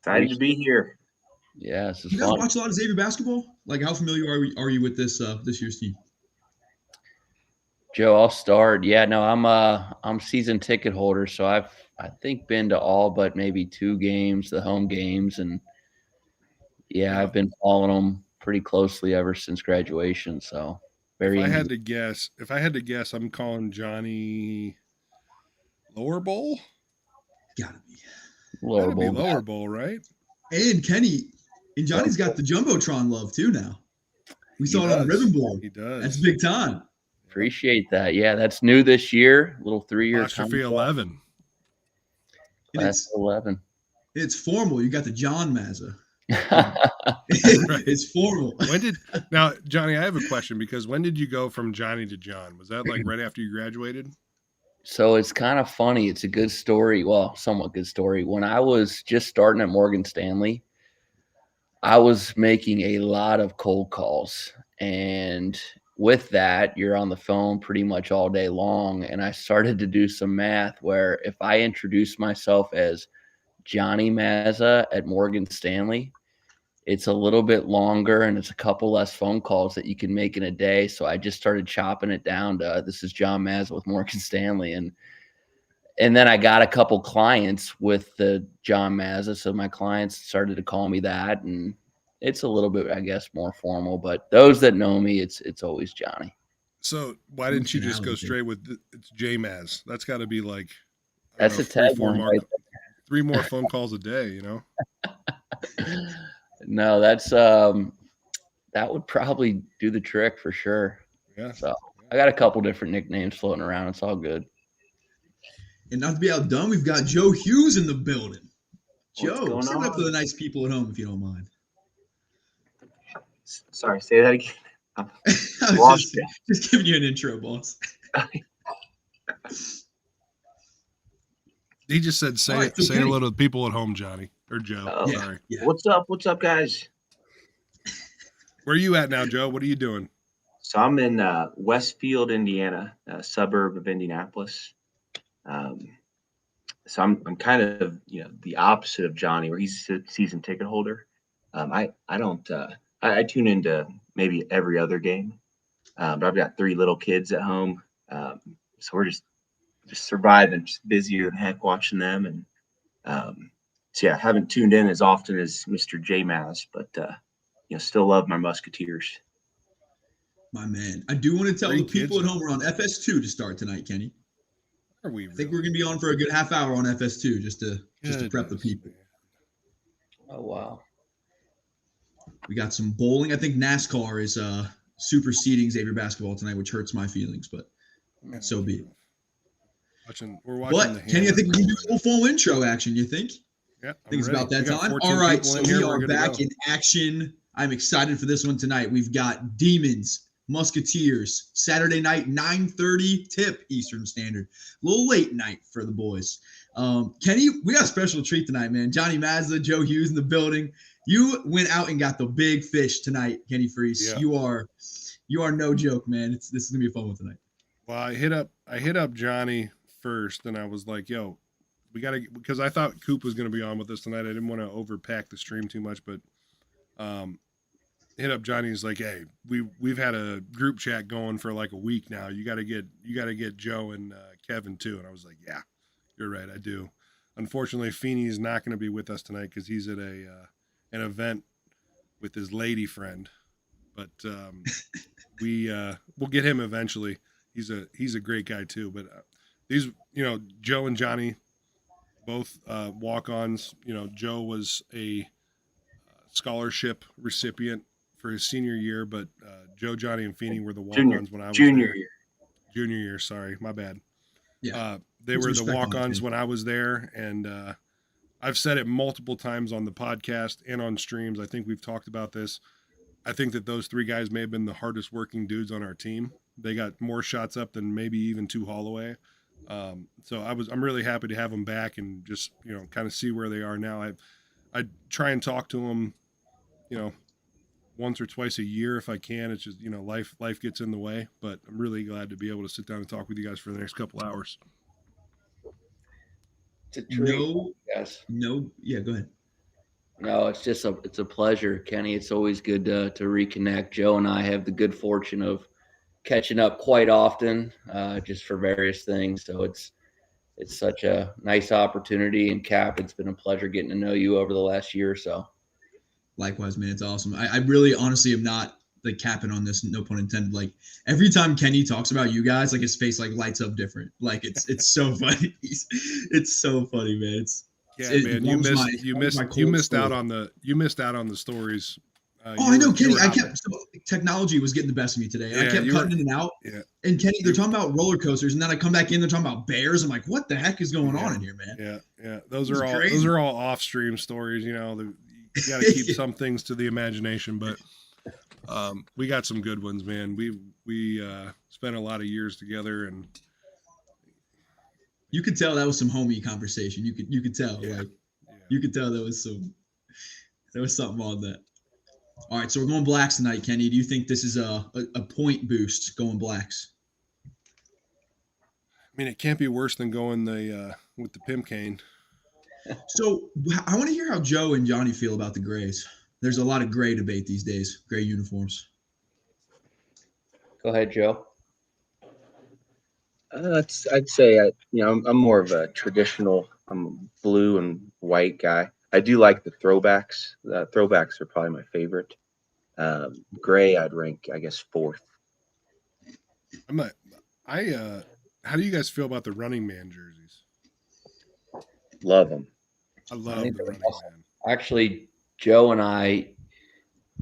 Excited to be here. Yeah, this is You guys fun. watch a lot of Xavier basketball? Like, how familiar are you with this year's team? Joe, I'll start. Yeah, no, I'm season ticket holder, so I think been to all but maybe 2 games, the home games, and yeah, Now, I've been following them pretty closely ever since graduation. So if very I had engaged. to guess, I'm calling Johnny Lower Bowl. Gotta be. Lower Gotta be bowl Lower guy. Bowl, right? And Kenny and Johnny's got the Jumbotron love too now. We He saw it on the does. ribbon board. He That's does. big time. Appreciate that. Yeah, that's new this year. Little 3-year Apostrophe contract. 11. And Class of 11. it's formal. You got the John Mazza. Right. It's formal. Now, Johnny, I have a question because when did you go from Johnny to John? Was that like right after you graduated? So it's kind of funny. It's a good story. Well, somewhat good story. When I was just starting at Morgan Stanley, I was making a lot of cold calls. And with that, you're on the phone pretty much all day long. And I started to do some math where if I introduce myself as Johnny Mazza at Morgan Stanley, it's a little bit longer and it's a couple less phone calls that you can make in a day. So I just started chopping it down to this is John Mazza with Morgan Stanley. And then I got a couple clients with the John Mazza. So my clients started to call me that. And it's a little bit, I guess, more formal. But those that know me, it's always Johnny. So why didn't you just go straight with it's J-Maz? That's got to be like, I don't That's know, a tagline, right? 3 more phone calls a day, No, that's that would probably do the trick for sure. Yeah. So I got a couple different nicknames floating around. It's all good. And not to be outdone, we've got Joe Hughes in the building. Joe, What's say going it up for on? the nice people at home if you don't mind. Sorry, say that again. I was Lost just giving you an intro, boss. He just said, All right, so say Kenny. hello to the people at home, Johnny. Or Joe. Oh, Sorry. Yeah. What's up? What's up, guys? Where are you at now, Joe? What are you doing? So I'm in Westfield, Indiana, a suburb of Indianapolis. So I'm kind of the opposite of Johnny, where he's a season ticket holder. I don't I tune into maybe every other game, but I've got 3 little kids at home, so we're just surviving, just busier than heck watching them, and so yeah, I haven't tuned in as often as Mr. J Maz, but still love my Musketeers. My man. I do want to tell 3 the people kids at home we're on FS2 to start tonight, Kenny. Are we I think we're going to be on for a good half hour on FS2 just to prep the Goodness, people. man. Oh wow. We got some bowling. I think NASCAR is superseding Xavier basketball tonight, which hurts my feelings, but so be it. We're watching the But Kenny, I think we can do Hammer full intro action. You think? Yeah, I think it's about that We got time. 14 All right, people so in here. we We're are good to back go. in action. I'm excited for this one tonight. We've got Demons, Musketeers, Saturday night, 9:30 tip Eastern Standard. A little late night for the boys. Kenny, we got a special treat tonight, man. Johnny Mazza, Joe Hughes in the building. You went out and got the big fish tonight, Kenny Freese. Yeah. You are no joke, man. This is gonna be a fun one tonight. Well, I hit up Johnny first, and I was like, "Yo, we gotta," because I thought Coop was gonna be on with us tonight. I didn't want to overpack the stream too much, but hit up Johnny. He's like, "Hey, we've had a group chat going for like a week now. You gotta get Joe and Kevin too." And I was like, "Yeah, you're right, I do." Unfortunately, Feeney's not going to be with us tonight because he's at an event with his lady friend, but we'll get him eventually. He's a great guy too. But these, Joe and Johnny, both walk-ons. Joe was a scholarship recipient for his senior year, but Joe, Johnny, and Feeney were the walk-ons when I was junior there. year. Junior year, sorry, my bad. Yeah. They were the respect on that, walk-ons too. when I was there, and I've said it multiple times on the podcast and on streams. I think we've talked about this. I think that those 3 guys may have been the hardest working dudes on our team. They got more shots up than maybe even 2 Holloway. So I'm really happy to have them back and just kind of see where they are now. I try and talk to them, once or twice a year if I can. It's just life gets in the way, but I'm really glad to be able to sit down and talk with you guys for the next couple hours. It's a treat. No, Yes. yeah, go ahead. No, it's a pleasure, Kenny. It's always good to reconnect. Joe and I have the good fortune of catching up quite often, just for various things. So it's such a nice opportunity. And Cap, it's been a pleasure getting to know you over the last year or so. Likewise, man. It's awesome. I really honestly am not like capping on this, no pun intended. Like every time Kenny talks about you guys, like his face like lights up different. Like it's so funny. It's so funny, man. Man, you missed out on the stories. I know, Kenny. Technology was getting the best of me today. I kept cutting in and out. Yeah. And Kenny, they're talking about roller coasters, and then I come back in, they're talking about bears. I'm like, what the heck is going on in here, man? Yeah. Those are all off stream stories. You got to keep some things to the imagination, but we got some good ones, man. We spent a lot of years together, and you could tell that was some homie conversation. You could tell, you could tell there was something on that. All right, so we're going Blacks tonight, Kenny. Do you think this is a point boost going Blacks? I mean, it can't be worse than going with the Pimp Cane. So I want to hear how Joe and Johnny feel about the grays. There's a lot of gray debate these days, gray uniforms. Go ahead, Joe. I'd say I'm more of a traditional. I'm a blue and white guy. I do like the throwbacks. The throwbacks are probably my favorite. Gray, I'd rank, I guess, fourth. How do you guys feel about the Running Man jerseys? Love them. I love the Running Man. Actually, Joe and I,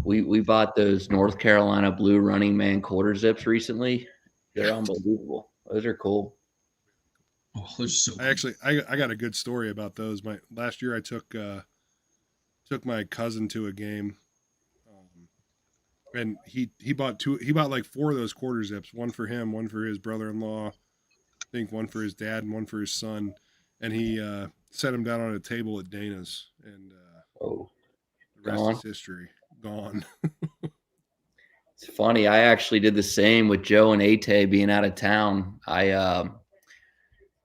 we bought those North Carolina blue Running Man quarter zips recently. They're unbelievable. Those are cool. Oh, they're so cool. I got a good story about those. Last year I took my cousin to a game, and he bought like 4 of those quarter zips, one for him, one for his brother-in-law, I think one for his dad, and one for his son, and he set them down on a table at Dana's, and the rest is history. Gone. It's funny. I actually did the same with Joe and Ate being out of town.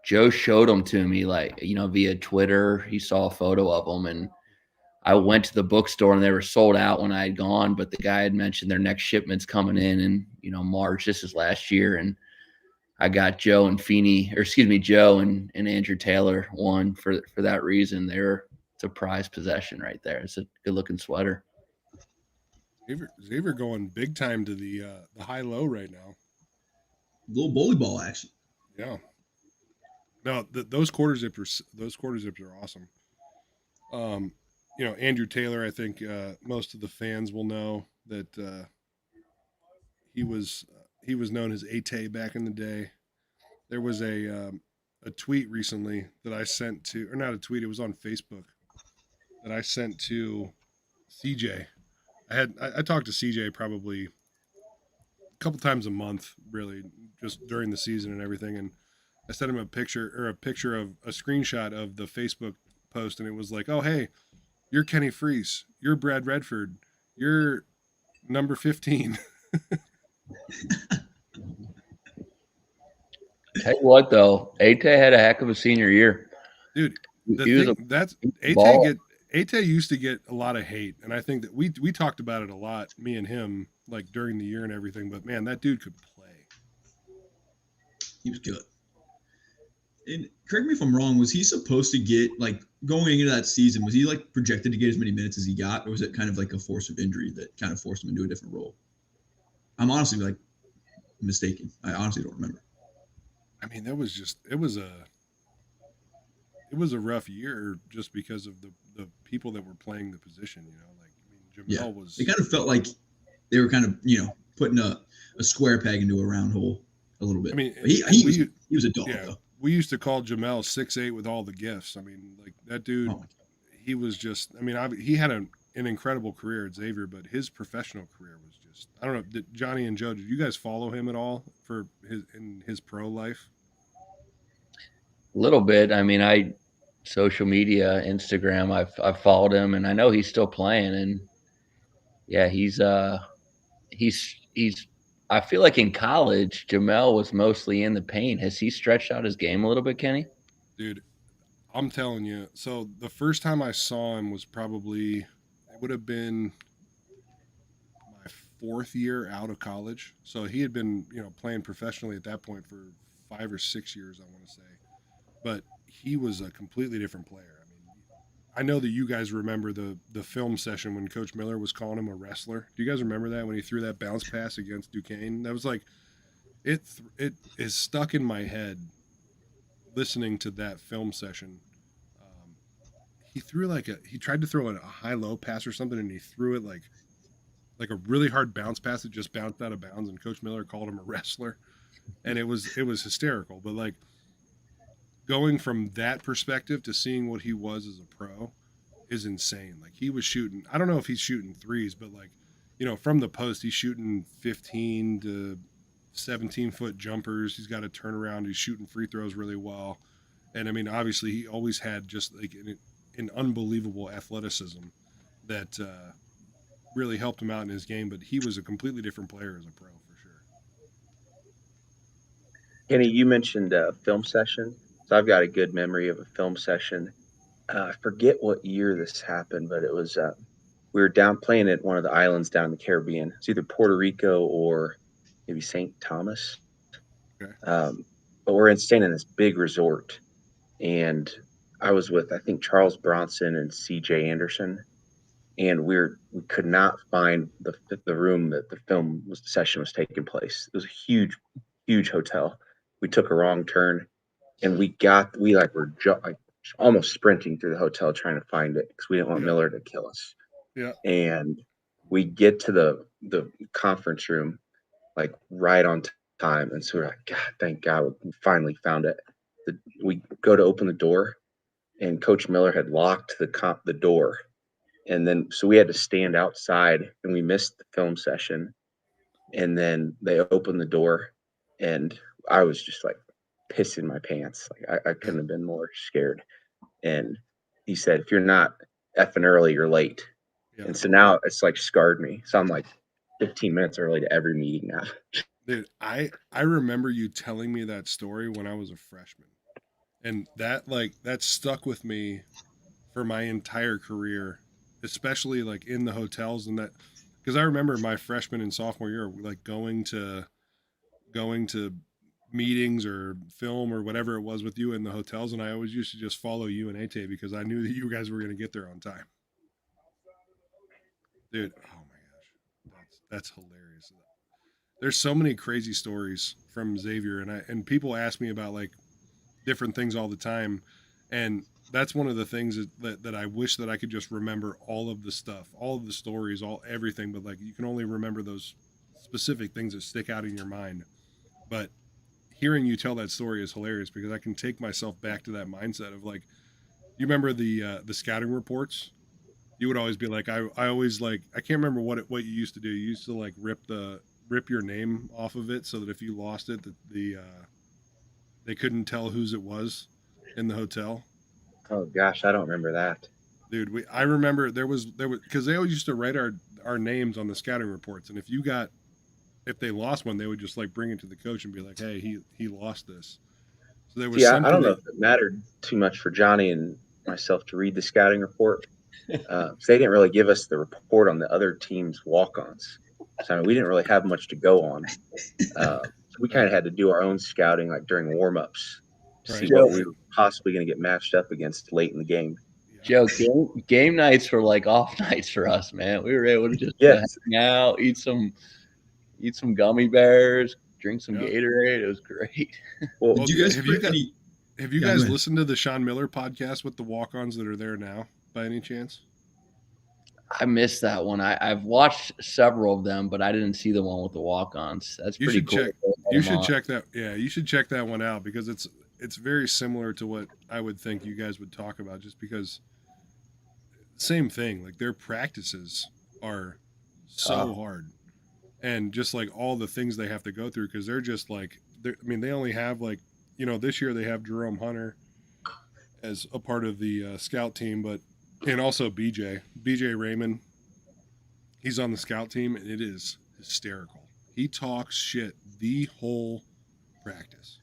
Joe showed them to me, via Twitter. He saw a photo of them, and I went to the bookstore, and they were sold out when I had gone. But the guy had mentioned their next shipment's coming in March. This is last year, and I got Joe and Joe and Andrew Taylor one for that reason. It's a prized possession right there. It's a good looking sweater. Xavier going big time to the high low right now. A little bully ball action. Yeah. No, those quarter zippers are awesome. Andrew Taylor, I think most of the fans will know that he was known as Ate back in the day. There was a tweet recently that I sent to, or not a tweet, it was on Facebook that I sent to CJ. I talked to CJ probably a couple times a month, really, just during the season and everything, and I sent him a picture of a screenshot of the Facebook post, and it was like, oh, hey, you're Kenny Freese, you're Brad Redford, you're number 15. Tell you what, though, Ate had a heck of a senior year. Dude, Ate used to get a lot of hate, and I think that we talked about it a lot, me and him, like during the year and everything, but man, that dude could play. He was good. And correct me if I'm wrong, was he supposed to get, like, going into that season, was he, like, projected to get as many minutes as he got, or was it kind of like a force of injury that kind of forced him into a different role? I'm honestly, like, mistaken. I honestly don't remember. I mean, it was a rough year just because of the people that were playing the position, Jamel was... It kind of felt like they were kind of, putting a square peg into a round hole a little bit. I mean, he was a dog, though. We used to call Jamel 6'8" with all the gifts. I mean, like, that dude, he was just, I mean, he had an incredible career at Xavier, but his professional career was just, I don't know, Johnny and Joe, did you guys follow him at all in his pro life? A little bit. I mean, social media, Instagram, I've followed him, and I know he's still playing, and yeah, he's I feel like in college, Jamel was mostly in the paint. Has he stretched out his game a little bit, Kenny? Dude, I'm telling you. So the first time I saw him was probably, it would have been my fourth year out of college. So he had been, playing professionally at that point for 5 or 6 years, I want to say. But he was a completely different player. I mean, I know that you guys remember the film session when Coach Miller was calling him a wrestler. Do you guys remember that when he threw that bounce pass against Duquesne? That was like it is stuck in my head listening to that film session. Um, he threw he tried to throw a high low pass or something, and he threw it like a really hard bounce pass that just bounced out of bounds, and Coach Miller called him a wrestler, and it was hysterical. But like going from that perspective to seeing what he was as a pro is insane. Like he was shooting, I don't know if he's shooting threes, but like, from the post, he's shooting 15 to 17-foot jumpers. He's got a turnaround. He's shooting free throws really well. And I mean, obviously, he always had just like an unbelievable athleticism that really helped him out in his game. But he was a completely different player as a pro for sure. Kenny, you mentioned a film session. So I've got a good memory of a film session. I forget what year this happened, but it was we were down playing at one of the islands down in the Caribbean. It's either Puerto Rico or maybe St. Thomas. Okay. But we're staying in this big resort, and I was with I think Charles Bronson and C.J. Anderson, and we could not find the room that the session was taking place. It was a huge hotel. We took a wrong turn, and we were almost sprinting through the hotel trying to find it because we didn't want Miller to kill us. Yeah. And we get to the conference room like right on time, and so we're like, God, thank God, we finally found it. We go to open the door, and Coach Miller had locked the door, and then so we had to stand outside, and we missed the film session. And then they opened the door, and I was just like pissing my pants. Like I couldn't have been more scared. And he said, if you're not effing early, you're late. Yeah. And so now it's like scarred me. So I'm like 15 minutes early to every meeting now. Dude, I remember you telling me that story when I was a freshman. And that stuck with me for my entire career, especially like in the hotels and that, because I remember my freshman and sophomore year like going to meetings or film or whatever it was with you in the hotels, and I always used to just follow you and Ate because I knew that you guys were going to get there on time. Dude, oh my gosh, that's hilarious. There's so many crazy stories from Xavier, and people ask me about like different things all the time, and that's one of the things that I wish that I could just remember all of the stuff, all of the stories, everything, but like you can only remember those specific things that stick out in your mind. But hearing you tell that story is hilarious because I can take myself back to that mindset of like, you remember the scouting reports? You would always be like, I always like, I can't remember what you used to do. You used to like rip your name off of it so that if you lost it, that they couldn't tell whose it was in the hotel. Oh gosh, I don't remember that. Dude, I remember there was because they always used to write our names on the scouting reports, and if they lost one, they would just like bring it to the coach and be like, hey, he lost this. So there was I don't know if it mattered too much for Johnny and myself to read the scouting report. So they didn't really give us the report on the other team's walk-ons. So I mean, we didn't really have much to go on. So we kind of had to do our own scouting like during warm-ups to see what we were possibly going to get matched up against late in the game. Joe, game nights were like off nights for us, man. We were able to just hang out, eat some gummy bears, drink some Gatorade. It was great. Well, have you guys listened to the Sean Miller podcast with the walk-ons that are there now by any chance? I missed that one. I've watched several of them, but I didn't see the one with the walk-ons. That's pretty cool. You should check that. Yeah, you should check that one out because it's very similar to what I would think you guys would talk about, just because same thing. Like their practices are so hard, and just like all the things they have to go through because they're just like they only have like this year they have Jerome Hunter as a part of the scout team, and also BJ Raymond. He's on the scout team, and it is hysterical. He talks shit the whole practice.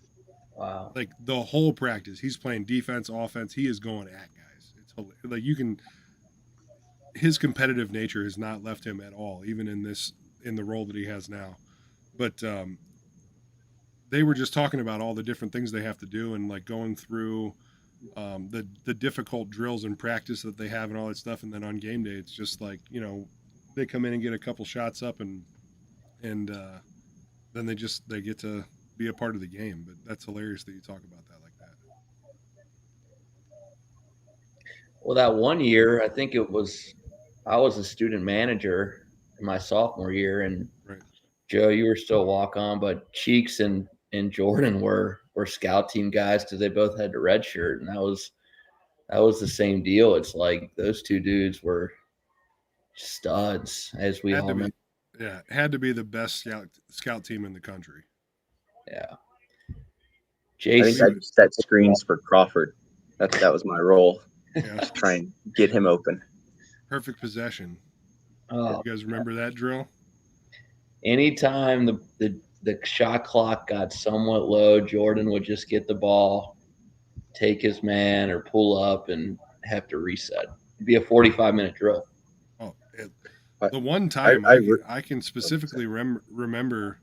Wow. Like the whole practice, he's playing defense, offense. He is going at guys. It's like his competitive nature has not left him at all, even in the role that he has now. But they were just talking about all the different things they have to do and like going through the difficult drills and practice that they have and all that stuff. And then on game day, it's just like, they come in and get a couple shots up and then they get to be a part of the game. But that's hilarious that you talk about that like that. Well, that one year, I think I was a student manager in my sophomore year, and Right. Joe, you were still walk on, but Cheeks and Jordan were scout team guys because they both had the red shirt, and that was the same deal. It's like those two dudes were studs, as we all know. Yeah, it had to be the best scout team in the country. Yeah. I think I just set screens for Crawford. That was my role. Yeah. Just try and get him open. Perfect possession. Oh, you guys remember that drill? Anytime the shot clock got somewhat low, Jordan would just get the ball, take his man, or pull up and have to reset. It'd be a 45-minute drill. Oh, the one time I can specifically remember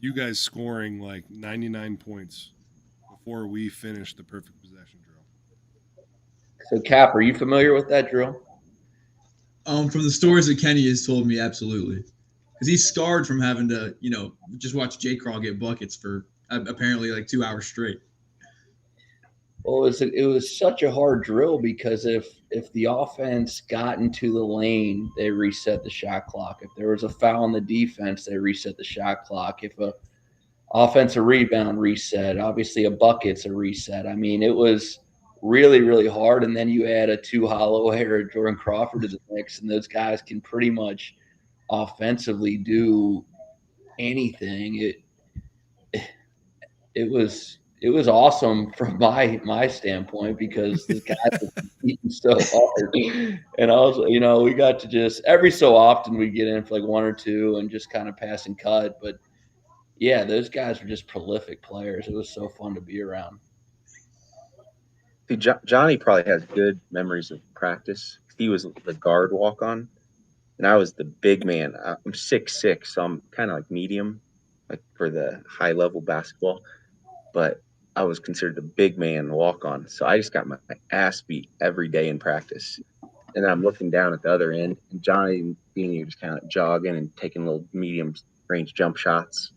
you guys scoring like 99 points before we finished the perfect possession drill. So, Cap, are you familiar with that drill? From the stories that Kenny has told me, absolutely. Because he's scarred from having to, just watch J. Crawl get buckets for apparently like 2 hours straight. Well, it was such a hard drill because if the offense got into the lane, they reset the shot clock. If there was a foul on the defense, they reset the shot clock. If a offensive rebound reset, obviously a bucket's a reset. I mean, it was really, really hard. And then you add a 2 Holloway or a Jordan Crawford to the mix, and those guys can pretty much offensively do anything. It was awesome from my standpoint because the guys were competing so hard. And also, we got to just every so often we get in for like 1 or 2 and just kind of pass and cut. But yeah, those guys were just prolific players. It was so fun to be around. See, Johnny probably has good memories of practice. He was the guard walk-on, and I was the big man. I'm 6'6", so I'm kind of like medium, like for the high-level basketball. But I was considered the big man walk-on, so I just got my ass beat every day in practice. And then I'm looking down at the other end, and Johnny and Beanie are just kind of jogging and taking little medium-range jump shots.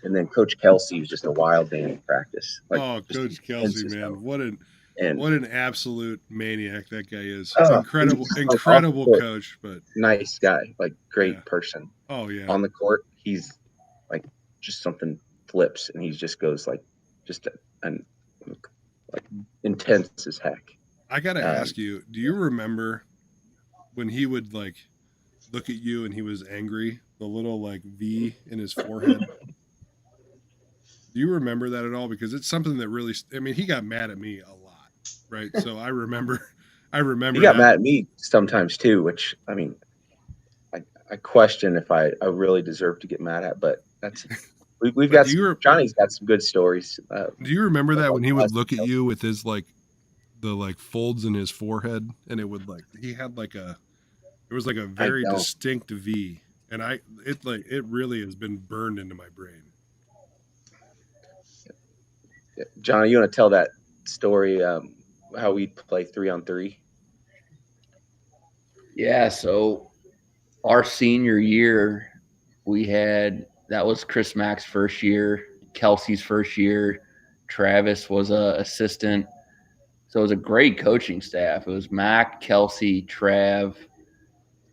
And then Coach Kelsey was just a wild man in practice. Coach Kelsey, man, what an absolute maniac that guy is. Incredible coach, but nice guy, like great person. Oh yeah. On the court, he's like just something flips, and he just goes like just like intense as heck. I gotta ask you, do you remember when he would like look at you and he was angry, the little like V in his forehead? Do you remember that at all? Because it's something that really, he got mad at me a lot, right? So I remember. He got mad at me sometimes too, which I question if I really deserve to get mad at, but that's we've got Johnny's got some good stories. Do you remember that when he would look at you with his the folds in his forehead, and it would it was like a very distinct V, and it really has been burned into my brain. Johnny, you want to tell that story, how we play 3-on-3? Yeah, so our senior year, that was Chris Mack's first year, Kelsey's first year, Travis was a assistant. So it was a great coaching staff. It was Mac, Kelsey, Trav.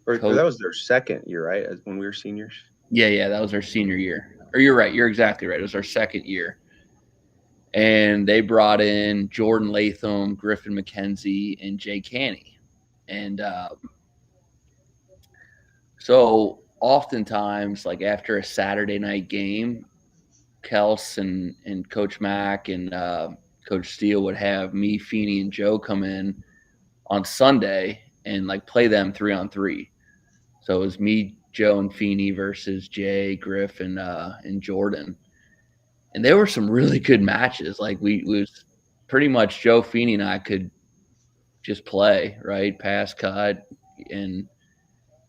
That was their second year, right? When we were seniors? Yeah, that was our senior year. Or you're right. You're exactly right. It was our second year. And they brought in Jordan Latham, Griffin McKenzie, and Jay Canny. And so oftentimes, like after a Saturday night game, Kels and Coach Mack and Coach Steele would have me, Feeney, and Joe come in on Sunday and like play them 3-on-3. So it was me, Joe, and Feeney versus Jay, Griff, and Jordan. And there were some really good matches. Like we was pretty much Joe Feeney and I could just play, right? Pass, cut, and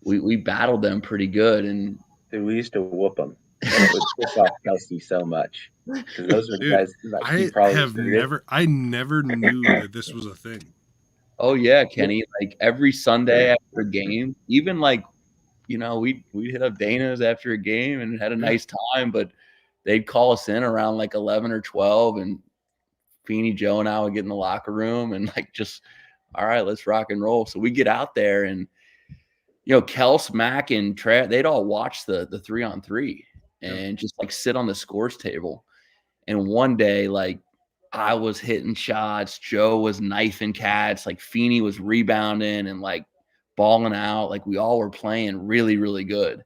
we battled them pretty good. And Dude, we used to whoop them. And it would piss off Kelsey so much. Because those are the Dude, guys that he probably recruited. I never knew that this was a thing. oh yeah, Kenny, like every Sunday after a game, even like, you know, we'd hit up Dana's after a game and had a nice time, but they'd call us in around like 11 or 12, and Feeney, Joe, and I would get in the locker room and like just, all right, let's rock and roll. So we get out there, and you know, Kels, Mac, and Trav, they'd all watch the 3-on-3 and just like sit on the scores table. And one day, like, I was hitting shots, Joe was knifing cats, like Feeney was rebounding and like balling out. Like we all were playing really, really good.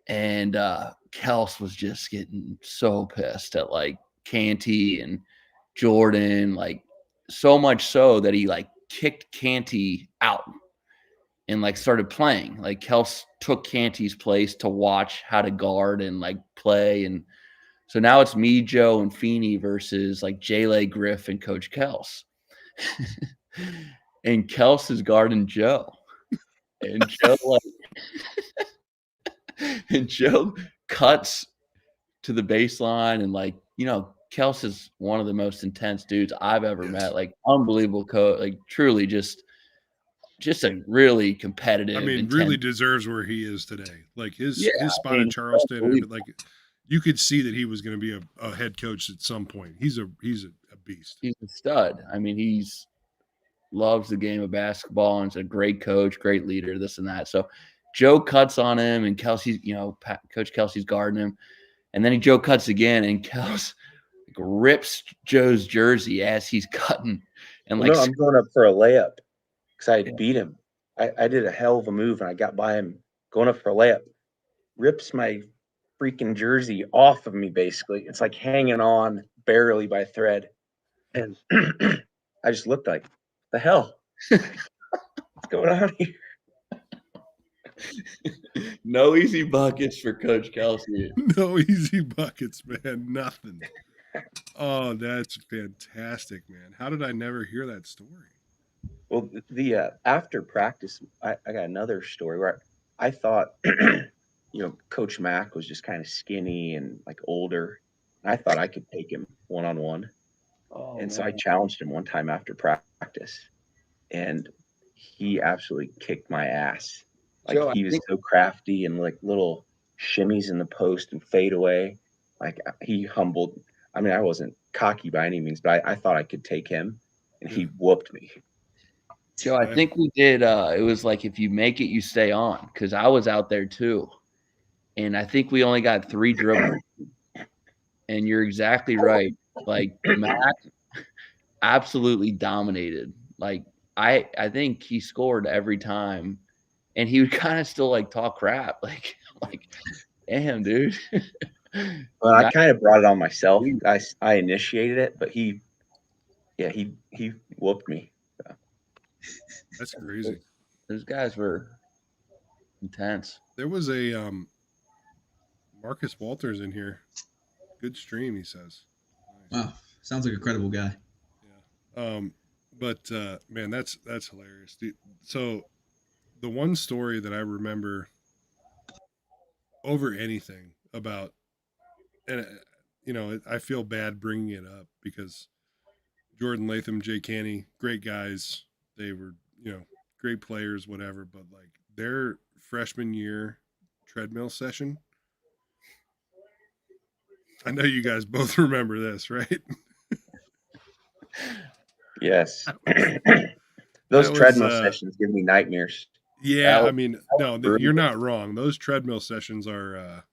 And Kels was just getting so pissed at like Canty and Jordan, like so much so that he like kicked Canty out and like started playing. Like Kels took Canty's place to watch how to guard and like play. And so now it's me, Joe, and Feeney versus like Jaylay, Griff, and Coach Kels. And Kels is guarding Joe. And Joe and Joe cuts to the baseline, and like, you know, Kels is one of the most intense dudes I've ever met. Like unbelievable coach, like truly just a really competitive. I mean, intense. really deserves where he is today. Like his spot in Charleston, like you could see that he was going to be a head coach at some point. He's a beast. He's a stud. I mean, he's loves the game of basketball and is a great coach, great leader, this and that. So Joe cuts on him, and Kelsey's, you know, Coach Kelsey's guarding him. And then Joe cuts again, and Kels rips Joe's jersey as he's cutting. And like, no, I'm going up for a layup because I beat him. I did a hell of a move, and I got by him going up for a layup. Rips my freaking jersey off of me, basically. It's like hanging on barely by a thread. And I just looked like, the hell? What's going on here? No easy buckets for Coach Kelsey. No easy buckets, man. Nothing. Oh, that's fantastic, man. How did I never hear that story? Well, the after practice, I got another story where I thought, you know, Coach Mack was just kind of skinny and like older. And I thought I could take him one-on-one. So I challenged him one time after practice, and he absolutely kicked my ass. Like Joe, he was so crafty and like little shimmies in the post and fade away. Like he humbled. I mean, I wasn't cocky by any means, but I thought I could take him, and he whooped me. Joe, I think we did. It was like, if you make it, you stay on, because I was out there too, and I think we only got 3 dribbles. And you're exactly right. Like Mac absolutely dominated. Like I think he scored every time, and he would kind of still like talk crap. Like damn, dude. Well, I kind of brought it on myself. I initiated it, but he whooped me. So. That's crazy. Those guys were intense. There was a Marcus Walters in here. Good stream, he says. Nice. Wow, sounds like a credible guy. Yeah. But man, that's hilarious, dude. So the one story that I remember over anything about, and you know, I feel bad bringing it up because Jordan Latham, Jay Canny, great guys. They were, you know, great players, whatever. But like their freshman year treadmill session, I know you guys both remember this, right? Yes. Those treadmill sessions give me nightmares. Yeah, I mean, no, you're not wrong. Those treadmill sessions are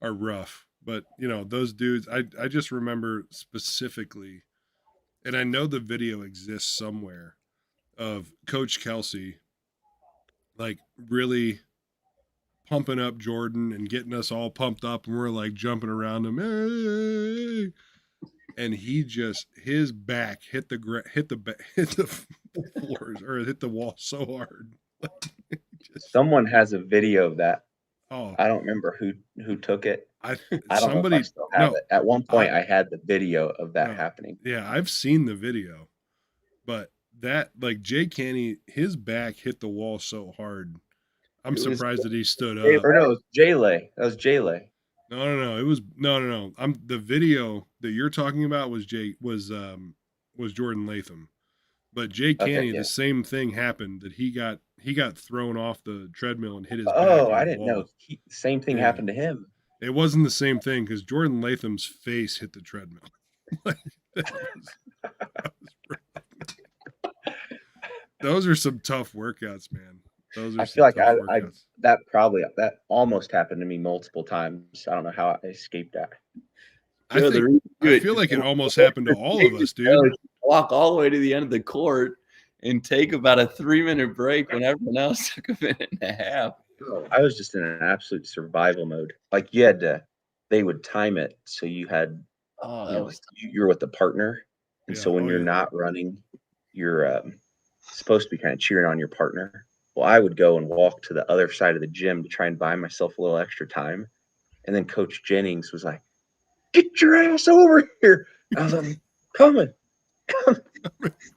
rough. But, you know, those dudes, I just remember specifically, and I know the video exists somewhere, of Coach Kelsey, like, really pumping up Jordan and getting us all pumped up, and we're, like, jumping around him. Hey! And he just, his back hit the floors, or hit the wall so hard. Someone has a video of that. Oh, I don't remember who took it. I I don't know if I somebody still have no, it. At one point, I I had the video of that no, happening. yeah, I've seen the video, but that like Jay Canny, his back hit the wall so hard. I'm It was surprised that he stood up. Or no, it was Jay-Lay. That was Jay-Lay. No. It was no. I'm the video that you're talking about was Jordan Latham. But Jay Okay, Canny, yeah. the same thing happened that he got thrown off the treadmill and hit his back Oh, on I the didn't know. wall. Same thing Yeah. happened to him. It wasn't the same thing because Jordan Latham's face hit the treadmill. Like, that was those are some tough workouts, man. Those are I some feel like tough I workouts. that almost happened to me multiple times. I don't know how I escaped that. I feel like it almost happened to all of us, dude. Walk all the way to the end of the court and take about a 3-minute break when everyone else took a minute and a half. I was just in an absolute survival mode. Like they would time it so you had, you're with a partner, and Yeah, so when you're not running, you're supposed to be kind of cheering on your partner. Well, I would go and walk to the other side of the gym to try and buy myself a little extra time, and then Coach Jennings was like, "Get your ass over here!" I was like, "Coming."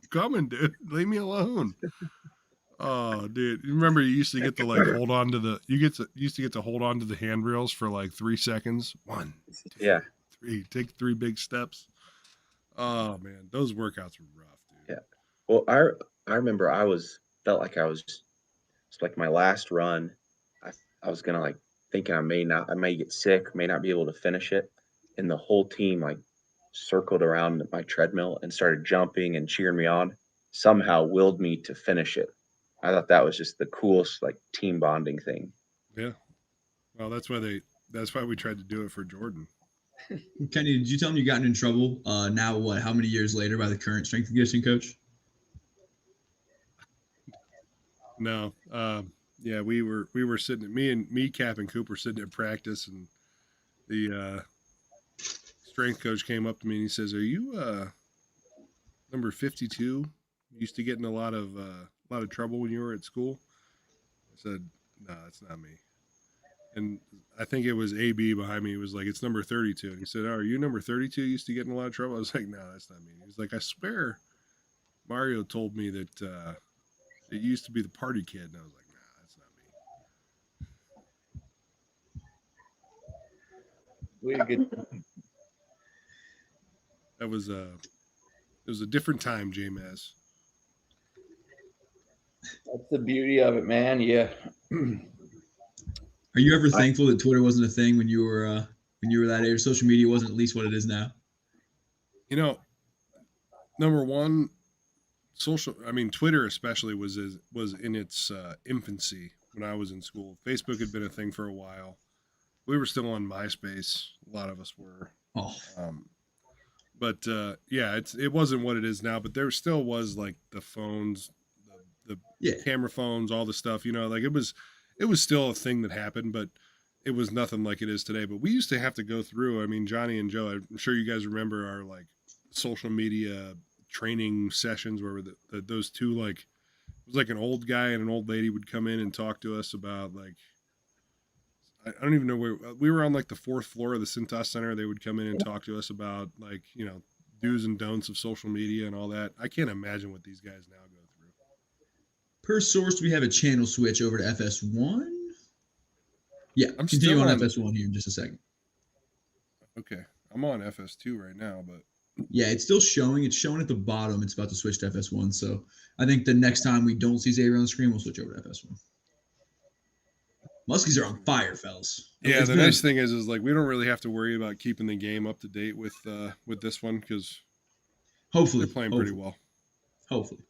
Coming, dude. Leave me alone. Oh, dude. You remember you used to get to like hold on to the used to get to hold on to the handrails for like 3 seconds. 1, 2, Yeah. 3. Take 3 big steps. Oh man, those workouts were rough, dude. Yeah. Well, I remember felt like it's like my last run. I was gonna like thinking I may get sick, may not be able to finish it. And the whole team like circled around my treadmill and started jumping and cheering me on, somehow willed me to finish it. I thought that was just the coolest like team bonding thing. Yeah. Well, that's why we tried to do it for Jordan. Kenny, did you tell him you gotten in trouble? Now what? How many years later by the current strength and conditioning coach? No. Yeah, we were sitting at me, Cap, and Coop were sitting at practice, and the strength coach came up to me and he says, "Are you number 52? Used to get in a lot of trouble when you were at school?" I said, "No, that's not me." And I think it was AB behind me. He was like, "It's number 32." And he said, "Oh, are you number 32? Used to get in a lot of trouble?" I was like, "No, that's not me." He was like, "I swear Mario told me that it used to be the party kid." And I was like, "Nah, that's not me." We had a good That was it was a different time, J-Maz. That's the beauty of it, man. Yeah. Are you ever thankful that Twitter wasn't a thing when you were that age? Social media wasn't at least what it is now. You know, number one, Twitter especially was in its infancy when I was in school. Facebook had been a thing for a while. We were still on MySpace. A lot of us were. Oh. But yeah, it wasn't what it is now. But there still was like the phones, the camera phones, all the stuff. You know, like it was still a thing that happened, but it was nothing like it is today. But we used to have to go through. I mean, Johnny and Joe, I'm sure you guys remember our like social media training sessions where those two, like, it was like an old guy and an old lady would come in and talk to us about like, I don't even know where we were on, like the 4th floor of the Cintas Center. They would come in and talk to us about like, you know, do's and don'ts of social media and all that. I can't imagine what these guys now go through. Per source, we have a channel switch over to FS1. Yeah, I'm continue still on on FS1 here in just a second. Okay, I'm on FS2 right now, but yeah, it's still showing. It's showing at the bottom. It's about to switch to FS1. So I think the next time we don't see Xavier on the screen, we'll switch over to FS1. Muskies are on fire, fellas. Yeah, the nice thing is like we don't really have to worry about keeping the game up to date with this one because hopefully they're playing pretty well. Hopefully.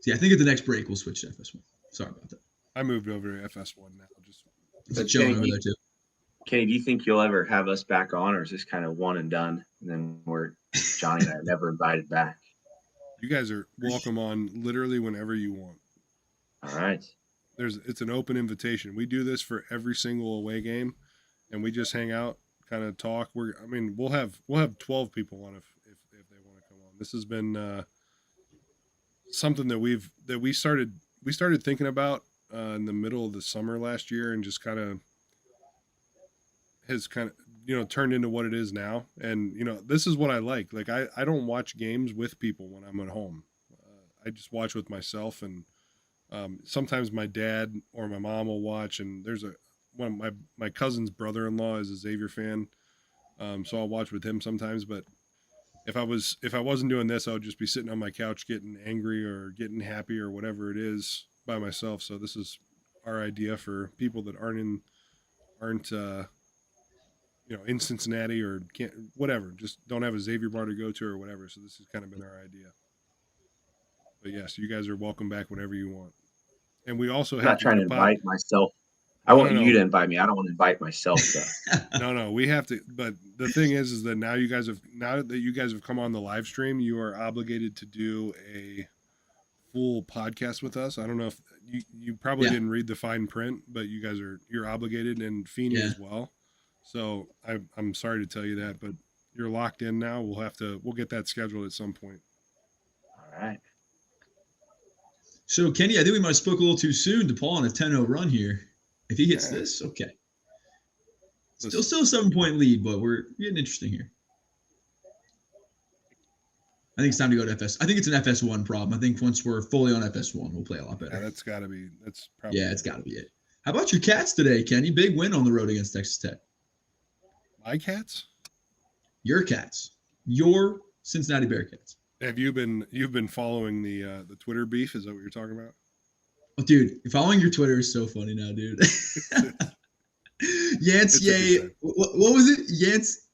See, I think at the next break we'll switch to FS1. Sorry about that. I moved over to FS1 now. It's showing over there too. Kenny, do you think you'll ever have us back on, or is this kind of one and done? And then Johnny and I are never invited back. You guys are welcome on literally whenever you want. All right. It's an open invitation. We do this for every single away game, and we just hang out, kind of talk. We'll have 12 people on if they want to come on. This has been something that we started thinking about in the middle of the summer last year and just has turned into what it is now. And this is what I like. Like I don't watch games with people when I'm at home. I just watch with myself, and sometimes my dad or my mom will watch. And there's one of my cousin's brother-in-law is a Xavier fan, so I'll watch with him sometimes. But if I wasn't doing this, I would just be sitting on my couch getting angry or getting happy or whatever it is by myself. So this is our idea for people that aren't in Cincinnati or can't, whatever, just don't have a Xavier bar to go to or whatever. So this has kind of been our idea. But yes, you guys are welcome back whenever you want. And we also I'm have not trying to invite myself. I No, want no, you no. to invite me. I don't want to invite myself though. No, we have to. But the thing is that now that you guys have come on the live stream, you are obligated to do a full podcast with us. I don't know if you probably Yeah. didn't read the fine print, but you're obligated, and Feeney Yeah. as well. So I'm sorry to tell you that, but you're locked in now. We'll get that scheduled at some point. All right. So, Kenny, I think we might have spoke a little too soon. Depaul on a 10-0 run here. If he hits this, okay. Still a 7-point lead, but we're getting interesting here. I think it's time to go to FS. I think it's an FS1 problem. I think once we're fully on FS1, we'll play a lot better. Yeah, that's probably. Yeah, it's got to be it. How about your Cats today, Kenny? Big win on the road against Texas Tech. My Cats? Your Cats. Your Cincinnati Bearcats. Have you've been following the Twitter beef? Is that what you're talking about? Oh, dude, following your Twitter is so funny now, dude. Yance, yay. What was it? Yance.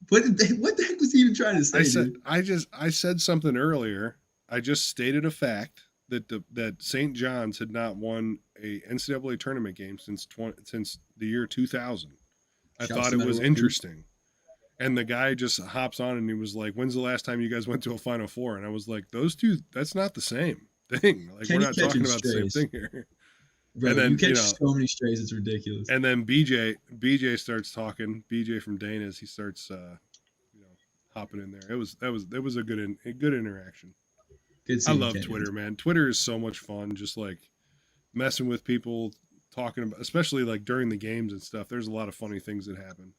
What the heck was he even trying to say? I said something earlier. I just stated a fact that St. John's had not won a NCAA tournament game since the year 2000. I thought it was interesting. And the guy just hops on and he was like, "When's the last time you guys went to a Final Four?" And I was like, "Those two, that's not the same thing. Like, we're not talking about the same thing here." Bro, and then you catch so many strays, it's ridiculous. And then BJ starts talking. BJ from Dana's, he starts hopping in there. It was a good interaction. I love Twitter, man. Twitter is so much fun. Just like messing with people, talking about, especially like during the games and stuff. There's a lot of funny things that happen.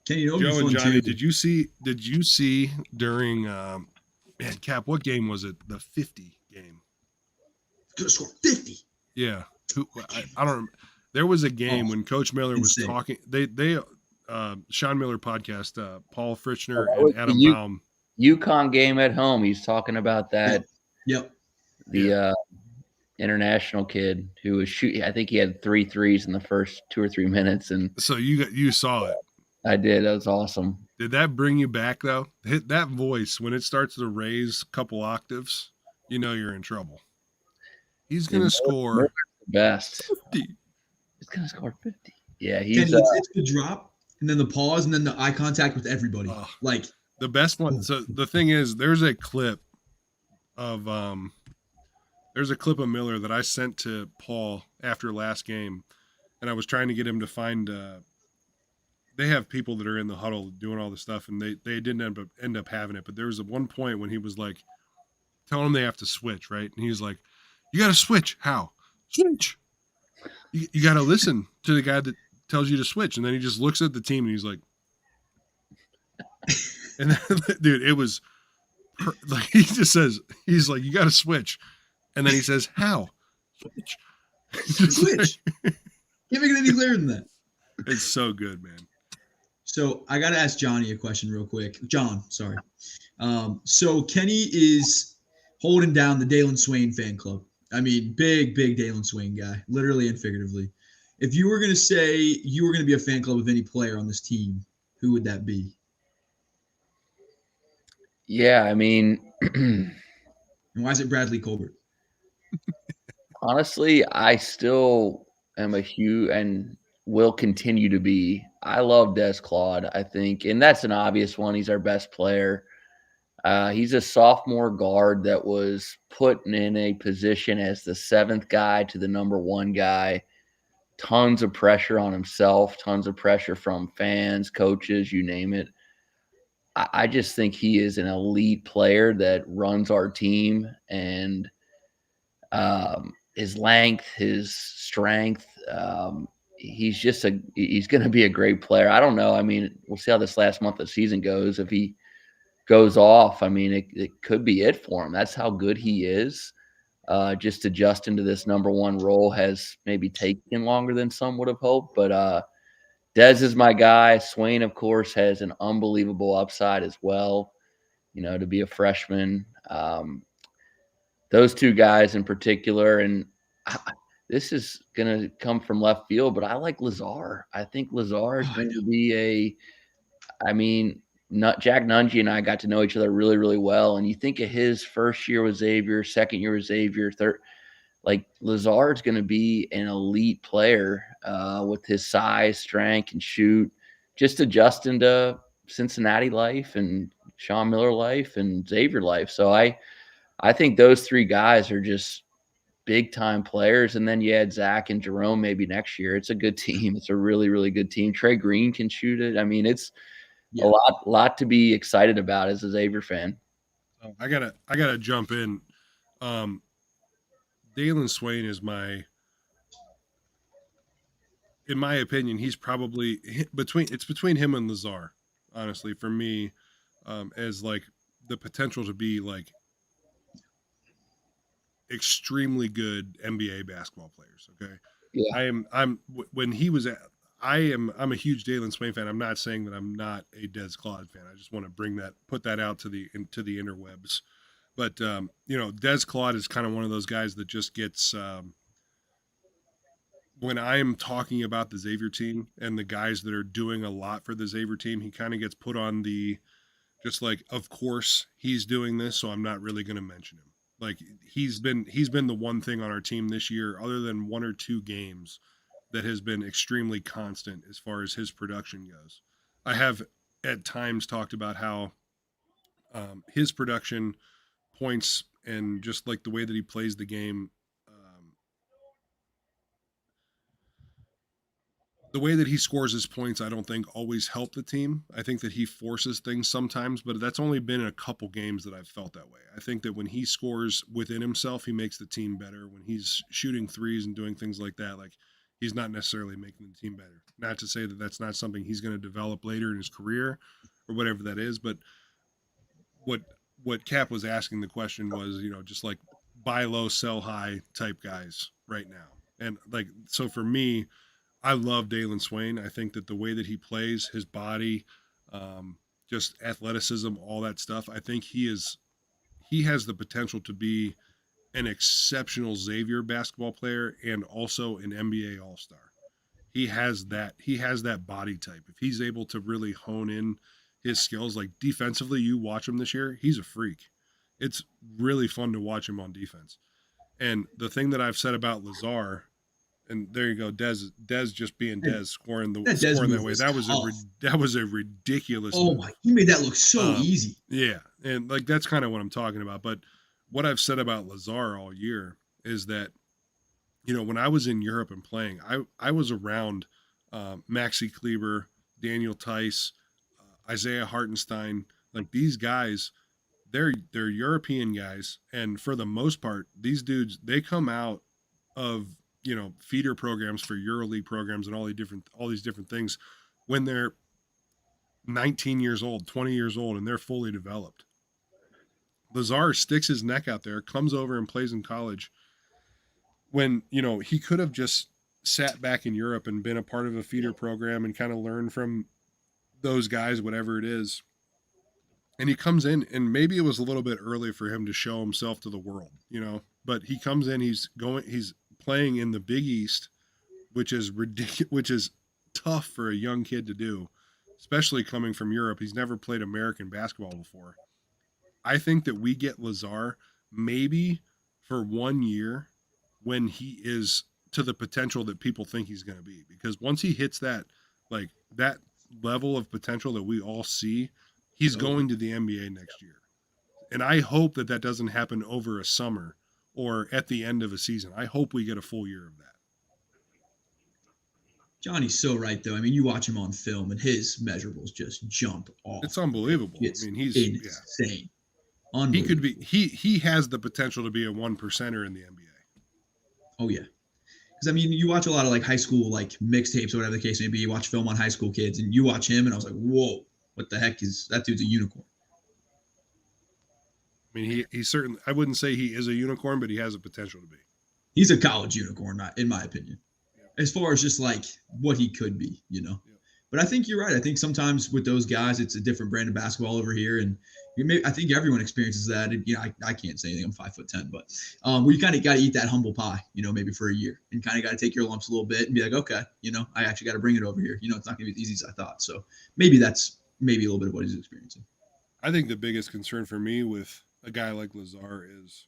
Joe and Johnny, did you see during Cap, what game was it? The 50 game. Gonna score 50. Yeah. I don't remember. There was a game when Coach Miller was talking. They Sean Miller podcast, Paul Frischner and Adam Baum. UConn game at home. He's talking about that. Yep. The international kid who was shooting. I think he had 3 threes in the first 2 or 3 minutes. And so you saw it. I did. That was awesome. Did that bring you back though? Hit that voice when it starts to raise a couple octaves, you're in trouble. He's going to score the best. 50. He's going to score 50. Yeah, he's it's the drop and then the pause and then the eye contact with everybody. Like the best one. So the thing is, there's a clip of Miller that I sent to Paul after last game, and I was trying to get him to find. They have people that are in the huddle doing all the stuff, and they didn't end up having it. But there was one point when he was like, telling them they have to switch, right? And he's like, "You got to switch. How? Switch. You got to listen to the guy that tells you to switch." And then he just looks at the team and he's like, and then, dude, it was like he just says, he's like, "You got to switch," and then he says, "How? Switch. Switch." Can't make it any clearer than that. It's so good, man. So I got to ask Johnny a question real quick. John, sorry. So Kenny is holding down the Dalen Swain fan club. I mean, big Dalen Swain guy, literally and figuratively. If you were going to say you were going to be a fan club of any player on this team, who would that be? Yeah, I mean. And why is it Bradley Colbert? Honestly, I still am a huge and will continue to be. I love Des Claude, I think, and that's an obvious one. He's our best player. He's a sophomore guard that was put in a position as the 7th guy to the number 1 guy. Tons of pressure on himself, tons of pressure from fans, coaches, you name it. I just think he is an elite player that runs our team, and his length, his strength. He's going to be a great player. I don't know. I mean, we'll see how this last month of the season goes. If he goes off, I mean, it could be it for him. That's how good he is. Just adjusting to this number one role has maybe taken longer than some would have hoped. But Dez is my guy. Swain, of course, has an unbelievable upside as well, to be a freshman. Those two guys in particular, and this is going to come from left field, but I like Lazar. I think Lazar is going to be Jack Nungy and I got to know each other really, really well. And you think of his first year with Xavier, second year with Xavier, third, like Lazar is going to be an elite player with his size, strength, and shoot, just adjusting to Cincinnati life and Sean Miller life and Xavier life. So I think those three guys are just big time players. And then you add Zach and Jerome maybe next year. It's a good team. It's a really, really good team. Trey Green can shoot it. I mean, it's a lot to be excited about as a Xavier fan. I gotta jump in. Dalen Swain is in my opinion, he's probably between him and Lazar, honestly, for me, as like the potential to be like extremely good NBA basketball players. Okay. Yeah. I'm a huge Dalen Swain fan. I'm not saying that I'm not a Des Claude fan. I just want to put that out to the interwebs. But Des Claude is kind of one of those guys that just gets when I'm talking about the Xavier team and the guys that are doing a lot for the Xavier team, he kind of gets put on the just like, of course he's doing this, so I'm not really going to mention him. Like he's been the one thing on our team this year, other than one or two games, that has been extremely constant as far as his production goes. I have at times talked about how his production points and just like the way that he plays the game, the way that he scores his points, I don't think always help the team. I think that he forces things sometimes, but that's only been in a couple games that I've felt that way. I think that when he scores within himself, he makes the team better. When he's shooting threes and doing things like that, like he's not necessarily making the team better. Not to say that that's not something he's going to develop later in his career or whatever that is, but what Cap was asking the question was, just like buy low, sell high type guys right now. And like, so for me, I love Dalen Swain. I think that the way that he plays, his body, just athleticism, all that stuff, I think he has the potential to be an exceptional Xavier basketball player and also an NBA All-Star. He has that body type. If he's able to really hone in his skills, like defensively, you watch him this year, he's a freak. It's really fun to watch him on defense. And the thing that I've said about Lazar, and there you go, Dez just being Dez, scoring that way. That was a ridiculous move. He made that look so easy. Yeah, and like that's kind of what I'm talking about. But what I've said about Lazar all year is that, when I was in Europe and playing, I was around Maxi Kleber, Daniel Tice, Isaiah Hartenstein. Like these guys, they're European guys, and for the most part, these dudes, they come out of feeder programs for EuroLeague programs and all these different things when they're 19 years old, 20 years old, and they're fully developed. Lazar sticks his neck out there, comes over and plays in college when, he could have just sat back in Europe and been a part of a feeder program and kind of learned from those guys, whatever it is. And he comes in, and maybe it was a little bit early for him to show himself to the world, but he comes in, he's playing in the Big East, which is ridiculous, which is tough for a young kid to do, especially coming from Europe. He's never played American basketball before. I think that we get Lazar maybe for 1 year when he is to the potential that people think he's going to be, because once he hits that level of potential that we all see, he's going to the NBA next year. And I hope that doesn't happen over a summer or at the end of a season. I hope we get a full year of that. Johnny's so right, though. I mean, you watch him on film, and his measurables just jump off. It's unbelievable. It's he's insane. He could be. He has the potential to be a 1%er in the NBA. Oh yeah. Because I mean, you watch a lot of like high school like mixtapes or whatever the case may be. You watch film on high school kids, and you watch him, and I was like, whoa, what the heck is that? Dude's a unicorn. I mean, he's certainly. I wouldn't say he is a unicorn, but he has a potential to be. He's a college unicorn, in my opinion, as far as just like what he could be, Yep. But I think you're right. I think sometimes with those guys, it's a different brand of basketball over here, and I think everyone experiences that. And, I can't say anything. I'm 5'10", but where you kind of got to eat that humble pie, maybe for a year, and kind of got to take your lumps a little bit and be like, okay, I actually got to bring it over here. It's not going to be as easy as I thought. So maybe that's a little bit of what he's experiencing. I think the biggest concern for me with a guy like Lazar is,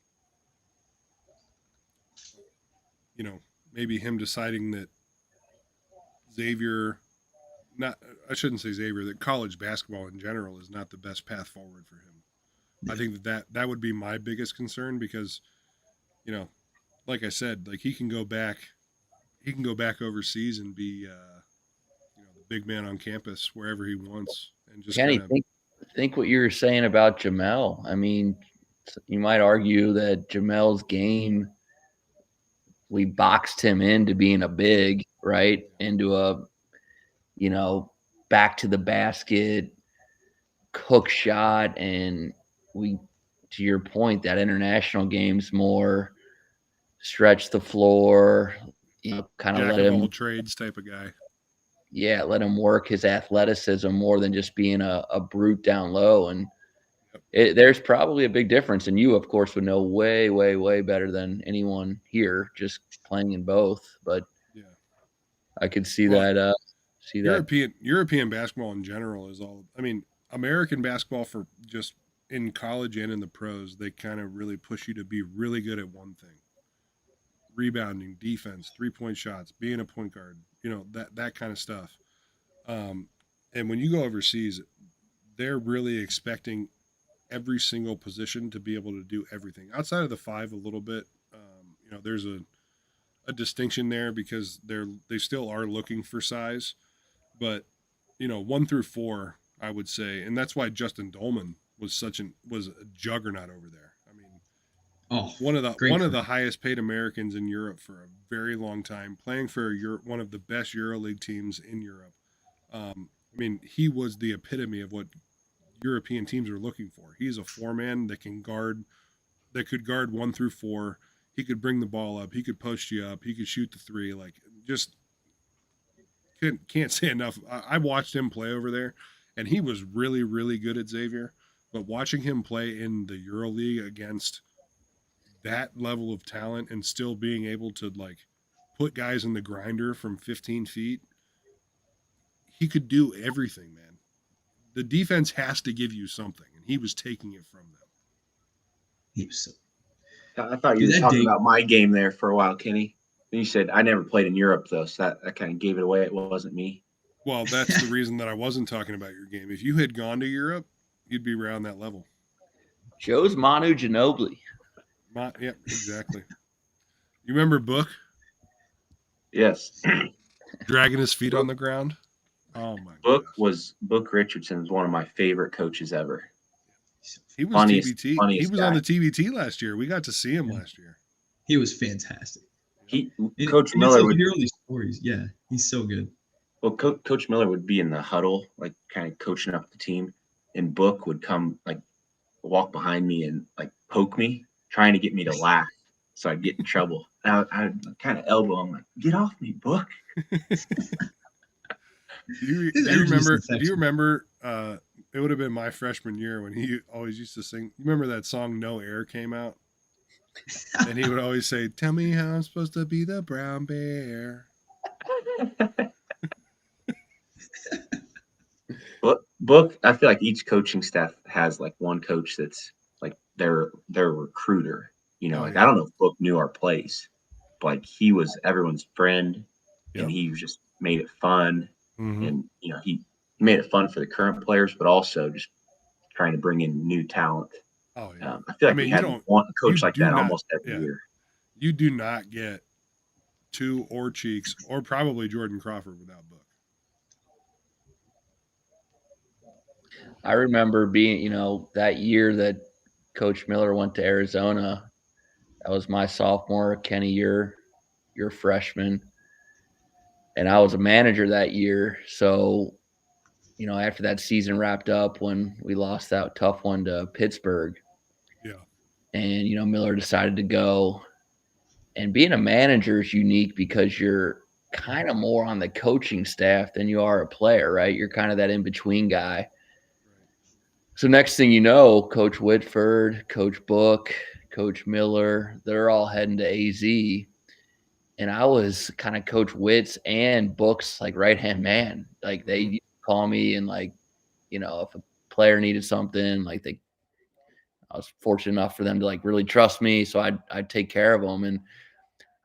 maybe him deciding that I shouldn't say Xavier, that college basketball in general is not the best path forward for him. Yeah. I think that would be my biggest concern because, like I said, like he can go back overseas and be, the big man on campus wherever he wants, and just Kenny, think what you were saying about Jamel. I mean, you might argue that Jamel's game, we boxed him into being a big, right? Into a, back to the basket, hook shot. And to your point, that international game's more stretch the floor, kind of let him all trades type of guy. Yeah, let him work his athleticism more than just being a brute down low. And there's probably a big difference. And you, of course, would know way, way, way better than anyone here just playing in both. But yeah, I could see that. European basketball in general is all. I mean, American basketball for just in college and in the pros, they kind of really push you to be really good at one thing: rebounding, defense, 3-point shots, being a point guard. That kind of stuff. And when you go overseas, they're really expecting every single position to be able to do everything outside of the five a little bit. There's a distinction there because they still are looking for size, but 1 through 4, I would say, and that's why Justin Dolman was a juggernaut over there. I mean, one of the highest paid Americans in Europe for a very long time, playing for one of the best EuroLeague teams in Europe. I mean, he was the epitome of what European teams are looking for. He's a 4-man that could guard 1 through 4. He could bring the ball up. He could post you up. He could shoot the 3. Like, just can't say enough. I watched him play over there, and he was really, really good at Xavier. But watching him play in the EuroLeague against that level of talent and still being able to like put guys in the grinder from 15 feet, he could do everything, man. The defense has to give you something, and he was taking it from them. He was so. I thought you were talking about my game there for a while, Kenny. Then you said I never played in Europe, though, so that kind of gave it away. It wasn't me. Well, that's the reason that I wasn't talking about your game. If you had gone to Europe, you'd be around that level. Joe's Manu Ginobili. Yep, exactly. You remember Book? Yes. Dragging his feet on the ground. Oh my goodness. Book Richardson was one of my favorite coaches ever. He was TBT. He was on the TBT last year. We got to see him last year. He was fantastic. Coach Miller would hear all these stories. Yeah, he's so good. Well, Coach Miller would be in the huddle, like kind of coaching up the team, and Book would come like walk behind me and like poke me, trying to get me to laugh, so I'd get in trouble. And I'd kind of elbow him, like, "Get off me, Book." Do you remember? It would have been my freshman year when he always used to sing. You remember that song "No Air" came out, and he would always say, "Tell me how I'm supposed to be the brown bear." Book. I feel like each coaching staff has like one coach that's like their recruiter. I don't know if Book knew our plays, but like he was everyone's friend, and he just made it fun. Mm-hmm. And he made it fun for the current players, but also just trying to bring in new talent. Oh yeah, I feel like we had one coach like that almost every year. You do not get two or Cheeks or probably Jordan Crawford without Book. I remember being, that year that Coach Miller went to Arizona. That was my sophomore, Kenny year. you're a freshman. And I was a manager that year. So, after that season wrapped up, when we lost that tough one to Pittsburgh, Yeah. and, Miller decided to go. And being a manager is unique because you're kind of more on the coaching staff than you are a player, right? You're kind of that in-between guy. Right. So next thing you know, Coach Whitford, Coach Book, Coach Miller, they're all heading to AZ. And I was kind of Coach Witt's and Book's like right-hand man. Like they used to call me and like, if a player needed something, like I was fortunate enough for them to like really trust me. So I'd take care of them. And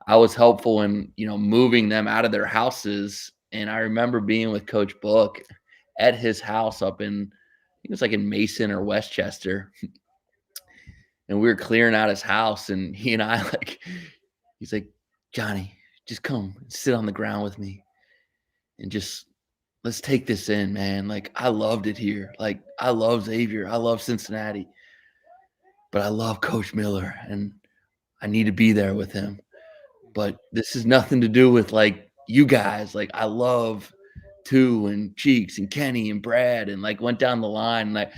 I was helpful in, moving them out of their houses. And I remember being with Coach Book at his house up in, I think it was like in Mason or Westchester. And we were clearing out his house, and he and I he's like, Johnny, just come and sit on the ground with me and just let's take this in, man. Like, I loved it here. Like, I love Xavier. I love Cincinnati. But I love Coach Miller, and I need to be there with him. But this is nothing to do with, like, you guys. Like, I love Tu and Cheeks and Kenny and Brad, and, like, went down the line. And, like,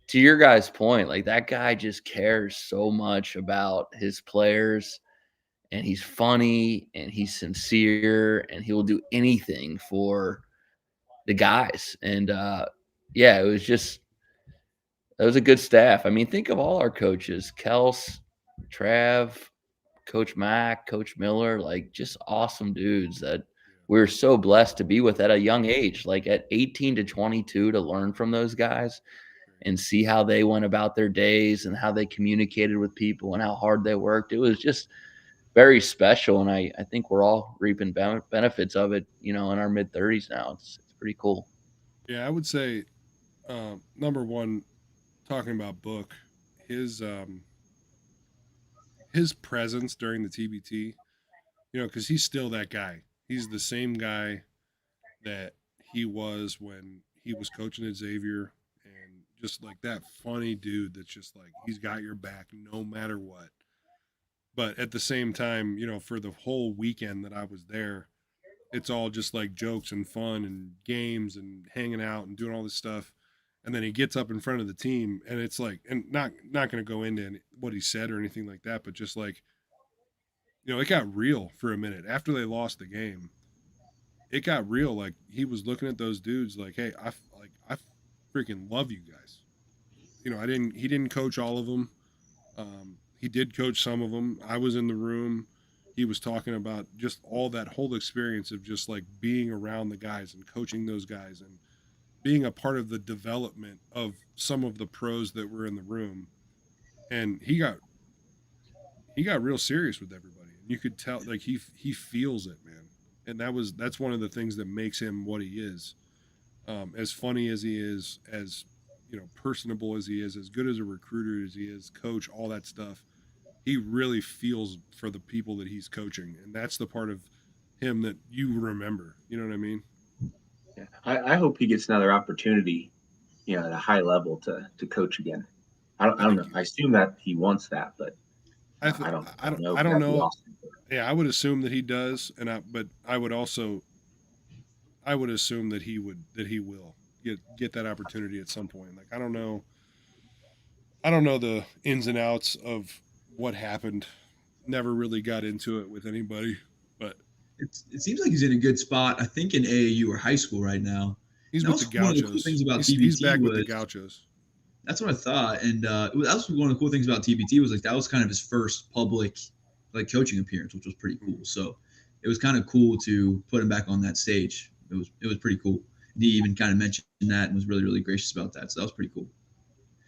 to your guys' point, like, that guy just cares so much about his players. And he's funny and he's sincere and he will do anything for the guys. And it was a good staff. I mean, think of all our coaches, Kels, Trav, Coach Mack, Coach Miller, like just awesome dudes that we were so blessed to be with at a young age, like at 18 to 22, to learn from those guys and see how they went about their days and how they communicated with people and how hard they worked. It was just very special, and I think we're all reaping benefits of it, in our mid-30s now. It's pretty cool. Yeah, I would say number one, talking about Book, his presence during the TBT, because he's still that guy. He's the same guy that he was when he was coaching at Xavier, and just like that funny dude that's just like he's got your back no matter what. But at the same time, for the whole weekend that I was there, it's all just like jokes and fun and games and hanging out and doing all this stuff. And then he gets up in front of the team, and it's like, and not going to go into what he said or anything like that, but just like, it got real for a minute after they lost the game. It got real. Like he was looking at those dudes like, hey, I freaking love you guys. He didn't coach all of them. He did coach some of them. I was in the room. He was talking about just all that whole experience of just like being around the guys and coaching those guys and being a part of the development of some of the pros that were in the room. And he got real serious with everybody. And you could tell like he feels it, man. And that's one of the things that makes him what he is. As funny as he is, as personable as he is, as good as a recruiter as he is, coach, all that stuff. He really feels for the people that he's coaching, and that's the part of him that you remember. You know what I mean? Yeah. I hope he gets another opportunity, at a high level to coach again. I don't know. I assume that he wants that, but I don't know. I don't know. Awesome. Yeah, I would assume that he does, but I would assume that he will get that opportunity at some point. Like I don't know the ins and outs of what happened. Never really got into it with anybody, but it seems like he's in a good spot. I think in AAU or high school right now. He's and with the One of the cool Gauchos. things about He's TBT back was, with the Gauchos. That's what I thought, and that was one of the cool things about TBT was like that was kind of his first public like coaching appearance, which was pretty cool. So it was kind of cool to put him back on that stage. It was pretty cool. And he even kind of mentioned that and was really, really gracious about that. So that was pretty cool.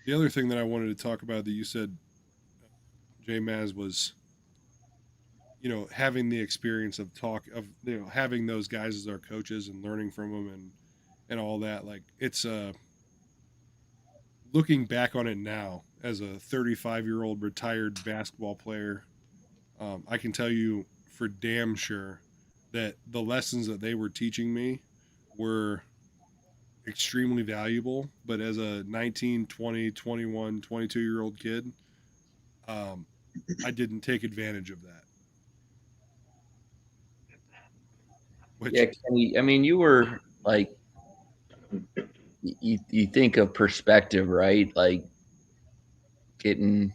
The other thing that I wanted to talk about that you said, J Maz, was having the experience of having those guys as our coaches and learning from them and all that. Like it's looking back on it now as a 35-year-old retired basketball player, I can tell you for damn sure that the lessons that they were teaching me were extremely valuable. But as a 19, 20, 21, 22-year-old kid, I didn't take advantage of that. Which, Yeah, Kenny, I mean, you were like, you think of perspective, right? Like getting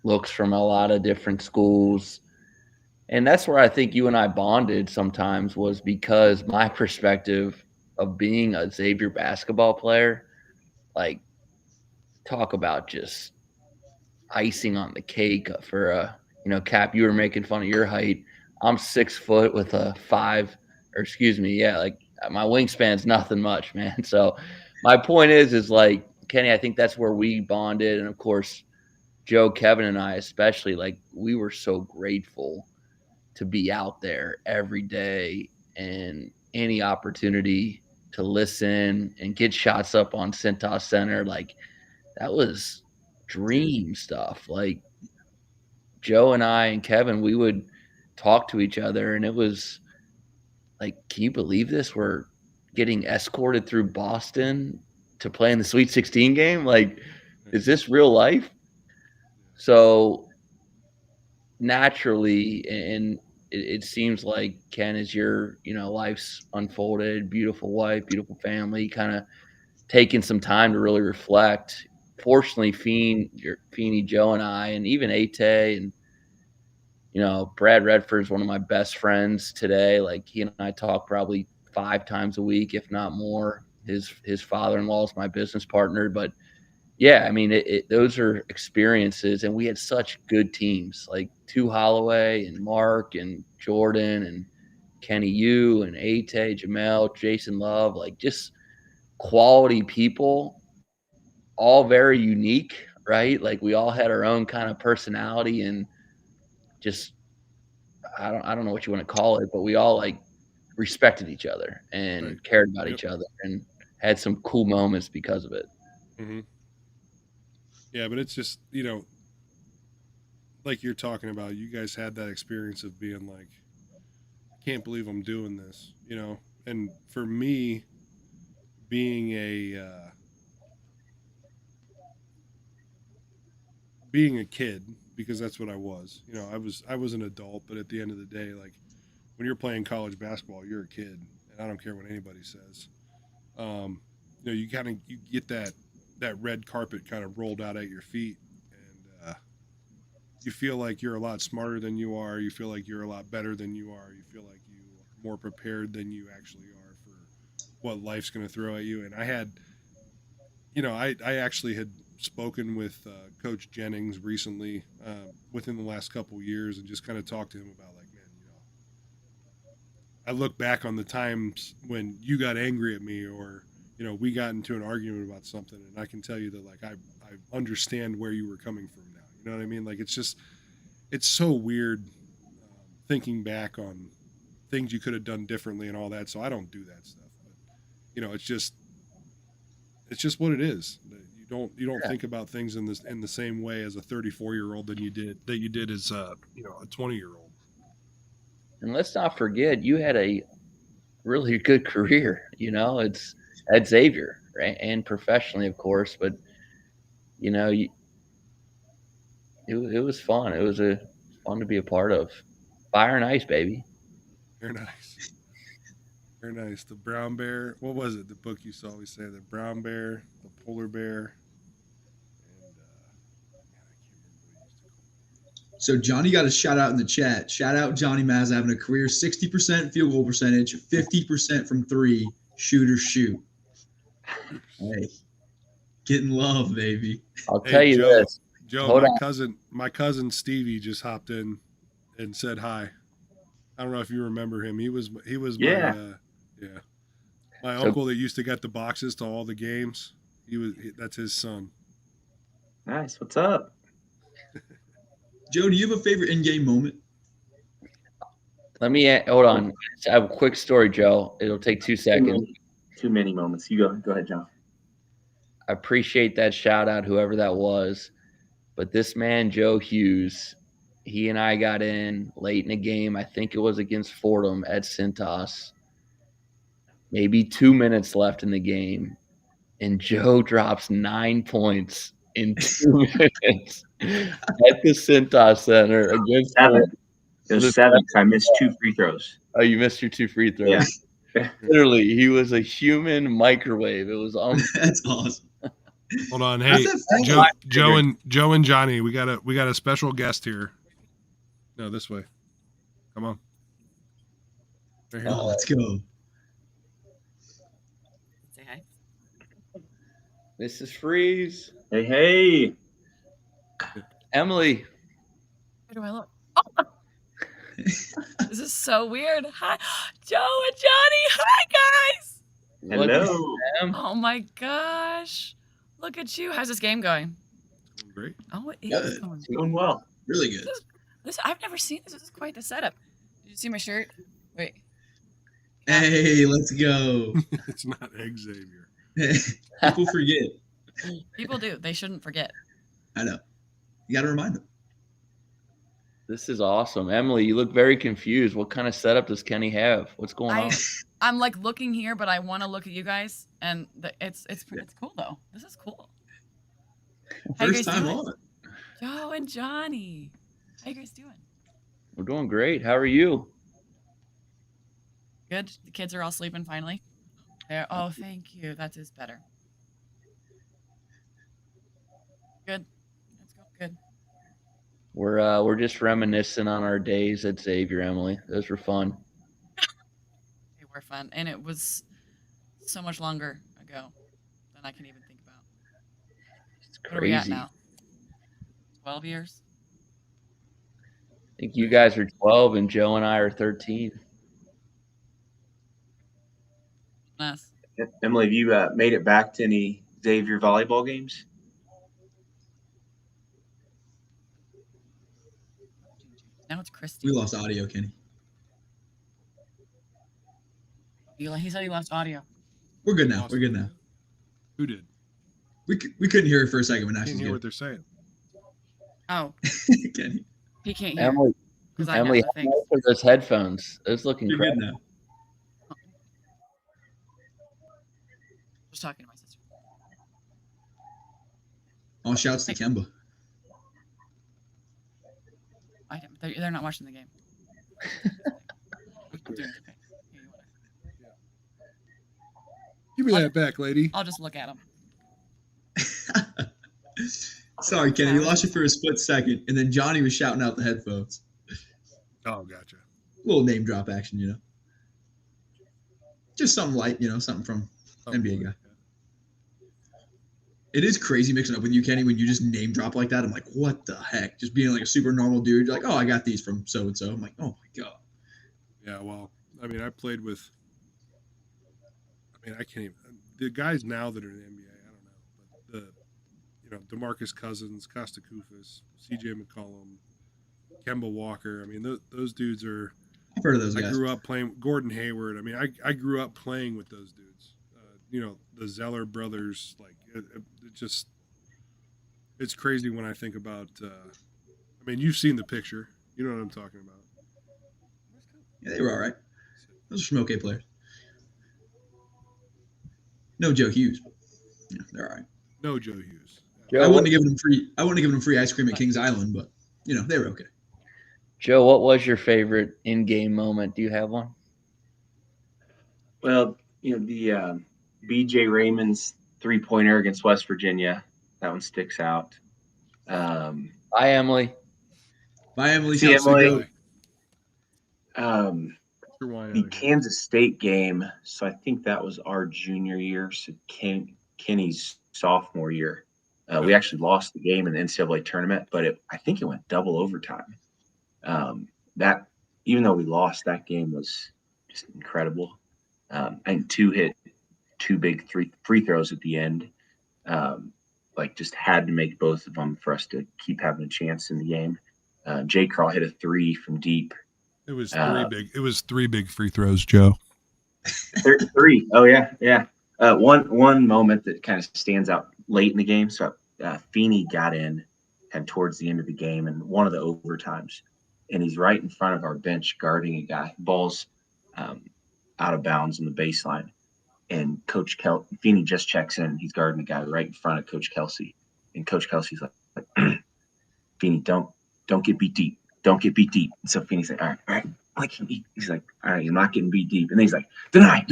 looks from a lot of different schools. And that's where I think you and I bonded sometimes, was because my perspective of being a Xavier basketball player, like, talk about just icing on the cake for Cap, you were making fun of your height. I'm 6 foot with a 5, or excuse me, yeah, like my wingspan's nothing much, man. So my point is like, Kenny, I think that's where we bonded. And of course, Joe, Kevin, and I especially, like, we were so grateful to be out there every day and any opportunity to listen and get shots up on Cintas Center. Like, that was dream stuff. Like, Joe and I and Kevin, we would talk to each other, and it was like, can you believe this? We're getting escorted through Boston to play in the Sweet 16 game. Like, is this real life? So naturally, and it seems like, Ken, as your life's unfolded, beautiful wife, beautiful family, kind of taking some time to really reflect. Fortunately, Feeney, Joe, and I, and even Ate, and Brad Redford's one of my best friends today. Like, he and I talk probably 5 times a week, if not more. His father-in-law is my business partner, but yeah, I mean, those are experiences, and we had such good teams, like Tu Holloway and Mark and Jordan and Kenny Yu and Ate, Jamel, Jason Love, like, just quality people, all very unique, right? Like, we all had our own kind of personality, and just I don't know what you want to call it, but we all, like, respected each other and right. cared about Yep. each other and had some cool moments because of it. Mm-hmm. Yeah, but it's just, like you're talking about, you guys had that experience of being like, I can't believe I'm doing this, And for me, being a kid, because that's what I was. I was an adult, but at the end of the day, like, when you're playing college basketball, you're a kid, and I don't care what anybody says. You get that red carpet kind of rolled out at your feet, and you feel like you're a lot smarter than you are. You feel like you're a lot better than you are. You feel like you are more prepared than you actually are for what life's going to throw at you. And I had, I actually had spoken with Coach Jennings recently, within the last couple of years, and just kind of talked to him about, like, man, I look back on the times when you got angry at me, or we got into an argument about something, and I can tell you that, like, I understand where you were coming from now. You know what I mean? Like, it's so weird, thinking back on things you could have done differently and all that. So I don't do that stuff. But it's just what it is. You don't think about things in the same way as a 34-year-old that you did as a 20-year-old. And let's not forget, you had a really good career. It's at Xavier, right, and professionally, of course. But it was fun. It was fun to be a part of. Fire and Ice, baby. Very nice. Very nice. The brown bear. What was it? The book you used to always say, the brown bear, the polar bear, and So Johnny got a shout out in the chat. Shout out Johnny Maz having a career 60% field goal percentage, 50% from 3, shooter shoot. Hey, getting love, baby. I'll tell you Joe, this. Joe, Hold my cousin Stevie just hopped in and said hi. I don't know if you remember him. He was Yeah. my uncle that used to get the boxes to all the games. That's his son. Nice. What's up? Joe, do you have a favorite in-game moment? Let me hold on. I have a quick story, Joe. It'll take 2 seconds. Too many moments. You go ahead, John. I appreciate that shout out, whoever that was. But this man, Joe Hughes, he and I got in late in the game. I think it was against Fordham at Cintas. Maybe 2 minutes left in the game. And Joe drops 9 points in 2 minutes at the Cintas Center against 7. It was 7. I missed 2 free throws. Oh, you missed your 2 free throws. Yeah. Literally, he was a human microwave. It was That's awesome. Hold on, hey, How's that feel? Joe and Johnny, we got a special guest here. No, this way. Come on. Right here. Oh, let's go. Say hi. Mrs. Freeze. Hey. Emily. Where do I look? Oh. This is so weird. Hi, Joe and Johnny. Hi, guys. Look Hello. at them. Oh my gosh. Look at you. How's this game going? It's going great. Oh, it is Good. going. Doing well. Really good. This I've never seen this. This is quite the setup. Did you see my shirt? Wait. Hey, let's go. It's not Xavier. People forget. People do. They shouldn't forget. I know. You got to remind them. This is awesome. Emily, you look very confused. What kind of setup does Kenny have? What's going on? I'm like looking here, but I want to look at you guys, and it's cool though. This is cool. How you First guys time doing? on. Joe and Johnny. How you guys doing? We're doing great. How are you? Good. The kids are all sleeping finally. Oh, thank you. That is better. Good. Let's go. Good. We're just reminiscing on our days at Xavier, Emily. Those were fun. They were fun, and it was so much longer ago than I can even think about. It's What are we at crazy. now? 12 years. I think you guys are 12 and Joe and I are 13. Nice. Emily, have you made it back to any Xavier volleyball games? Now it's Christy. We lost audio, Kenny. He said he lost audio. We're good now. We're good now. Who did? We couldn't hear it for a second, but now I she's can't hear what good. they're saying. Oh, Kenny, he can't hear. Emily, 'Cause I Emily, have the how things. nice are those headphones? Those look you're good incredible. now. Just talking to my sister. All shouts to Kemba. They're not watching the game. I'm doing okay. Here, you wanna- Give me that back, lady. I'll just look at them. Sorry, Kenny. We lost you for a split second, and then Johnny was shouting out the headphones. Oh, gotcha. Little name drop action, you know. Just something light, you know, something from Oh, NBA boy. guy. It is crazy mixing up with you, Kenny, when you just name drop like that. I'm like, what the heck? Just being like a super normal dude. You're like, oh, I got these from so and so. I'm like, oh my god. Yeah, well, I mean, I played with. I mean, I can't even. The guys now that are in the NBA, I don't know, but DeMarcus Cousins, Costa Koufis, C.J. McCollum, Kemba Walker. I mean, those dudes are. I've heard of those I guys. grew up playing Gordon Hayward. I mean, I grew up playing with those dudes. The Zeller brothers. Like it just, it's crazy when I think about. I mean, you've seen the picture. You know what I'm talking about. Yeah, they were all right. Those are some okay players. No Joe Hughes. But, yeah, they're all right. No Joe Hughes. Joe, I wouldn't have given them free ice cream at Kings Island, but they were okay. Joe, what was your favorite in-game moment? Do you have one? Well, the B.J. Raymond's 3-pointer against West Virginia. That one sticks out. Hi, Emily. Bye, Emily. See, Sounds so Emily. good. The Kansas State game. So I think that was our junior year. So Kenny's sophomore year. We actually lost the game in the NCAA tournament, but I think it went double overtime. That even though we lost, that game was just incredible. I think hit two big free throws at the end. Just had to make both of them for us to keep having a chance in the game. Jay Crawl hit a 3 from deep. It was three big free throws, Joe. 3. Oh yeah. One moment that kind of stands out late in the game. So Feeney got in and towards the end of the game and one of the overtimes, and he's right in front of our bench guarding a guy. Ball's out of bounds on the baseline, and Coach Feeney just checks in. He's guarding a guy right in front of Coach Kelsey, and Coach Kelsey's like Feeney, don't get beat deep. don't get beat deep. And so Feeney's like, all right. He's like, all right, you're not getting beat deep. And then he's like, deny.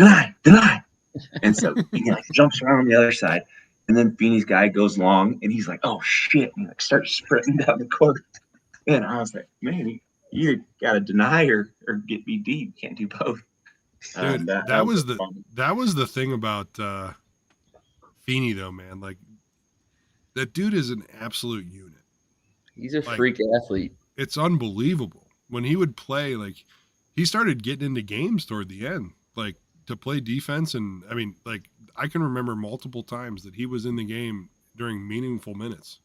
And so he like jumps around on the other side. And then Feeney's guy goes long, and he's like, oh, shit. And he like starts sprinting down the court. And I was like, man, you got to deny or get beat deep. You can't do both. Dude, that was the thing about Feeney, though, man. Like, that dude is an absolute unit. He's a freak athlete. It's unbelievable. When he would play, like, he started getting into games toward the end, like, to play defense. And, I mean, like, I can remember multiple times that he was in the game during meaningful minutes.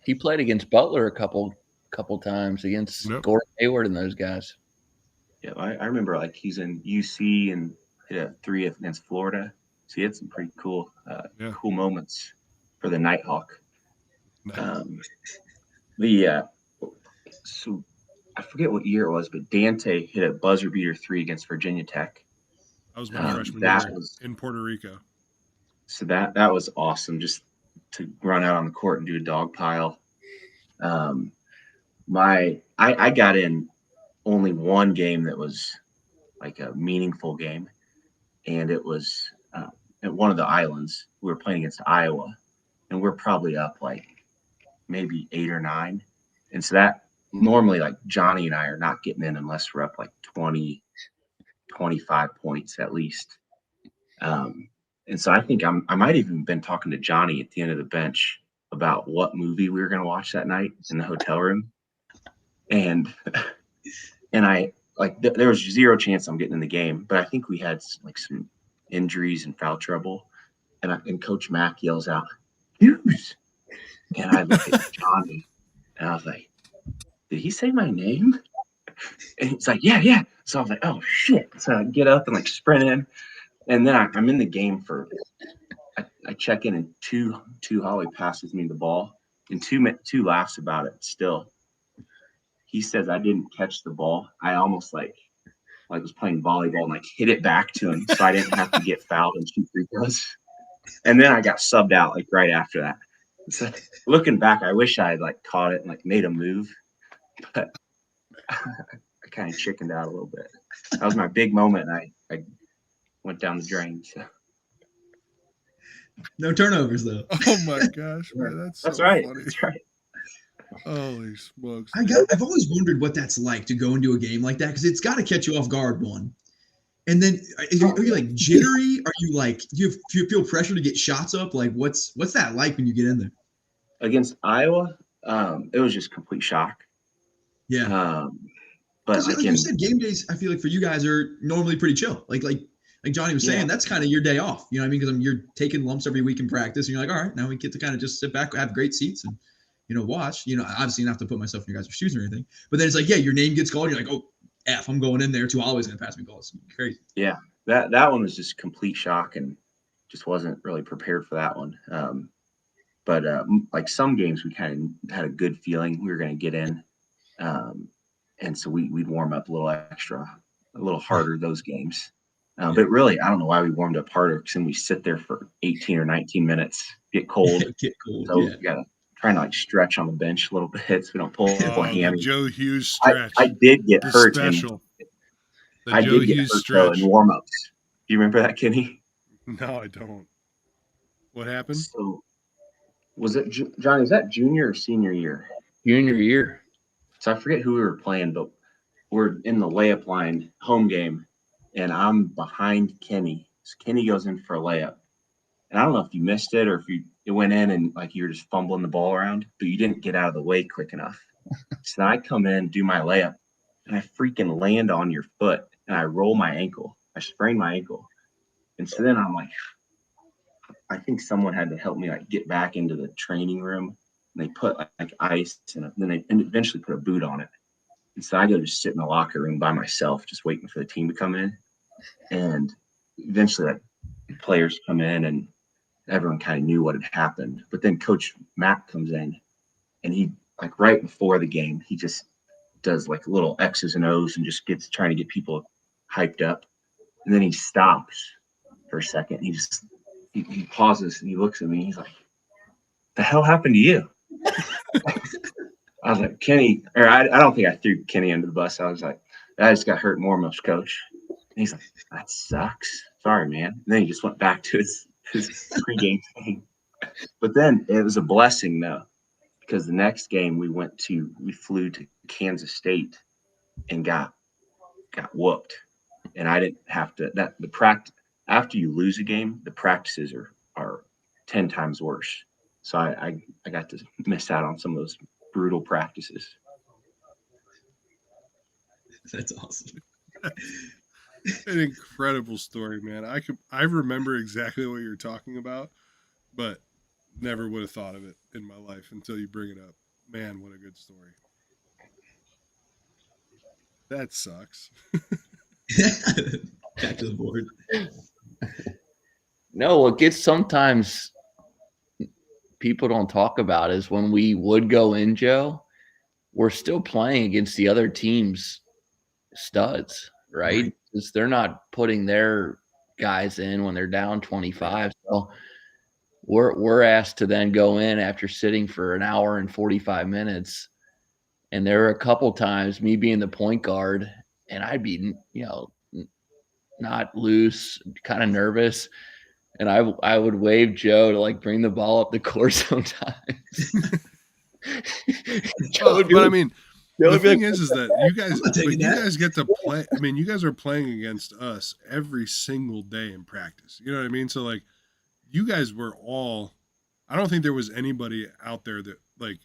He played against Butler a couple times, against Gordon Hayward and those guys. Yeah, I remember, like, he's in UC and hit a 3 against Florida. So he had some pretty cool moments for the Nighthawk. So I forget what year it was, but Dante hit a buzzer beater 3 against Virginia Tech. That was my freshman year in Puerto Rico. So that was awesome, just to run out on the court and do a dog pile. I got in only one game that was like a meaningful game, and it was at one of the islands. We were playing against Iowa, and we're probably up like maybe 8 or 9. And so that normally, like, Johnny and I are not getting in unless we're up like 20, 25 points at least. And so I think I might even been talking to Johnny at the end of the bench about what movie we were going to watch that night in the hotel room. And I like there was 0 chance I'm getting in the game, but I think we had like some injuries and foul trouble. And Coach Mack yells out, "Hughes!" And I look at Johnny and I was like, "Did he say my name?" And he's like, "Yeah." So I was like, "Oh shit!" So I get up and like sprint in, and then I'm in the game for. I check in, and two Holly passes me the ball, and two laughs about it. Still, he says I didn't catch the ball. I almost like was playing volleyball and like hit it back to him, so I didn't have to get fouled and shoot free throws. And then I got subbed out like right after that. So looking back, I wish I had like caught it and like made a move, but I kind of chickened out a little bit. That was my big moment. And I went down the drain. So. No turnovers though. Oh my gosh, man, that's so right. funny. That's right. Holy smokes! I've always wondered what that's like to go into a game like that, because it's got to catch you off guard, one. And then are you like jittery? Are you like do you feel pressure to get shots up? Like what's that like when you get in there? Against Iowa, it was just complete shock. Yeah. But like you said, game days I feel like for you guys are normally pretty chill. Like Johnny was saying, that's kind of your day off. You know what I mean? Because you're taking lumps every week in practice, and you're like, all right, now we get to kind of just sit back, have great seats, and watch. Obviously not to put myself in your guys' shoes or anything, but then it's like, your name gets called, you're like, oh, F, I'm going in there too. Always gonna pass me balls. It's crazy. Yeah, that one was just complete shock, and just wasn't really prepared for that one. But like some games, we kind of had a good feeling we were going to get in, and so we'd warm up a little harder those games. But really, I don't know why we warmed up harder, because then we sit there for 18 or 19 minutes, get cold. So we got to try and like stretch on the bench a little bit so we don't pull a hammy. Joe Hughes stretch. I did get hurt. Special. I did get hurt in warm-ups. Do you remember that, Kenny? No, I don't. What happened? So, was it, Johnny, was that junior or senior year? Junior year. So I forget who we were playing, but we're in the layup line, home game, and I'm behind Kenny. So Kenny goes in for a layup. And I don't know if you missed it or if it went in and like you were just fumbling the ball around, but you didn't get out of the way quick enough. So then I come in, do my layup, and I freaking land on your foot, and I roll my ankle. I sprained my ankle. And so then I'm like, I think someone had to help me like get back into the training room. And they put like ice and then they eventually put a boot on it. And so I go just sit in the locker room by myself, just waiting for the team to come in. And eventually like players come in and everyone kind of knew what had happened. But then Coach Mack comes in, and he like right before the game, he just does like little X's and O's and just gets trying to get people hyped up. And then he stops for a second. He pauses and he looks at me. And he's like, "The hell happened to you?" I was like, Kenny, or I don't think I threw Kenny under the bus. I was like, I just got hurt more, most coach. And he's like, that sucks. Sorry, man. And then he just went back to his pregame thing. But then it was a blessing, though, because the next game we flew to Kansas State and got whooped. And I didn't have to, the practice, after you lose a game, the practices are 10 times worse. So I got to miss out on some of those brutal practices. That's awesome. An incredible story, man. I remember exactly what you're talking about, but never would have thought of it in my life until you bring it up. Man, what a good story. That sucks. Back to the board. No, what gets sometimes people don't talk about is when we would go in, Joe, we're still playing against the other team's studs, right? Because they're not putting their guys in when they're down 25. So we're asked to then go in after sitting for an hour and 45 minutes. And there were a couple times, me being the point guard, and I'd be, not loose, kind of nervous. And I would wave Joe to like bring the ball up the court sometimes. But I mean, the thing is that you guys get to play. I mean, you guys are playing against us every single day in practice. You know what I mean? So like, you guys were all. I don't think there was anybody out there that like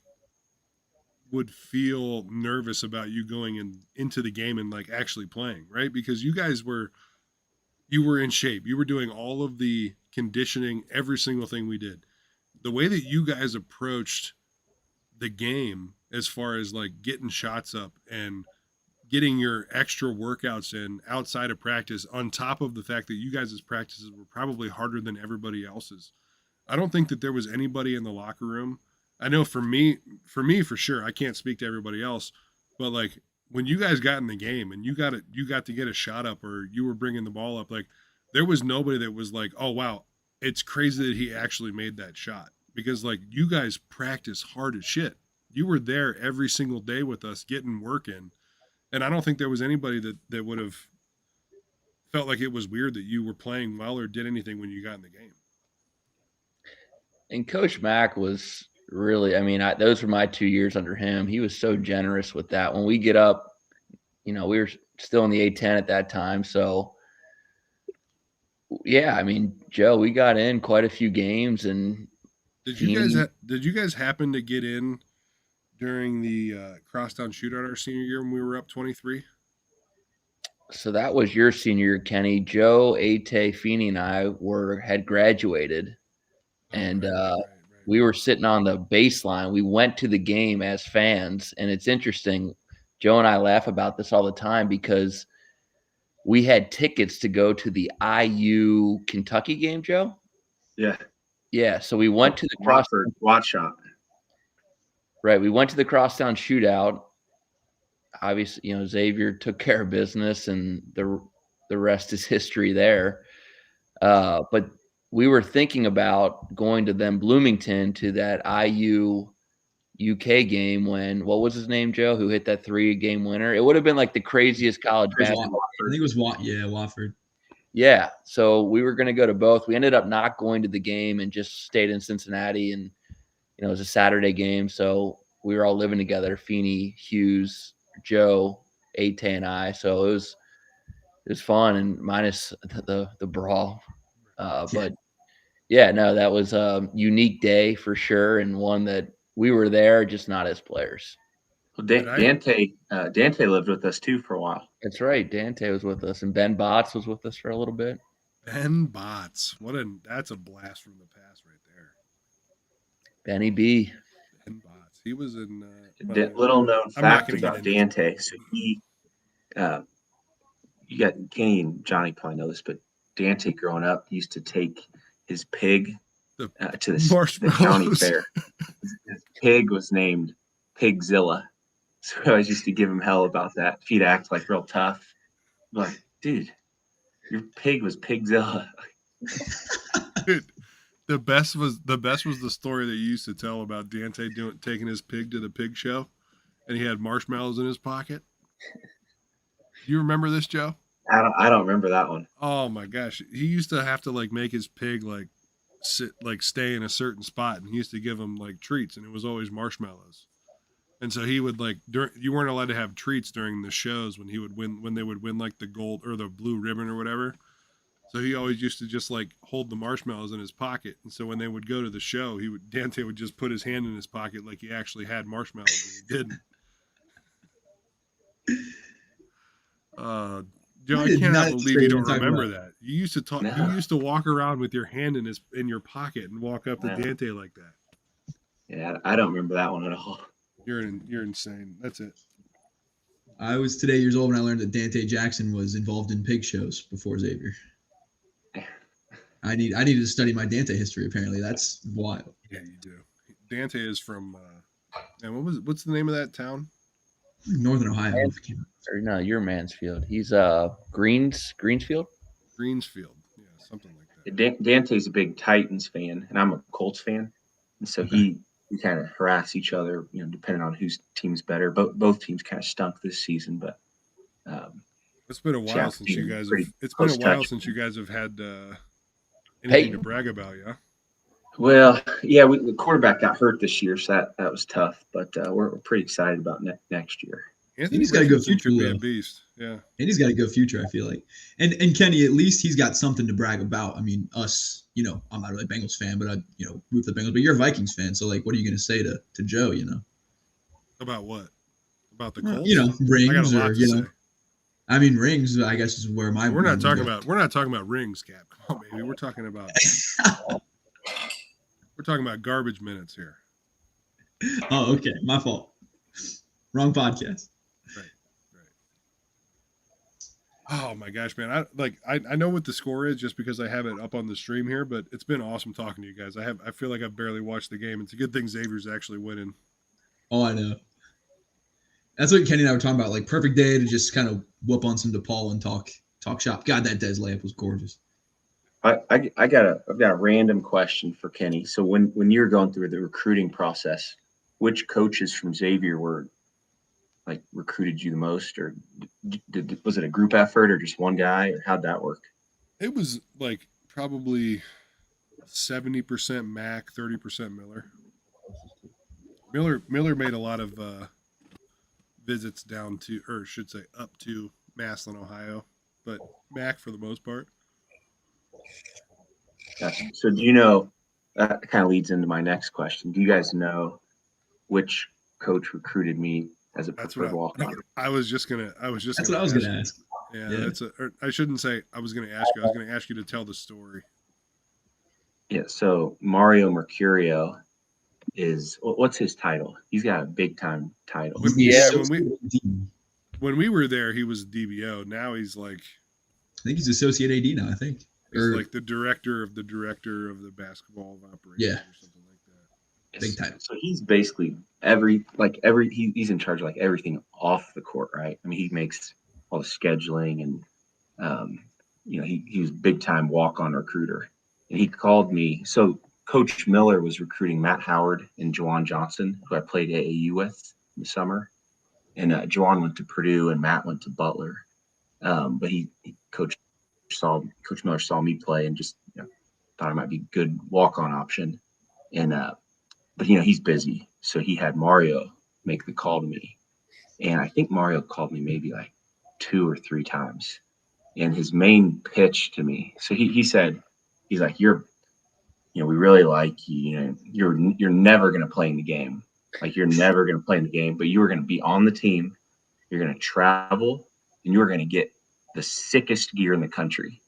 would feel nervous about you going into the game and like actually playing, right? Because you guys were in shape. You were doing all of the conditioning, every single thing we did. The way that you guys approached the game as far as like getting shots up and getting your extra workouts in outside of practice, on top of the fact that you guys' practices were probably harder than everybody else's. I don't think that there was anybody in the locker room. I know for me, for sure, I can't speak to everybody else, but like when you guys got in the game and you got to get a shot up or you were bringing the ball up, like there was nobody that was like, oh, wow, it's crazy that he actually made that shot, because like you guys practice hard as shit. You were there every single day with us getting work in. And I don't think there was anybody that would have felt like it was weird that you were playing well or did anything when you got in the game. And Coach Mack was really, those were my 2 years under him. He was so generous with that. When we get up, we were still in the A10 at that time. So, yeah, Joe, we got in quite a few games. And did you guys happen to get in during the crosstown shootout our senior year when we were up 23? So that was your senior year, Kenny. Joe, Ate, Feeney, and I had graduated. And we were sitting on the baseline. We went to the game as fans. And it's interesting. Joe and I laugh about this all the time because we had tickets to go to the IU Kentucky game, Joe. Yeah. Yeah. So we went to the watch shot. Right. We went to the crosstown shootout. Obviously, Xavier took care of business and the rest is history there. But we were thinking about going to them Bloomington to that IU UK game when, what was his name, Joe, who hit that 3-game winner? It would have been like the craziest college basketball. I think it was Wofford. Yeah. So we were going to go to both. We ended up not going to the game and just stayed in Cincinnati. And, it was a Saturday game. So we were all living together, Feeney, Hughes, Joe, Ate, and I. So it was fun, and minus the brawl. But yeah, no, that was a unique day for sure, and one that we were there, just not as players. Well, Dante lived with us too for a while. That's right. Dante was with us, and Ben Botts was with us for a little bit. Ben Botts, that's a blast from the past right there. Benny B. Ben Botts, he was in. Little known fact about Dante. So he, you got Kenny and Johnny probably know this, but Dante growing up used to take his pig to the county fair. His pig was named Pigzilla. So I always used to give him hell about that. If he'd act like real tough, I'm like, dude, your pig was Pigzilla. Dude, the best was the story that you used to tell about Dante taking his pig to the pig show. and he had marshmallows in his pocket. Do you remember this, Joe? I don't remember that one. Oh my gosh, he used to have to like make his pig like stay in a certain spot, and he used to give him like treats, and it was always marshmallows. And so he would like you weren't allowed to have treats during the shows when they would win like the gold or the blue ribbon or whatever. So he always used to just like hold the marshmallows in his pocket, and so when they would go to the show, Dante would just put his hand in his pocket like he actually had marshmallows, and he didn't. Joe, I cannot believe you don't remember that. You used to talk. No. You used to walk around with your hand in your pocket and walk up to Dante like that. Yeah, I don't remember that one at all. You're insane. That's it. I was today years old when I learned that Dante Jackson was involved in pig shows before Xavier. I needed to study my Dante history. Apparently, that's wild. Yeah, you do. Dante is from. And what's the name of that town? Northern Ohio. No, you're Mansfield. He's Greensfield. Greensfield, yeah, something like that. Dante's a big Titans fan, and I'm a Colts fan, and so we kind of harass each other, depending on whose team's better. Both teams kind of stunk this season, but it's been a while since you guys have. It's been a while since you guys have had anything to brag about, yeah. Well, yeah, the quarterback got hurt this year, so that was tough. But we're pretty excited about next year. Anthony's got a good future. Could be a beast, yeah. And he's got a good future, I feel like. And Kenny, at least he's got something to brag about. I mean, us, I'm not really a Bengals fan, but I, root for the Bengals. But you're a Vikings fan, so like, what are you going to say to Joe? About what? About the Colts? Rings or I mean, rings. I guess is where my. We're not talking about rings, Cap. Come on, baby. We're talking about. We're talking about garbage minutes here. Oh, okay. My fault. Wrong podcast. Right. Oh my gosh, man! I know what the score is just because I have it up on the stream here, but it's been awesome talking to you guys. I feel like I've barely watched the game. It's a good thing Xavier's actually winning. Oh, I know. That's what Kenny and I were talking about. Like, perfect day to just kind of whoop on some Depaul and talk shop. God, that Des layup was gorgeous. I've got a random question for Kenny. So when you're going through the recruiting process, which coaches from Xavier were like recruited you the most, or was it a group effort or just one guy, or how'd that work? It was like probably 70% Mac, 30% Miller. Miller made a lot of visits down to, or should say up to Maslin, Ohio, but Mac for the most part. Gotcha. So do you know, that kind of leads into my next question. Do you guys know which coach recruited me as a preferred walk-on? I was just gonna what I was gonna ask. Yeah. I shouldn't say I was gonna ask you. I was gonna ask you to tell the story. Yeah. So Mario Mercurio is, what's his title? He's got a big time title. When we were there, he was DBO. Now he's like, I think he's associate AD now. I think. He's like the director of the basketball operations or something like that. Big time. So he's basically he's in charge of like everything off the court, right? I mean, he makes all the scheduling and he was big time walk-on recruiter. And he called me. So Coach Miller was recruiting Matt Howard and Juwan Johnson, who I played AAU with in the summer. And Juwan went to Purdue and Matt went to Butler. But Coach Miller saw me play and just thought it might be a good walk-on option. And but he's busy, so he had Mario make the call to me. And I think Mario called me maybe like 2 or 3 times. And his main pitch to me, so he said, he's like, we really like you. You're never gonna play in the game. Like, you're never gonna play in the game, but you are gonna be on the team. You're gonna travel, and you're gonna get the sickest gear in the country.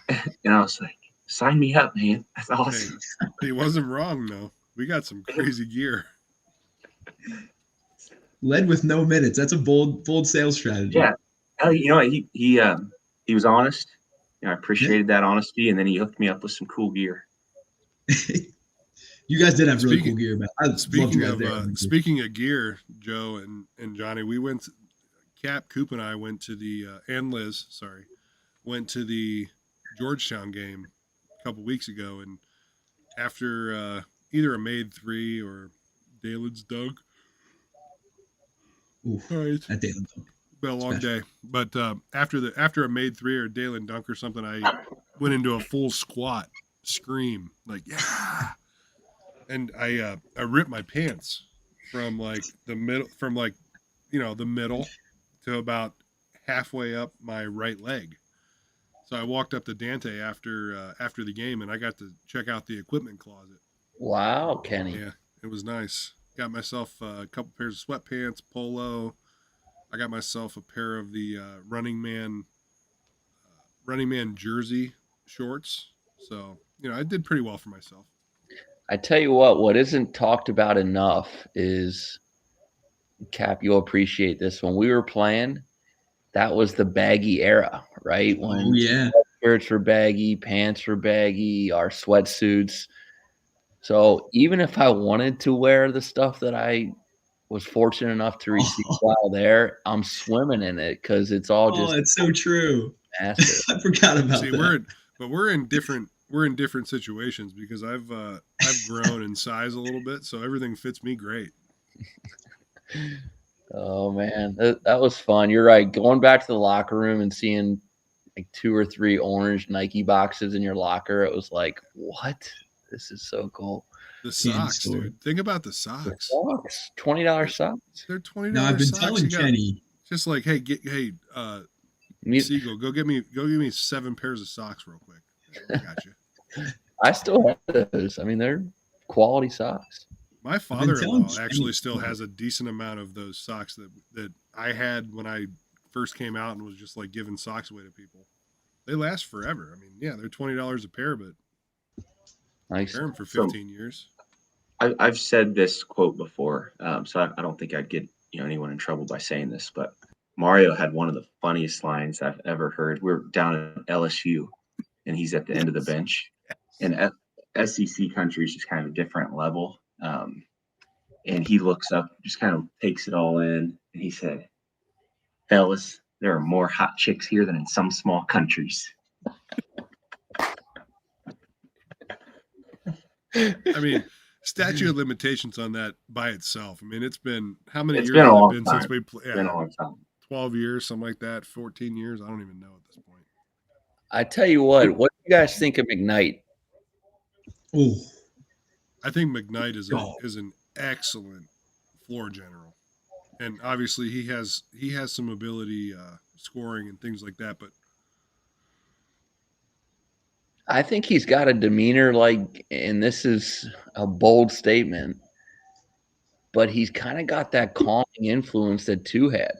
And I was like, sign me up, man. That's awesome. Hey, he wasn't wrong, though. We got some crazy gear. Led with no minutes. That's a bold sales strategy. Yeah. He was honest. I appreciated that honesty, and then he hooked me up with some cool gear. You guys did have really cool gear, man. Speaking of gear, Joe and Johnny, we went to, Coop and I went to and Liz, went to the Georgetown game a couple weeks ago, and after either a Made 3 or Dalen's dunk, Oof, All right. that Dalen dunk. Been a long Special. day, but after a made three or a Dalen dunk or something, I went into a full squat, scream like yeah, and I ripped my pants from like the middle, the middle to about halfway up my right leg. So I walked up to Dante after the game, and I got to check out the equipment closet. Wow, Kenny. Yeah, it was nice. Got myself a couple pairs of sweatpants, polo. I got myself a pair of the Running Man jersey shorts. So I did pretty well for myself. I tell you what isn't talked about enough is, Cap, you'll appreciate this. When we were playing, that was the baggy era, right? When Oh yeah. shirts were baggy, pants were baggy, our sweatsuits. So even if I wanted to wear the stuff that I was fortunate enough to receive while there, I'm swimming in it because it's all just it's so true. massive. I forgot about See, that. we're in different situations because I've grown in size a little bit, so everything fits me great. Oh man, that was fun. You're right. Going back to the locker room and seeing like 2 or 3 orange Nike boxes in your locker, it was like, what? This is so cool. The socks, dude. Think about the The socks. socks, $20 socks. They're $20 Now I've been socks. telling Kenny. Just like, hey, Siegel, go get me 7 pairs of socks real quick. I got you. I still have those. I mean, they're quality socks. My father-in-law actually still has a decent amount of those socks that I had when I first came out and was just like giving socks away to people. They last forever. I mean, yeah, they're $20 a pair, but Nice. wear them for 15 years. I've said this quote before, so I don't think I'd get anyone in trouble by saying this, but Mario had one of the funniest lines I've ever heard. We're down at LSU, and he's at the end of the bench, and SEC country is just kind of a different level. And he looks up, just kind of takes it all in, and he said, "Fellas, there are more hot chicks here than in some small countries." I mean, statute of limitations on that by itself. I mean, it's been how many It's years been a has it long been time. since we played? It's been a long time. 12 years, something like that. 14 years. I don't even know at this point. I tell you what do you guys think of McKnight? Oh, I think McKnight is an excellent floor general, and obviously he has some ability scoring and things like that. But I think he's got a demeanor like, and this is a bold statement, but he's kind of got that calming influence that 2 had.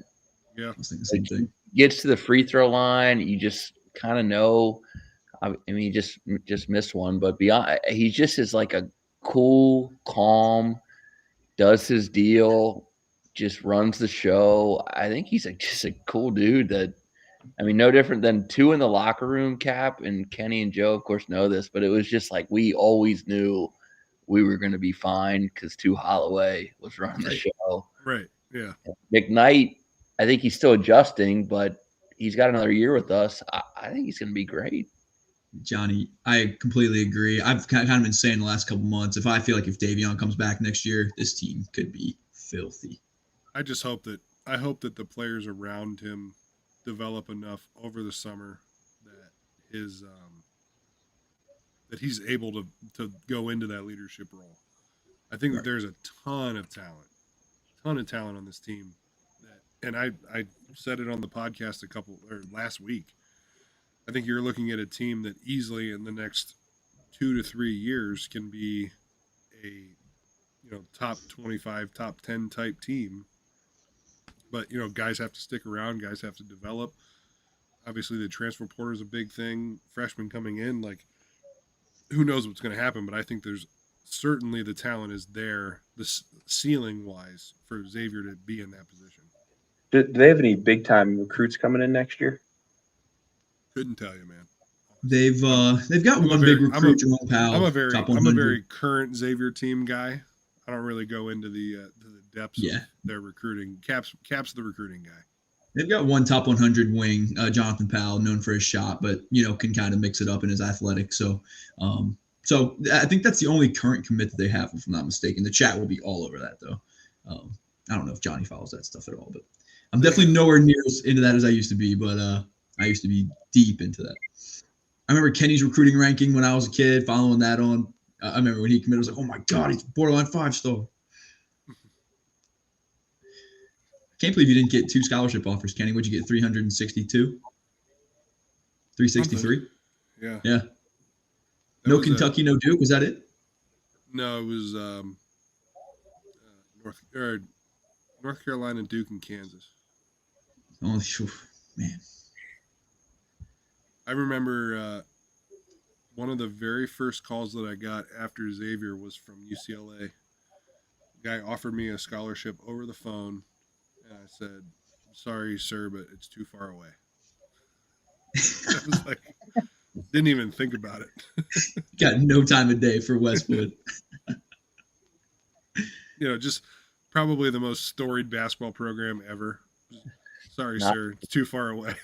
yeah, I was thinking the same thing. Gets to the free throw line, you just kind of know. I mean, he just missed one, but beyond, he just is like a cool, calm, does his deal, just runs the show. I think he's just a cool dude that, I mean, no different than 2 in the locker room, Cap, and Kenny and Joe, of course, know this, but it was just like we always knew we were going to be fine because 2 Holloway was running the show. right, yeah. McKnight, I think he's still adjusting, but he's got another year with us. I think he's going to be great. Johnny, I completely agree. I've kind of been saying the last couple months, if Davion comes back next year, this team could be filthy. I hope that the players around him develop enough over the summer that that he's able to go into that leadership role. I think that there's a ton of talent on this team. And I said it on the podcast last week. I think you're looking at a team that easily in the next 2 to 3 years can be a top 25, top 10 type team. But guys have to stick around, guys have to develop. Obviously the transfer portal is a big thing. Freshmen coming in, like who knows what's going to happen, but I think there's certainly the talent is there, the ceiling wise, for Xavier to be in that position. Do they have any big time recruits coming in next year? Couldn't tell you, man. They've got one big recruit, Jerome Powell. I'm a very current Xavier team guy. I don't really go into the depths of their recruiting. Cap's the recruiting guy. They've got one top 100 wing, Jonathan Powell, known for his shot, but can kind of mix it up in his athletic. So I think that's the only current commit that they have, if I'm not mistaken. The chat will be all over that though. I don't know if Johnny follows that stuff at all, but I'm definitely nowhere near as into that as I used to be. But I used to be deep into that. I remember Kenny's recruiting ranking when I was a kid, following that on. I remember when he committed, I was like, oh my God, he's borderline 5-star. Can't believe you didn't get 2 scholarship offers, Kenny. What'd you get? 362? 363? Yeah. Yeah. That No was Kentucky, no Duke. Was that it? No, it was North Carolina, Duke, and Kansas. Oh, man. I remember one of the very first calls that I got after Xavier was from UCLA. The guy offered me a scholarship over the phone, and I said, "I'm sorry, sir, but it's too far away." I was like, didn't even think about it. Got no time of day for Westwood. Just probably the most storied basketball program ever. Sorry, sir, it's too far away.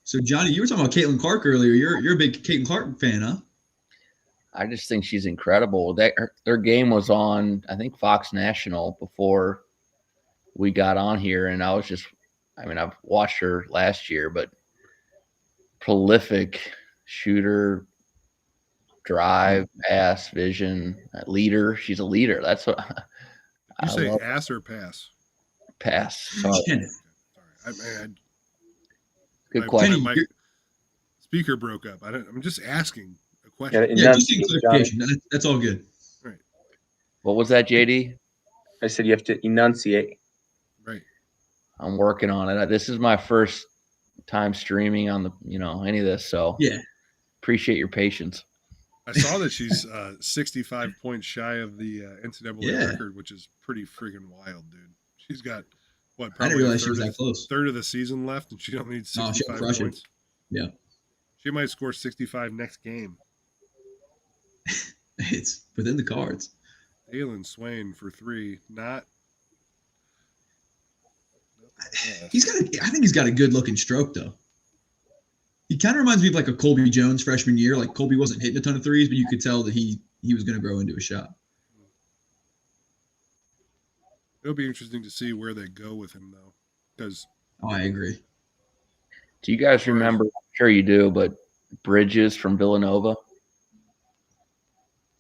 So, Johnny, you were talking about Caitlin Clark earlier. You're a big Caitlin Clark fan, huh? I just think she's incredible. Their game was on, I think, Fox National before we got on here, and I've watched her last year, but prolific shooter, drive, pass, vision, leader. She's a leader. That's what You say ass or pass? Pass. Sorry. Sorry. Good question. My speaker broke up. I'm just asking a question. Yeah, just need clarification. That's all good. Right. What was that, JD? I said you have to enunciate. Right. I'm working on it. This is my first time streaming on the any of this, so yeah, appreciate your patience. I saw that she's 65 points shy of the NCAA record, which is pretty freaking wild, dude. She's got what? Probably I didn't realize she was that close. Third of the season left, and she don't need 65 points. Yeah, she might score 65 next game. It's within the cards. Dalen Swain for 3, not. I think he's got a good looking stroke though. He kind of reminds me of like a Colby Jones freshman year. Like Colby wasn't hitting a ton of threes, but you could tell that he was going to grow into a shot. It'll be interesting to see where they go with him though, because. I agree. Do you guys remember? I'm sure you do, but Bridges from Villanova.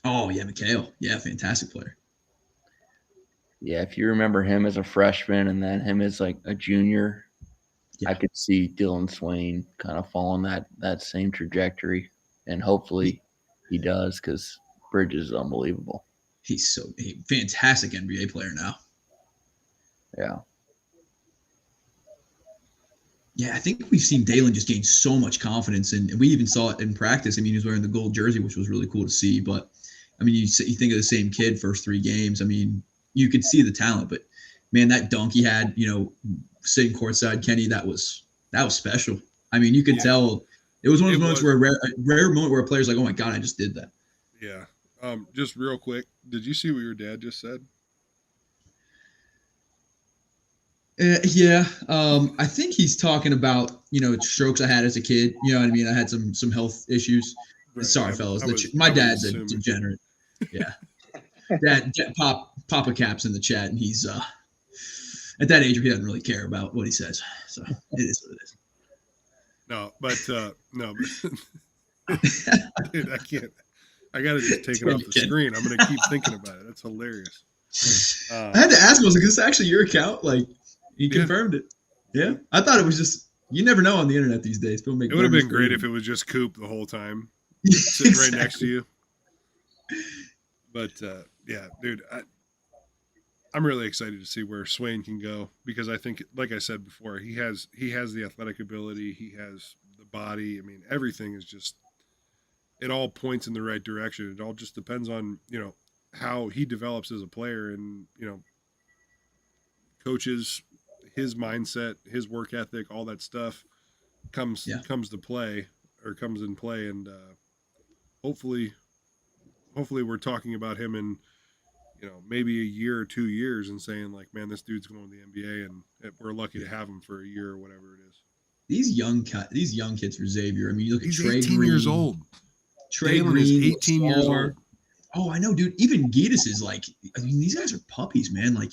Oh yeah, Mikhail. Yeah, fantastic player. Yeah, if you remember him as a freshman and then him as like a junior, I could see Dylan Swain kind of following that same trajectory, and hopefully he does because Bridges is unbelievable. He's a fantastic NBA player now. Yeah. Yeah, I think we've seen Dalen just gain so much confidence, and we even saw it in practice. I mean, he was wearing the gold jersey, which was really cool to see. But I mean, you think of the same kid first 3 games. I mean, you could see the talent, but man, that dunk he had, sitting courtside, Kenny, that was special. I mean, you could tell it was one of those moments where a rare moment where a player's like, "Oh my God, I just did that." Yeah. Just real quick, did you see what your dad just said? Yeah. I think he's talking about strokes I had as a kid. You know what I mean? I had some health issues. Right. Sorry, fellas. My dad's a degenerate. Yeah. Dad, Papa Cap's in the chat, and he's at that age where he doesn't really care about what he says. So it is what it is. No, dude, I can't. I gotta just take it off the screen. I'm gonna keep thinking about it. That's hilarious. I had to ask him, was like, "Is this actually your account?" Like, he confirmed it. Yeah, I thought it was just. You never know on the internet these days. People make. It would have been great if it was just Coop the whole time, sitting right next to you. But yeah, dude, I'm really excited to see where Swain can go because I think, like I said before, he has the athletic ability, he has the body. I mean, everything is just. It all points in the right direction. It all just depends on how he develops as a player, and coaches, his mindset, his work ethic, all that stuff comes in play, and hopefully we're talking about him in maybe a year or 2 years and saying like, man, this dude's going to the NBA, and we're lucky to have him for a year or whatever it is. These young kids for Xavier. I mean, you look at He's Trey 18 Green. years old. Trey Dalen Green is 18 years old. Oh, I know, dude. Even Giedis is like. I mean, these guys are puppies, man. Like,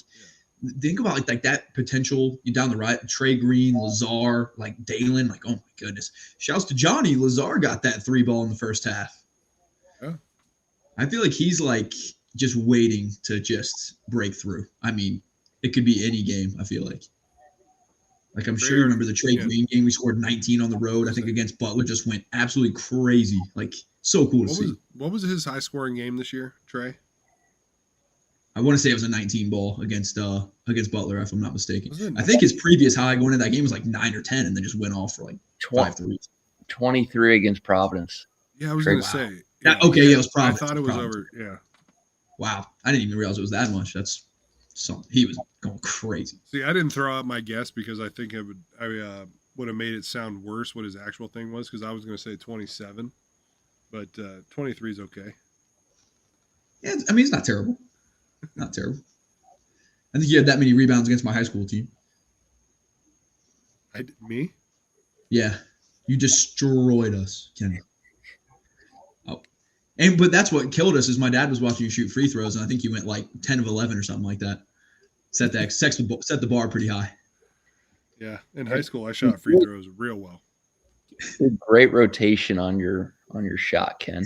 think about like that potential down the right. Trey Green, Lazar, like Dalen. Like, oh my goodness! Shouts to Johnny. Lazar got that 3 ball in the first half. Yeah. I feel like he's like just waiting to just break through. I mean, it could be any game. I feel like. Like I'm sure you remember the Trey Green game. We scored 19 on the road. I think against Butler, just went absolutely crazy. Like so cool to see. What was his high scoring game this year, Trey? I want to say it was a 19 ball against Butler, if I'm not mistaken. I think his previous high going into that game was like 9 or 10, and then just went off for like 5 threes. 23 against Providence. Yeah, I was going to say. Yeah, it was Providence. I thought it was over. Yeah. Wow, I didn't even realize it was that much. That's something. He was going crazy. See, I didn't throw out my guess because I think I would have made it sound worse what his actual thing was, because I was going to say 27, but 23 is okay. Yeah, I mean, it's not terrible. Not terrible. I think you had that many rebounds against my high school team. Me? Yeah, you destroyed us, Kenny. Oh, but that's what killed us is my dad was watching you shoot free throws, and I think you went like 10 of 11 or something like that. Set the bar pretty high. Yeah, in high school I shot free throws real well. Great rotation on your shot, Ken.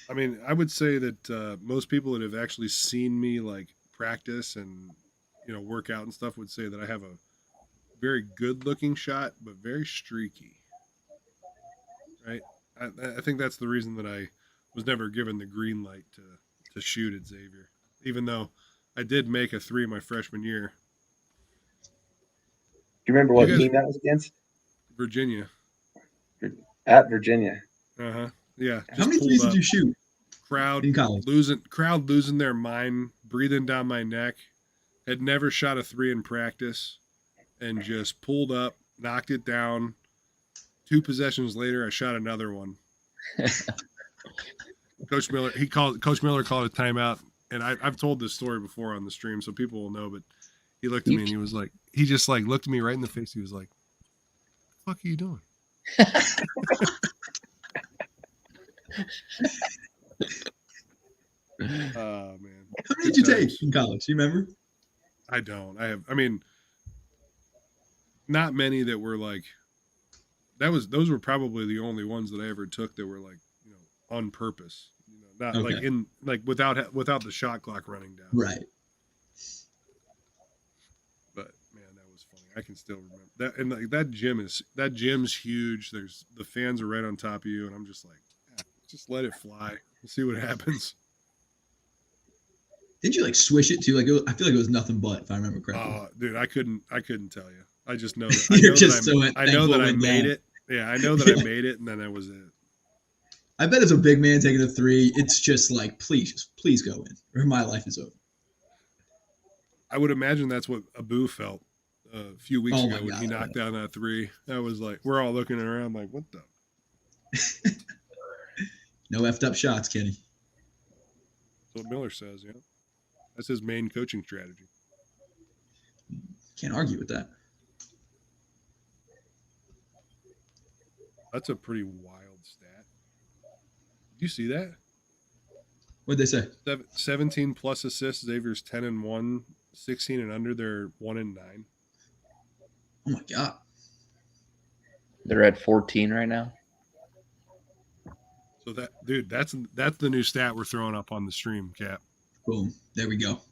I mean, I would say that most people that have actually seen me like practice and work out and stuff would say that I have a very good-looking shot, but very streaky. Right? I think that's the reason that I was never given the green light to shoot at Xavier, even though I did make a 3 my freshman year. Do you remember what team that was against? Virginia. At Virginia. Uh-huh. Yeah. How many threes did you shoot? Crowd losing their mind, breathing down my neck. Had never shot a 3 in practice, and just pulled up, knocked it down. 2 possessions later, I shot another one. Coach Miller called a timeout, and I've told this story before on the stream, so people will know. But he looked at me and he was like, he just like looked at me right in the face. He was like, "What the fuck are you doing?" Oh man! How many did you take in college? Do you remember? I don't. I mean, not many that were like. Those were probably the only ones that I ever took that were like on purpose. Not like without the shot clock running down. Right. But man, that was funny. I can still remember that. And like that gym's huge. The fans are right on top of you, and I'm just like, just let it fly. We'll see what happens. Didn't you like swish it too? Like I feel like it was nothing but, if I remember correctly. Oh, dude, I couldn't tell you. I just know that I know that I made it. Yeah, I know that I made it, and then that was it. I bet as a big man taking a 3, it's just like, please go in, or my life is over. I would imagine that's what Abu felt a few weeks ago when he knocked down that 3. That was like, we're all looking around like, what the? No effed up shots, Kenny. That's what Miller says, yeah. That's his main coaching strategy. Can't argue with that. That's a pretty wild stat. Did you see that? What'd they say? 17 plus assists. Xavier's 10-1. 16 and under, they're 1-9. Oh my god. They're at 14 right now. So that's the new stat we're throwing up on the stream, Cap. Boom. There we go.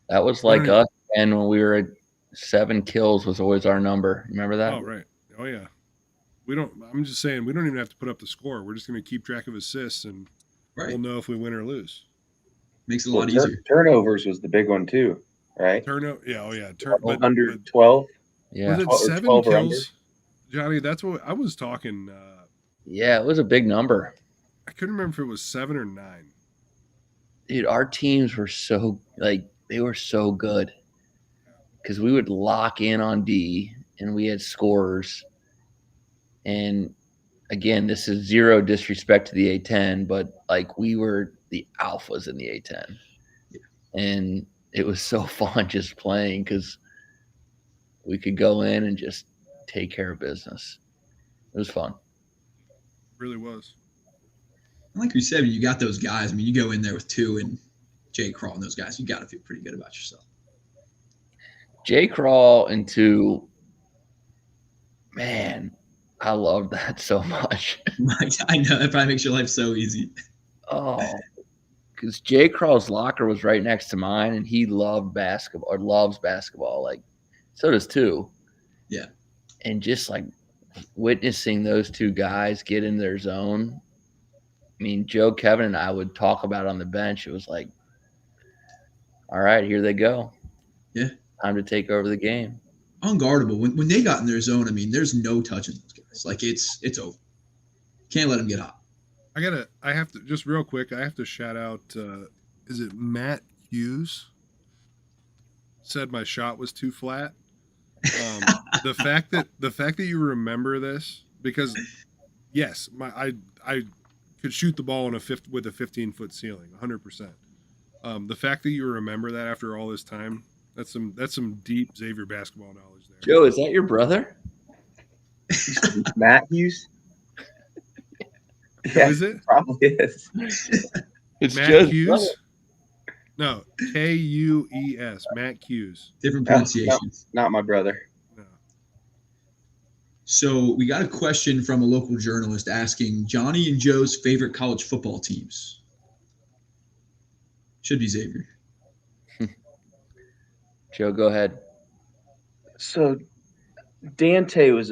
That was like us, and when we were at 7 kills was always our number. Remember that? Oh right. Oh yeah. I'm just saying we don't even have to put up the score. We're just going to keep track of assists, and we'll know if we win or lose. Makes it a lot easier. Turnovers was the big one too, right? Under 12. Yeah. Was it 7 kills? Johnny, that's what I was talking. Yeah, it was a big number. I couldn't remember if it was 7 or 9. Dude, our teams were they were so good because we would lock in on D, and we had scorers. And again, this is zero disrespect to the A10, but like we were the alphas in the A10. Yeah. And it was so fun just playing because we could go in and just take care of business. It was fun. It really was. Like we said, you got those guys. I mean, you go in there with 2 and Jay Crawl and those guys, you got to feel pretty good about yourself. Jay Crawl and 2, man, I love that so much. I know that probably makes your life so easy. Oh, because Jay Crawl's locker was right next to mine, and he loved basketball or loves basketball. Like, so does 2. Yeah. And just like witnessing those 2 guys get in their zone. I mean, Joe, Kevin, and I would talk about it on the bench. It was like, all right, here they go. Yeah. Time to take over the game. Unguardable. When they got in their zone, I mean, there's no touching those guys. Like, it's over. Can't let them get hot. I have to, just real quick, I have to shout out, is it Matt Hughes? Said my shot was too flat. The fact that you remember this, because yes, I could shoot the ball with a 15-foot ceiling, 100%. The fact that you remember that after all this time, that's some deep Xavier basketball knowledge there. Joe, is that your brother? Matt Hughes. Who is it? Probably is. It's Matt Joe's Hughes? brother. No, Kues. Matt Hughes. Different No, pronunciations. Not my brother. No. So we got a question from a local journalist asking Johnny and Joe's favorite college football teams. Should be Xavier. Joe, go ahead. So Dante and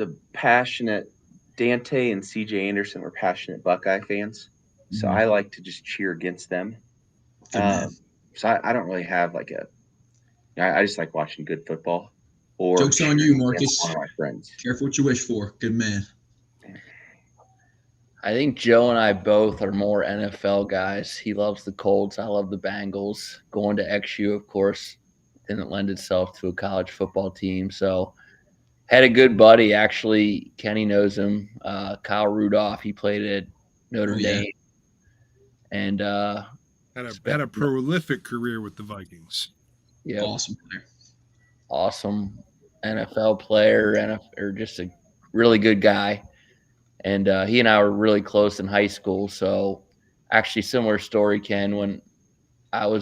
CJ Anderson were passionate Buckeye fans. So I like to just cheer against them. Good man. So I don't really have like I just like watching good football. Or Joke's on you, cheering Marcus. against one of my friends. Careful what you wish for. Good man. I think Joe and I both are more NFL guys. He loves the Colts. I love the Bengals. Going to XU, of course, didn't lend itself to a college football team. So had a good buddy, actually. Kenny knows him. Kyle Rudolph. He played at Notre Dame. And had a prolific career with the Vikings. yeah, Awesome player. awesome NFL player, or just a really good guy. And he and I were really close in high school. So actually similar story, Ken, when we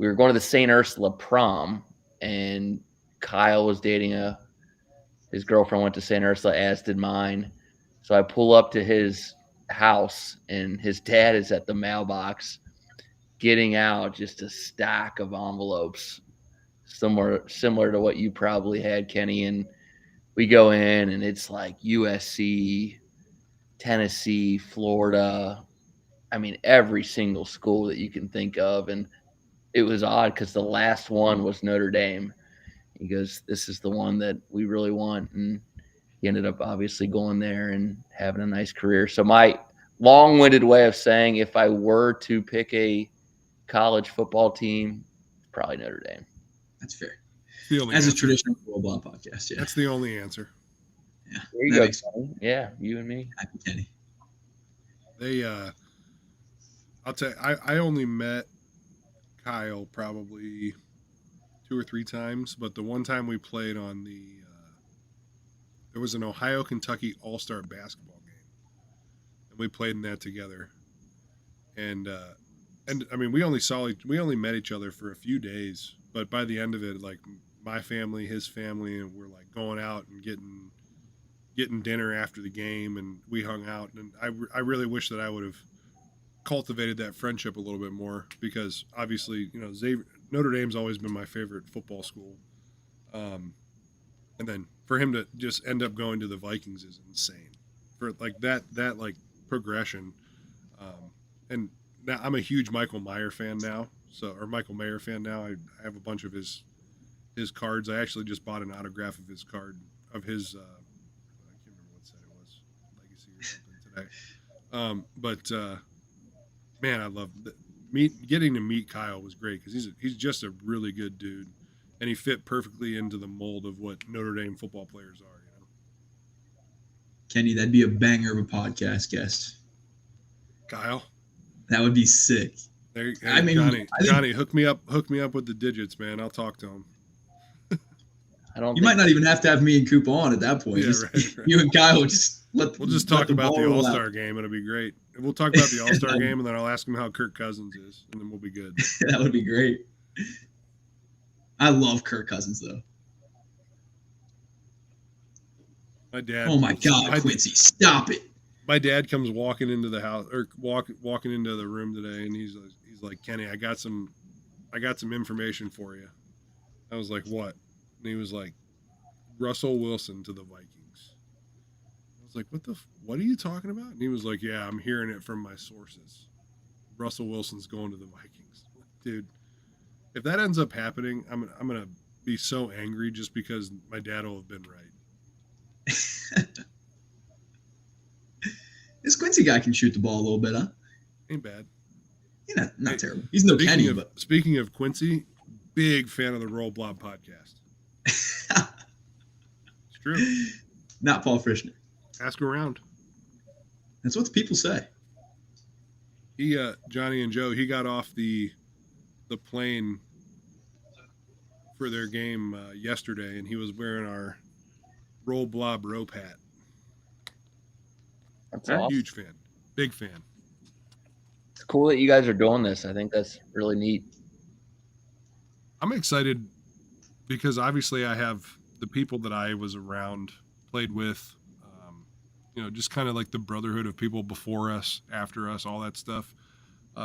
were going to the St. Ursula prom, and Kyle was dating his girlfriend went to St. Ursula, as did mine. So I pull up to his house, and his dad is at the mailbox getting out just a stack of envelopes, similar to what you probably had, Kenny. And we go in, and it's like USC, Tennessee, Florida. I mean, every single school that you can think of. And it was odd because the last one was Notre Dame. He goes, this is the one that we really want. And he ended up obviously going there and having a nice career. So my long-winded way of saying, if I were to pick a college football team, probably Notre Dame. That's fair. The only As a answer. traditional Roll Blob podcast, yeah. That's the only answer. Yeah. There you that go. makes Kenny. Yeah, you and me. happy Kenny. They I'll tell you, I only met Kyle probably 2 or 3 times, but the one time we played on there was an Ohio-Kentucky All-Star basketball game, and we played in that together. And I mean, we only met each other for a few days, but by the end of it, like my family, his family, and we're like going out and getting dinner after the game, and we hung out. And I really wish that I would have cultivated that friendship a little bit more, because obviously, you know, Notre Dame's always been my favorite football school. And then for him to just end up going to the Vikings is insane. For like that like progression. And now I'm a huge Michael Mayer fan now. I have a bunch of his cards. I actually just bought an autograph of his card of his I can't remember what set it was, Legacy or something today. Man, I love getting to meet Kyle was great, because he's just a really good dude, and he fit perfectly into the mold of what Notre Dame football players are. You know, Kenny, that'd be a banger of a podcast guest. Kyle. That would be sick. There, hey, I mean, Johnny, hook me up with the digits, man. I'll talk to him. You might not even have to have me and Coop on at that point. Yeah, right. You and Kyle just We'll just talk about the All-Star game. It'll be great. We'll talk about the All-Star game, and then I'll ask him how Kirk Cousins is, and then we'll be good. That would be great. I love Kirk Cousins, though. My dad. Oh my God, Quincy, stop it! My dad comes walking into the house or walking into the room today, and he's like, Kenny, I got some information for you. I was like, what? And he was like, Russell Wilson to the Vikings. I was like, what are you talking about? And he was like, yeah, I'm hearing it from my sources. Russell Wilson's going to the Vikings. Dude, if that ends up happening, I'm gonna be so angry just because my dad will have been right. This Quincy guy can shoot the ball a little bit, huh? Ain't bad. Yeah, not terrible. He's no Kenny, but speaking of Quincy, big fan of the Roll Blob podcast. It's true. Not Paul Frischner. Ask around. That's what the people say. He, Johnny and Joe, he got off the plane for their game yesterday, and he was wearing our Roll Blob rope hat. That's awesome. Huge fan. Big fan. It's cool that you guys are doing this. I think that's really neat. I'm excited because obviously I have the people that I was around, played with, just kind of like the brotherhood of people before us, after us, all that stuff.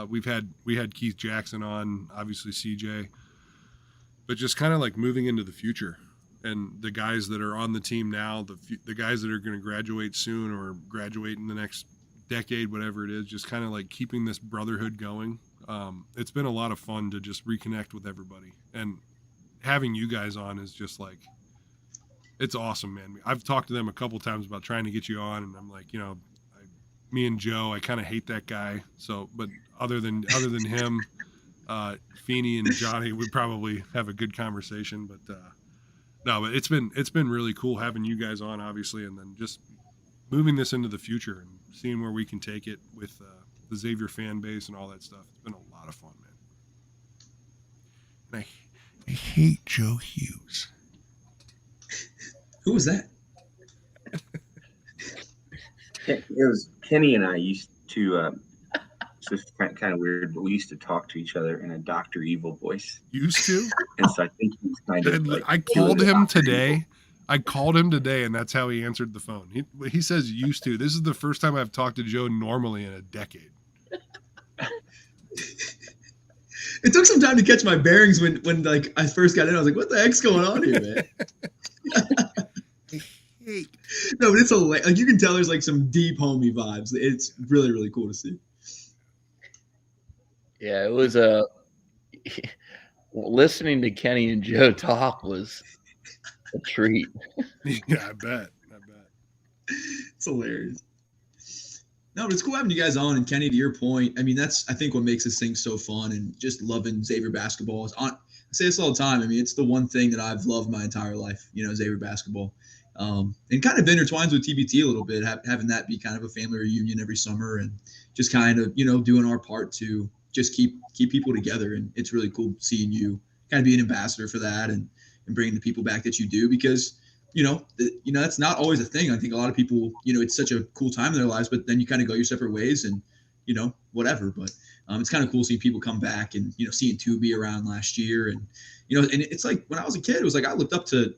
We had Keith Jackson on, obviously CJ, but just kind of like moving into the future. And the guys that are on the team now, the guys that are going to graduate soon or graduate in the next decade, whatever it is, just kind of like keeping this brotherhood going. It's been a lot of fun to just reconnect with everybody. And having you guys on is just like, it's awesome, man. I've talked to them a couple times about trying to get you on, and I'm like, me and Joe, I kind of hate that guy. So, but other than him, Feeney and Johnny would probably have a good conversation. But no, but it's been really cool having you guys on, obviously, and then just moving this into the future and seeing where we can take it with the Xavier fan base and all that stuff. It's been a lot of fun, man. And I hate Joe Hughes. Who was that? It was Kenny and I used to. So it's kind of weird, but we used to talk to each other in a Dr. Evil voice. Used to? And so I think he's kind of. Like, I called him today. And that's how he answered the phone. He says used to. This is the first time I've talked to Joe normally in a decade. It took some time to catch my bearings when like I first got in. I was like, "What the heck's going on here, man?" No, but it's like you can tell there's like some deep homie vibes. It's really, really cool to see. Yeah, it was listening to Kenny and Joe talk was a treat. Yeah, I bet. It's hilarious. No, but it's cool having you guys on. And Kenny, to your point, I mean, that's I think what makes this thing so fun and just loving Xavier basketball. I say this all the time. I mean, it's the one thing that I've loved my entire life, Xavier basketball. And kind of intertwines with TBT a little bit, having that be kind of a family reunion every summer and just kind of, doing our part to just keep people together. And it's really cool seeing you kind of be an ambassador for that and bringing the people back that you do because, that's not always a thing. I think a lot of people, it's such a cool time in their lives, but then you kind of go your separate ways and, whatever. But it's kind of cool seeing people come back and, seeing Tubi around last year. And, and it's like when I was a kid, it was like I looked up to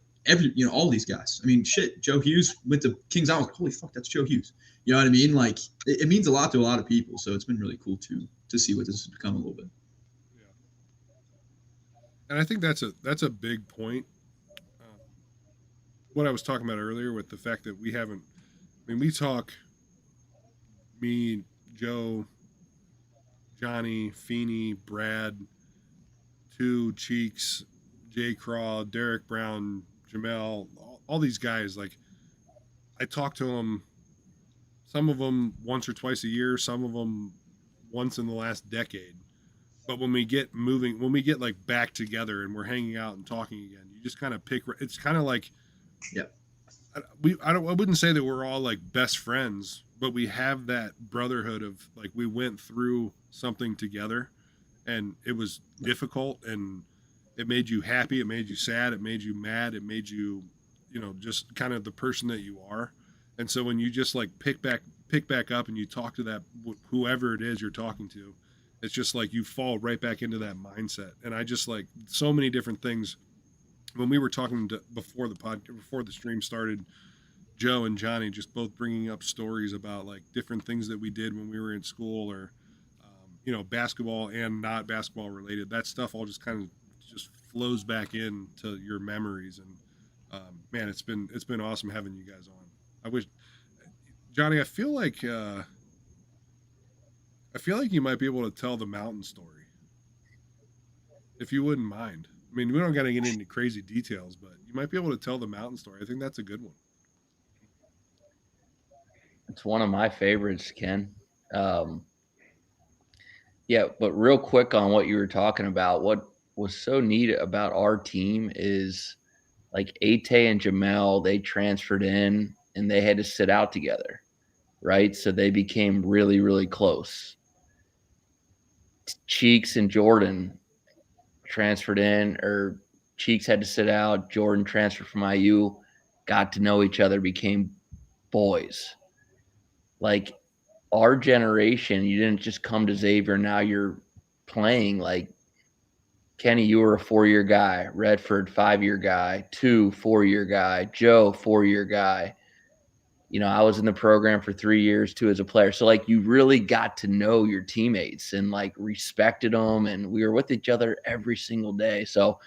all these guys. I mean, shit, Joe Hughes went to Kings Island. I was like, holy fuck, that's Joe Hughes. You know what I mean? Like, it means a lot to a lot of people. So it's been really cool to see what this has become a little bit. Yeah. And I think that's a big point. What I was talking about earlier with the fact that we talk, me, Joe, Johnny, Feeney, Brad, Two, Cheeks, Jay Craw, Derek Brown, Jamel, all these guys, like I talk to them, some of them once or twice a year, some of them once in the last decade. But when we get like back together and we're hanging out and talking again, you just kind of it's kind of like, yep. I wouldn't say that we're all like best friends, but we have that brotherhood of like, we went through something together and it was difficult and it made you happy. It made you sad. It made you mad. It made you, just kind of the person that you are. And so when you just like pick pick back up and you talk to that whoever it is you're talking to, it's just like you fall right back into that mindset. And I just like so many different things. When we were talking before the stream started, Joe and Johnny just both bringing up stories about like different things that we did when we were in school, or basketball and not basketball related. That stuff all just kind of just flows back into your memories. And man, it's been awesome having you guys on. I wish, Johnny, I feel like you might be able to tell the mountain story, if you wouldn't mind. I mean, we don't got to get into crazy details, but you might be able to tell the mountain story. I think that's a good one. It's one of my favorites, Ken. Yeah, but real quick on what you were talking about, what was so neat about our team is like Ate and Jamel, they transferred in and they had to sit out together, right? So they became really, really close. Cheeks and Jordan transferred in, or Cheeks had to sit out. Jordan transferred from IU, got to know each other, became boys. Like our generation, you didn't just come to Xavier. Now you're playing. Like Kenny, you were a 4-year guy. Redford, 5-year guy. 4-year guy. Joe, 4-year guy. I was in the program for 3 years too as a player. So like you really got to know your teammates and like respected them, and we were with each other every single day. So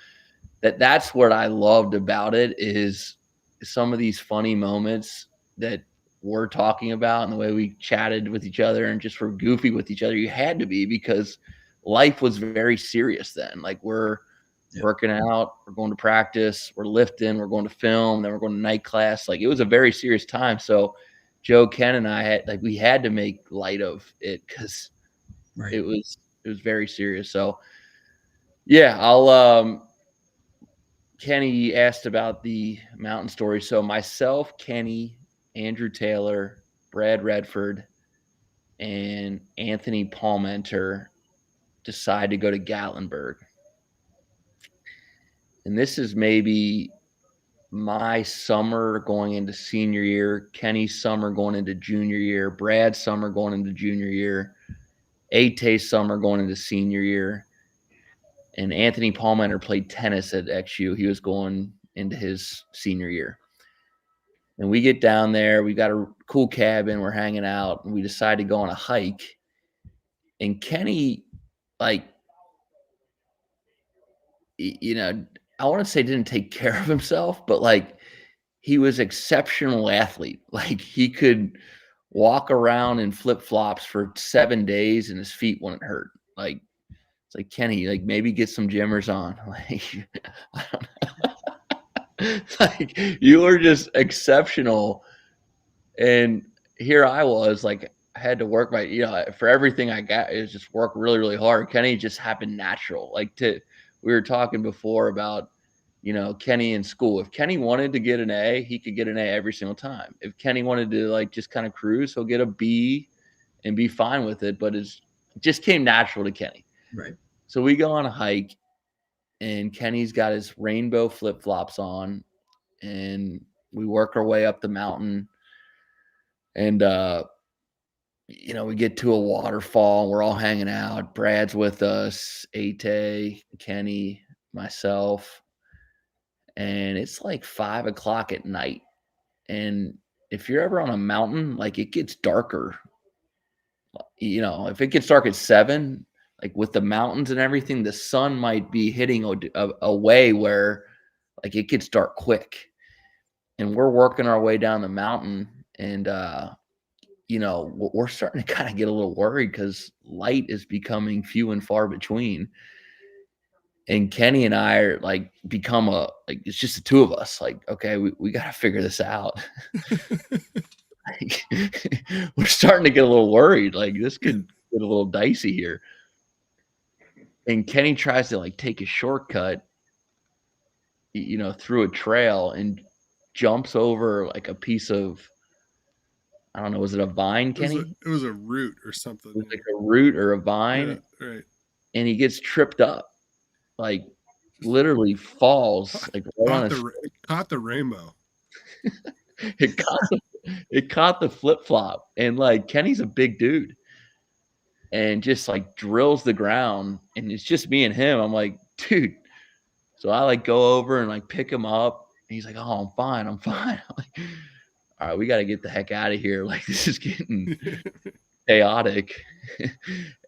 that's what I loved about it, is some of these funny moments that we're talking about and the way we chatted with each other and just were goofy with each other. You had to be, because life was very serious then. Like we're working out, we're going to practice, we're lifting, we're going to film, then we're going to night class. Like it was a very serious time. So Joe, Ken, and I we had to make light of it, because it was very serious. So yeah, Kenny asked about the mountain story. So myself, Kenny, Andrew Taylor, Brad Redford, and Anthony Palmenter decide to go to Gatlinburg. And this is maybe my summer going into senior year, Kenny's summer going into junior year, Brad's summer going into junior year, Ate's summer going into senior year. And Anthony Palmenter played tennis at XU. He was going into his senior year. And we get down there, we got a cool cabin, we're hanging out, and we decide to go on a hike. And Kenny, like, I want to say didn't take care of himself, but like he was exceptional athlete. Like he could walk around in flip-flops for 7 days and his feet wouldn't hurt. Like, it's like, Kenny, like maybe get some gymmers on. Like, I don't know. Like you were just exceptional. And here I was, like, I had to work for everything I got, it was just work really, really hard. Kenny just happened natural. We were talking before about, Kenny in school. If Kenny wanted to get an A, he could get an A every single time. If Kenny wanted to like just kind of cruise, he'll get a B and be fine with it. But it just came natural to Kenny. Right. So we go on a hike, and Kenny's got his rainbow flip-flops on, and we work our way up the mountain. And, we get to a waterfall, and we're all hanging out. Brad's with us, Ate, Kenny, myself. And it's like 5:00 at night. And if you're ever on a mountain, like it gets darker. If it gets dark at 7, like with the mountains and everything, the sun might be hitting a way where like it gets dark quick. And we're working our way down the mountain, and we're starting to kind of get a little worried because light is becoming few and far between. And Kenny and I are like it's just the two of us. Like, okay, we got to figure this out. Like, we're starting to get a little worried. Like this could get a little dicey here. And Kenny tries to like take a shortcut, through a trail, and jumps over like a piece of, I don't know, was it a vine, Kenny? It was a root or something. It was like a root or a vine. Yeah, right. And he gets tripped up, like literally falls. Like caught the rainbow. It caught it caught the flip flop, and like Kenny's a big dude, and just like drills the ground, and it's just me and him. I'm like, dude. So I like go over and like pick him up, and he's like, "Oh, I'm fine, I'm fine." I'm like, all right, we got to get the heck out of here. Like this is getting chaotic.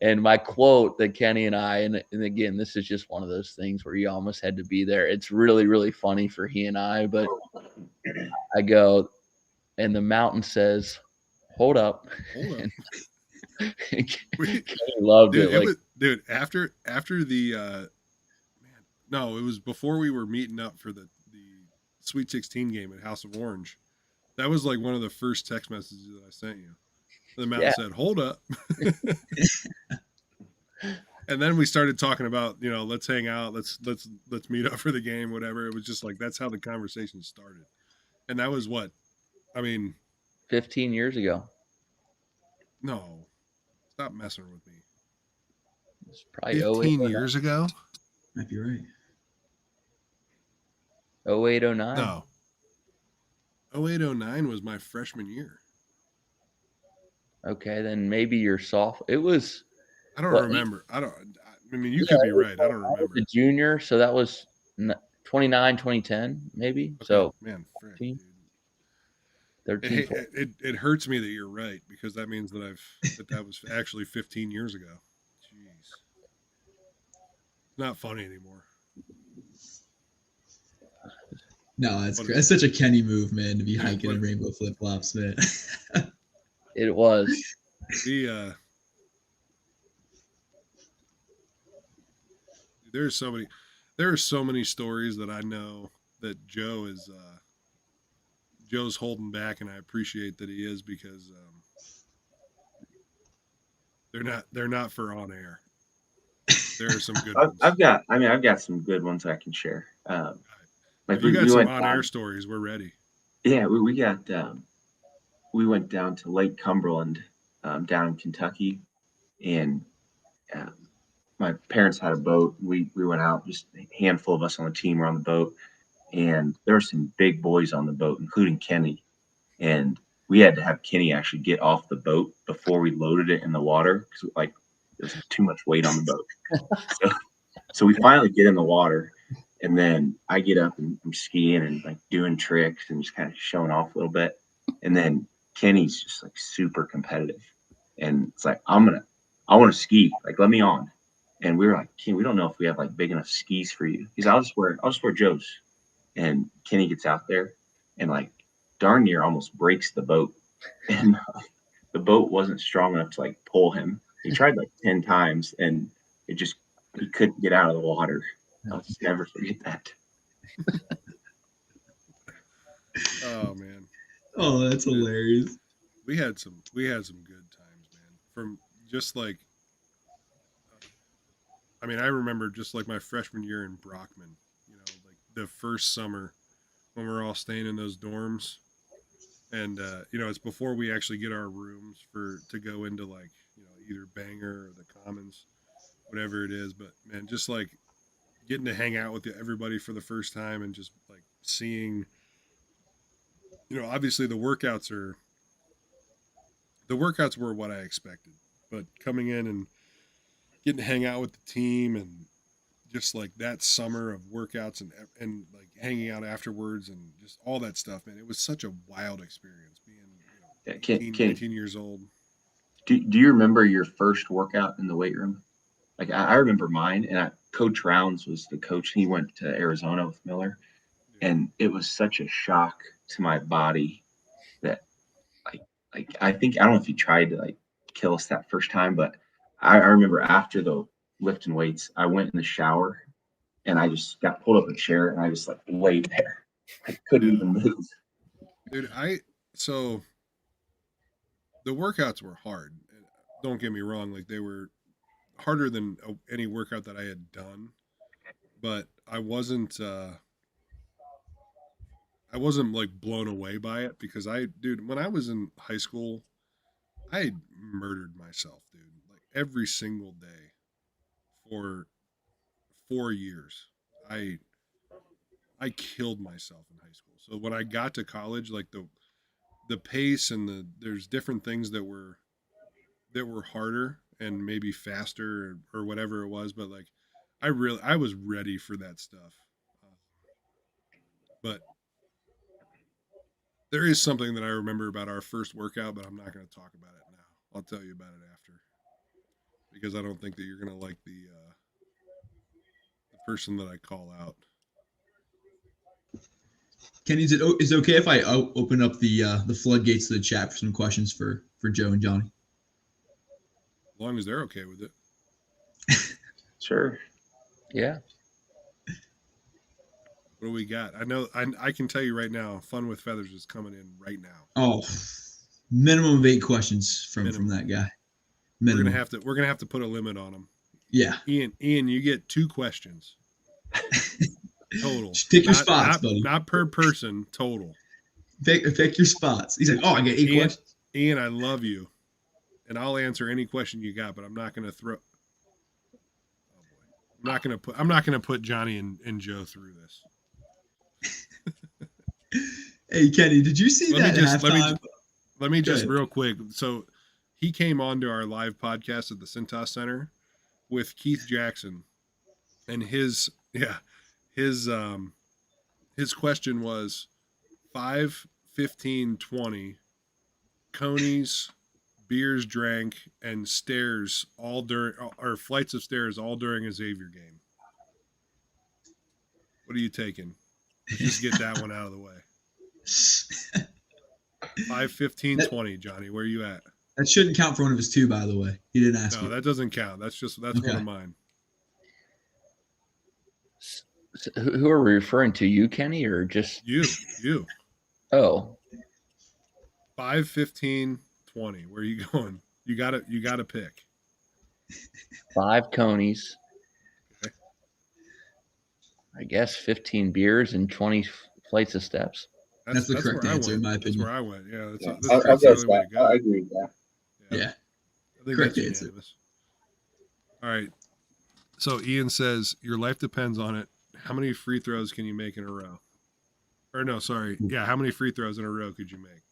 And my quote that Kenny and I, and again, this is just one of those things where you almost had to be there. It's really, really funny for he and I, but I go, and the mountain says, "Hold up." Hold up. And Kenny loved Dude, it. Like, after the man, no, it was before we were meeting up for the Sweet 16 game at House of Orange. That was like one of the first text messages that I sent you. The mountain said, "Hold up." And then we started talking about, let's hang out, let's meet up for the game, whatever. It was just like that's how the conversation started. And that was what? I mean, 15 years ago. No. Stop messing with me. It's probably 15 years ago? Might be right. 08, 09. No. 08, 09 was my freshman year. Okay, then maybe your sophomore. It was. I don't remember. I mean, you could be right. I don't remember. The junior, so that was 29, 2010, maybe. Okay. So, man, frick, 13, dude. It hurts me that you're right, because that means that that was actually 15 years ago. Jeez. Not funny anymore. No, that's such a Kenny move, man, to be hiking in rainbow flip flops, man. It was. There are so many stories that I know that Joe's holding back, and I appreciate that he is, because they're not for on air. There are some good ones. I've got some good ones I can share. If you got some on-air stories, we're ready. Yeah, we went down to Lake Cumberland, down in Kentucky, and my parents had a boat. We went out, just a handful of us on the team were on the boat, and there were some big boys on the boat, including Kenny. And we had to have Kenny actually get off the boat before we loaded it in the water, because like there's too much weight on the boat. So we finally get in the water. And then I get up and I'm skiing and like doing tricks and just kind of showing off a little bit. And then Kenny's just like super competitive. And it's like, I want to ski. Like, let me on. And we were like, Kenny, we don't know if we have like big enough skis for you. He's, I'll just wear Joe's. And Kenny gets out there and like darn near almost breaks the boat. And the boat wasn't strong enough to like pull him. He tried like 10 times and he couldn't get out of the water. I'll just never forget that. Oh man. Oh, that's hilarious. We had some good times, man. From just like, I mean, I remember just like my freshman year in Brockman, like the first summer when we're all staying in those dorms, and it's before we actually get our rooms to go into like, either Bangor or the Commons, whatever it is. But man, just like getting to hang out with everybody for the first time, and just like seeing, obviously the workouts were what I expected, but coming in and getting to hang out with the team, and just like that summer of workouts and like hanging out afterwards and just all that stuff, man, it was such a wild experience being 19 years old. Do you remember your first workout in the weight room? Like I remember mine, and Coach Rounds was the coach. He went to Arizona with Miller, and it was such a shock to my body that, like I don't know if he tried to like kill us that first time, but I remember after the lifting weights, I went in the shower, and I just got pulled up a chair, and I just like laid there. I couldn't even move. Dude, so the workouts were hard. Don't get me wrong, like they were harder than any workout that I had done, but I wasn't like blown away by it, because when I was in high school, I murdered myself, dude, like every single day for 4 years. I killed myself in high school. So when I got to college, like the pace and there's different things that were harder and maybe faster or whatever it was, but like I was ready for that stuff. But there is something that I remember about our first workout, but I'm not going to talk about it now. I'll tell you about it after, because I don't think that you're going to like the person that I call out. Kenny, is it okay if I open up the floodgates of the chat for some questions for Joe and Johnny? As long as they're okay with it. Sure. Yeah. What do we got? I know I can tell you right now, Fun with Feathers is coming in right now. Oh, minimum of 8 questions from that guy. Minimum. We're gonna have to put a limit on them. Yeah. Ian, you get 2 questions total. Pick your spots, buddy. Not per person, total. Pick your spots. He's like, oh, I get 8 questions. Ian, I love you, and I'll answer any question you got, but I'm not gonna throw. Oh boy, I'm not gonna put Johnny and Joe through this. Hey Kenny, did you see that halftime? Let me just real quick. So he came on to our live podcast at the Cintas Center with Keith Jackson, and his question was 5, 15, 20 conies, beers drank, and stairs all during, or flights of stairs all during a Xavier game. What are you taking? Let's just get that one out of the way. 5, 15, 20, Johnny. Where are you at? That shouldn't count for one of his 2, by the way. He didn't ask. No, that doesn't count. That's okay. One of mine. So who are we referring to? You, Kenny, or just you? Oh. 5, 15, 20. Where are you going? You gotta pick. 5 conies. Okay. I guess 15 beers and 20 flights of steps. That's the correct answer, in my opinion. That's where I went. Yeah, that's I'll the only way to go. I agree with that. Yeah. I think Correct that's answer. unanimous. All right. So Ian says, your life depends on it. How many free throws can you make in a row? Or no, sorry. Yeah, how many free throws in a row could you make?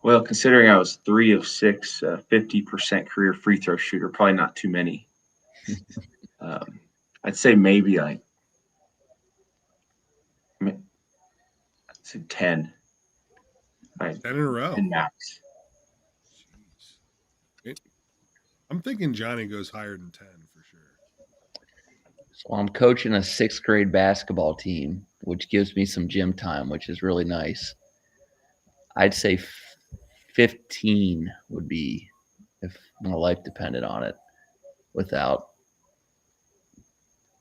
Well, considering I was 3 of 6, 50% career free throw shooter, probably not too many. I'd say maybe like 10. Right. 10 in a row. 10 max. Jeez. I'm thinking Johnny goes higher than 10 for sure. So I'm coaching a 6th grade basketball team, which gives me some gym time, which is really nice. I'd say 15 would be if my life depended on it. Without.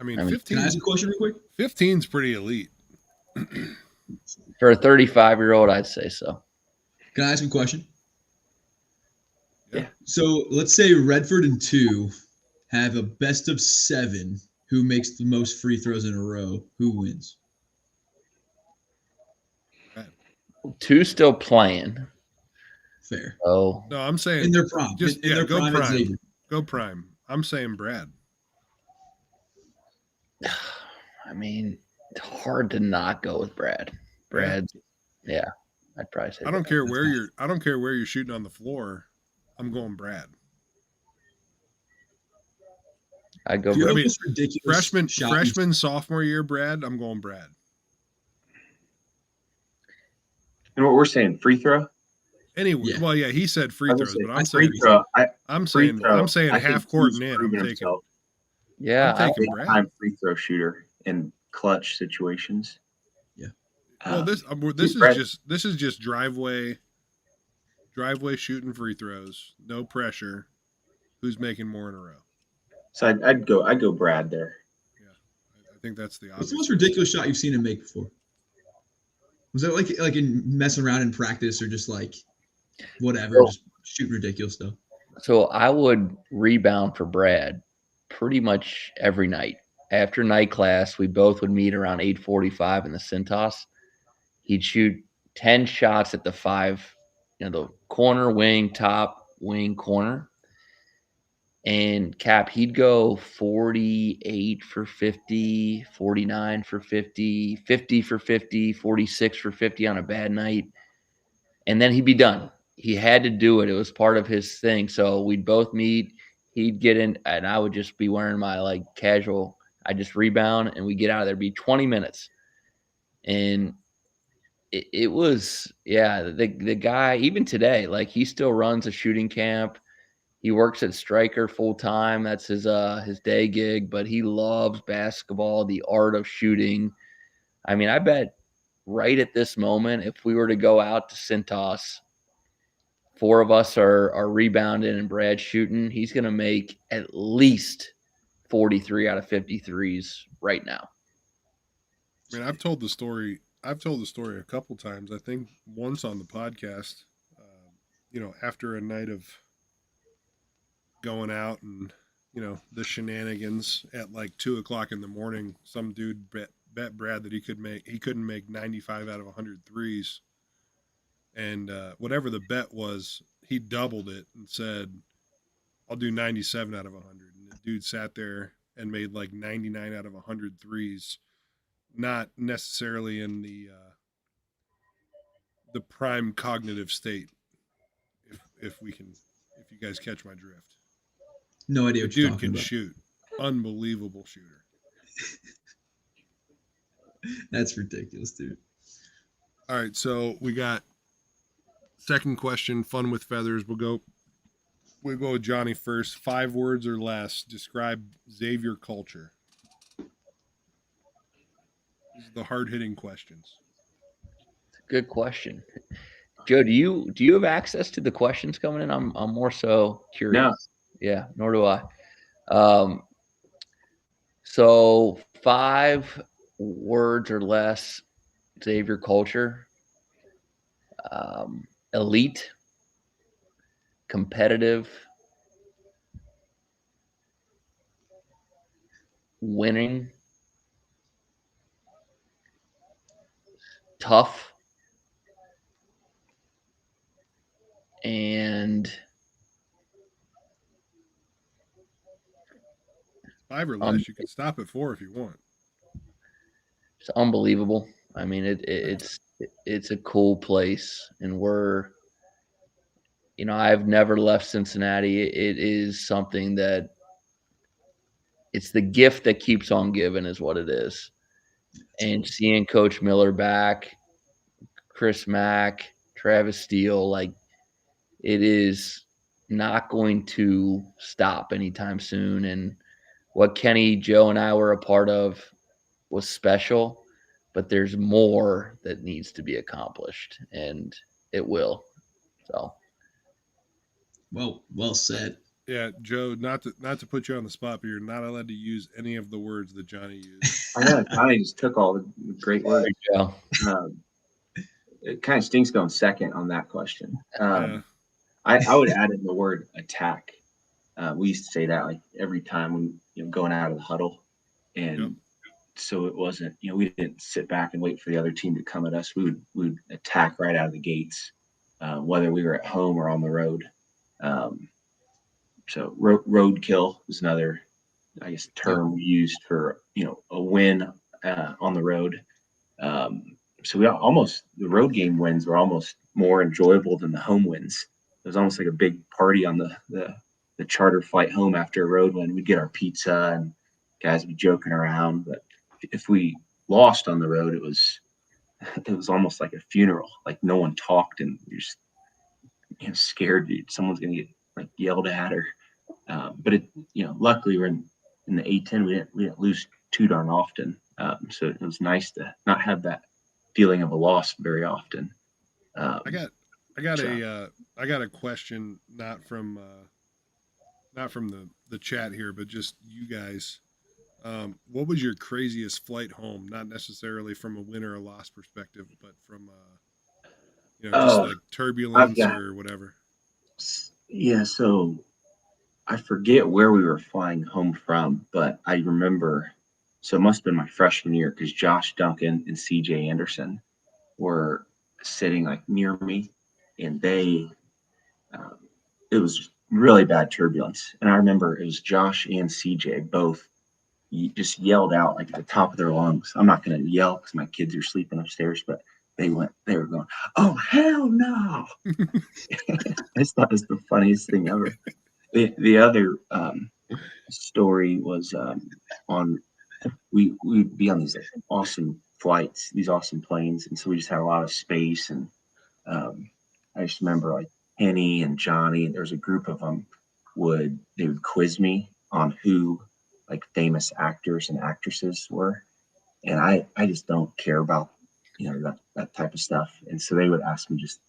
I mean 15. Can I ask a question real quick? 15's pretty elite. For a 35-year-old, I'd say so. Can I ask a question? Yeah. So let's say Redford and 2 have a best of 7. Who makes the most free throws in a row? Who wins? 2 still playing. Fair. Oh. No, I'm saying In their prime. Just in their go prime. at Xavier. Go prime. I'm saying Brad. I mean, it's hard to not go with Brad. Brad, yeah, I'd probably say. I don't Brad. care where you're shooting on the floor. I'm going Brad. I'd go. Do you Brad. know this ridiculous Freshman, sophomore year, Brad. I'm going Brad. And what we're saying, free throw? Anyway, Yeah. Well, yeah, he said free throws, but I'm free saying throw. I'm free saying throw, I'm saying I think half court he's and in. I'm proven taking. himself. Yeah, I'm taking Big Brad. time free throw shooter in clutch situations. Yeah. Well, this is just driveway shooting free throws, no pressure. Who's making more in a row? So I'd go Brad there. Yeah, I think that's the What's obvious. the most ridiculous shot you've seen him make before? Was that like in messing around in practice or just like whatever, just shooting ridiculous stuff? So I would rebound for Brad pretty much every night. After night class, we both would meet around 8:45 in the Cintas. He'd shoot 10 shots at the 5, the corner, wing, top, wing, corner. And Cap, he'd go 48 for 50, 49 for 50, 50 for 50, 46 for 50 on a bad night. and then he'd be done. He had to do it. It was part of his thing. So we'd both meet. He'd get in, and I would just be wearing my like casual. I just rebound, and we get out of there. It'd be 20 minutes, and it was the guy even today, like he still runs a shooting camp. He works at Stryker full time. That's his day gig, but he loves basketball, the art of shooting. I mean, I bet right at this moment, if we were to go out to Cintas, 4 of us are rebounding and Brad's shooting, he's going to make at least 43 out of 53s right now. I mean, I've told the story a couple times. I think once on the podcast, after a night of going out and, the shenanigans at like 2:00 in the morning, some dude bet Brad that he couldn't make 95 out of 100 threes. And whatever the bet was, he doubled it and said, I'll do 97 out of 100. And the dude sat there and made like 99 out of 100 threes, not necessarily in the prime cognitive state, if you guys catch my drift. No idea The what you're dude talking can about. shoot. Unbelievable shooter. That's ridiculous, dude. All right, so we got second question, fun with feathers. We'll go with Johnny first. 5 words or less. Describe Xavier culture. These are the hard-hitting questions. Good question. Joe, do you have access to the questions coming in? I'm more so curious. No. Yeah, nor do I. So 5 words or less, Xavier culture. Elite, competitive, winning, tough, and 5 or less. You can stop at 4 if you want. it's unbelievable. I mean, it's a cool place, and we're, I've never left Cincinnati. It is something that it's the gift that keeps on giving, is what it is. And seeing Coach Miller back, Chris Mack, Travis Steele, like, it is not going to stop anytime soon. And what Kenny, Joe, and I were a part of was special, but there's more that needs to be accomplished, and it will. So, Well said. Yeah, Joe, not to put you on the spot, but you're not allowed to use any of the words that Johnny used. I know Johnny just took all the great words. yeah. It kind of stinks going second on that question. Yeah. I would add in the word attack. We used to say that like every time when going out of the huddle, and so it wasn't, we didn't sit back and wait for the other team to come at us. We would attack right out of the gates, whether we were at home or on the road. So roadkill is another, I guess, term we used for a win on the road. So the road game wins were almost more enjoyable than the home wins. It was almost like a big party on the charter flight home after a road win. We'd get our pizza and guys would be joking around. But if we lost on the road, it was almost like a funeral. Like no one talked, and you're just scared someone's gonna get like yelled at or. But luckily we're in the A10. We didn't lose too darn often. So it was nice to not have that feeling of a loss very often. I got a question, not from the chat here, but just you guys. What was your craziest flight home? Not necessarily from a win or a loss perspective, but from just like turbulence or whatever. Yeah, so I forget where we were flying home from, but I remember. So it must have been my freshman year because Josh Duncan and CJ Anderson were sitting like near me, and it was really bad turbulence. And I remember it was Josh and CJ both just yelled out like at the top of their lungs. I'm not going to yell because my kids are sleeping upstairs, but they were going, oh, hell no. I just thought it was the funniest thing ever. The other story was we'd be on these like, awesome flights, these awesome planes. And so we just had a lot of space. And I just remember like Penny and Johnny, there was a group of them they would quiz me on who like famous actors and actresses were. And I just don't care about, that type of stuff. And so they would ask me just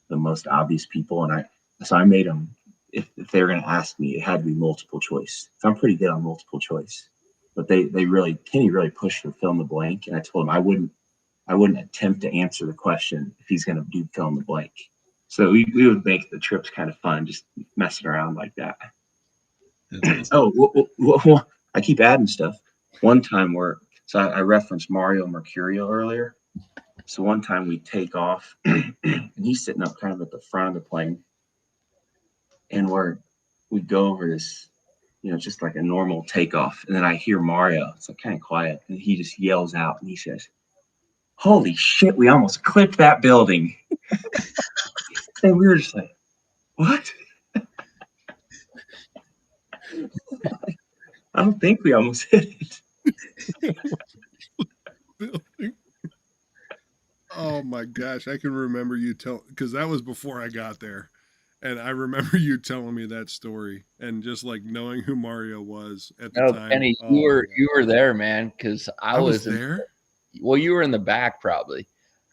the most obvious people. And I made them, if they were going to ask me, it had to be multiple choice. So I'm pretty good on multiple choice, but Kenny really pushed for fill in the blank. And I told him I wouldn't attempt to answer the question if he's going to do fill in the blank. So we would make the trips kind of fun, just messing around like that. Oh, I keep adding stuff. One time I referenced Mario Mercurio earlier. So one time we take off and he's sitting up kind of at the front of the plane. And we go over this, just like a normal takeoff. And then I hear Mario, it's like kind of quiet. And he just yells out and he says, holy shit, we almost clipped that building. And we were just like, what? I don't think we almost hit it. Building. Oh my gosh, I can remember you because that was before I got there. And I remember you telling me that story and just like knowing who Mario was at the time. Kenny, you were there, man, because I was there. Well, you were in the back probably.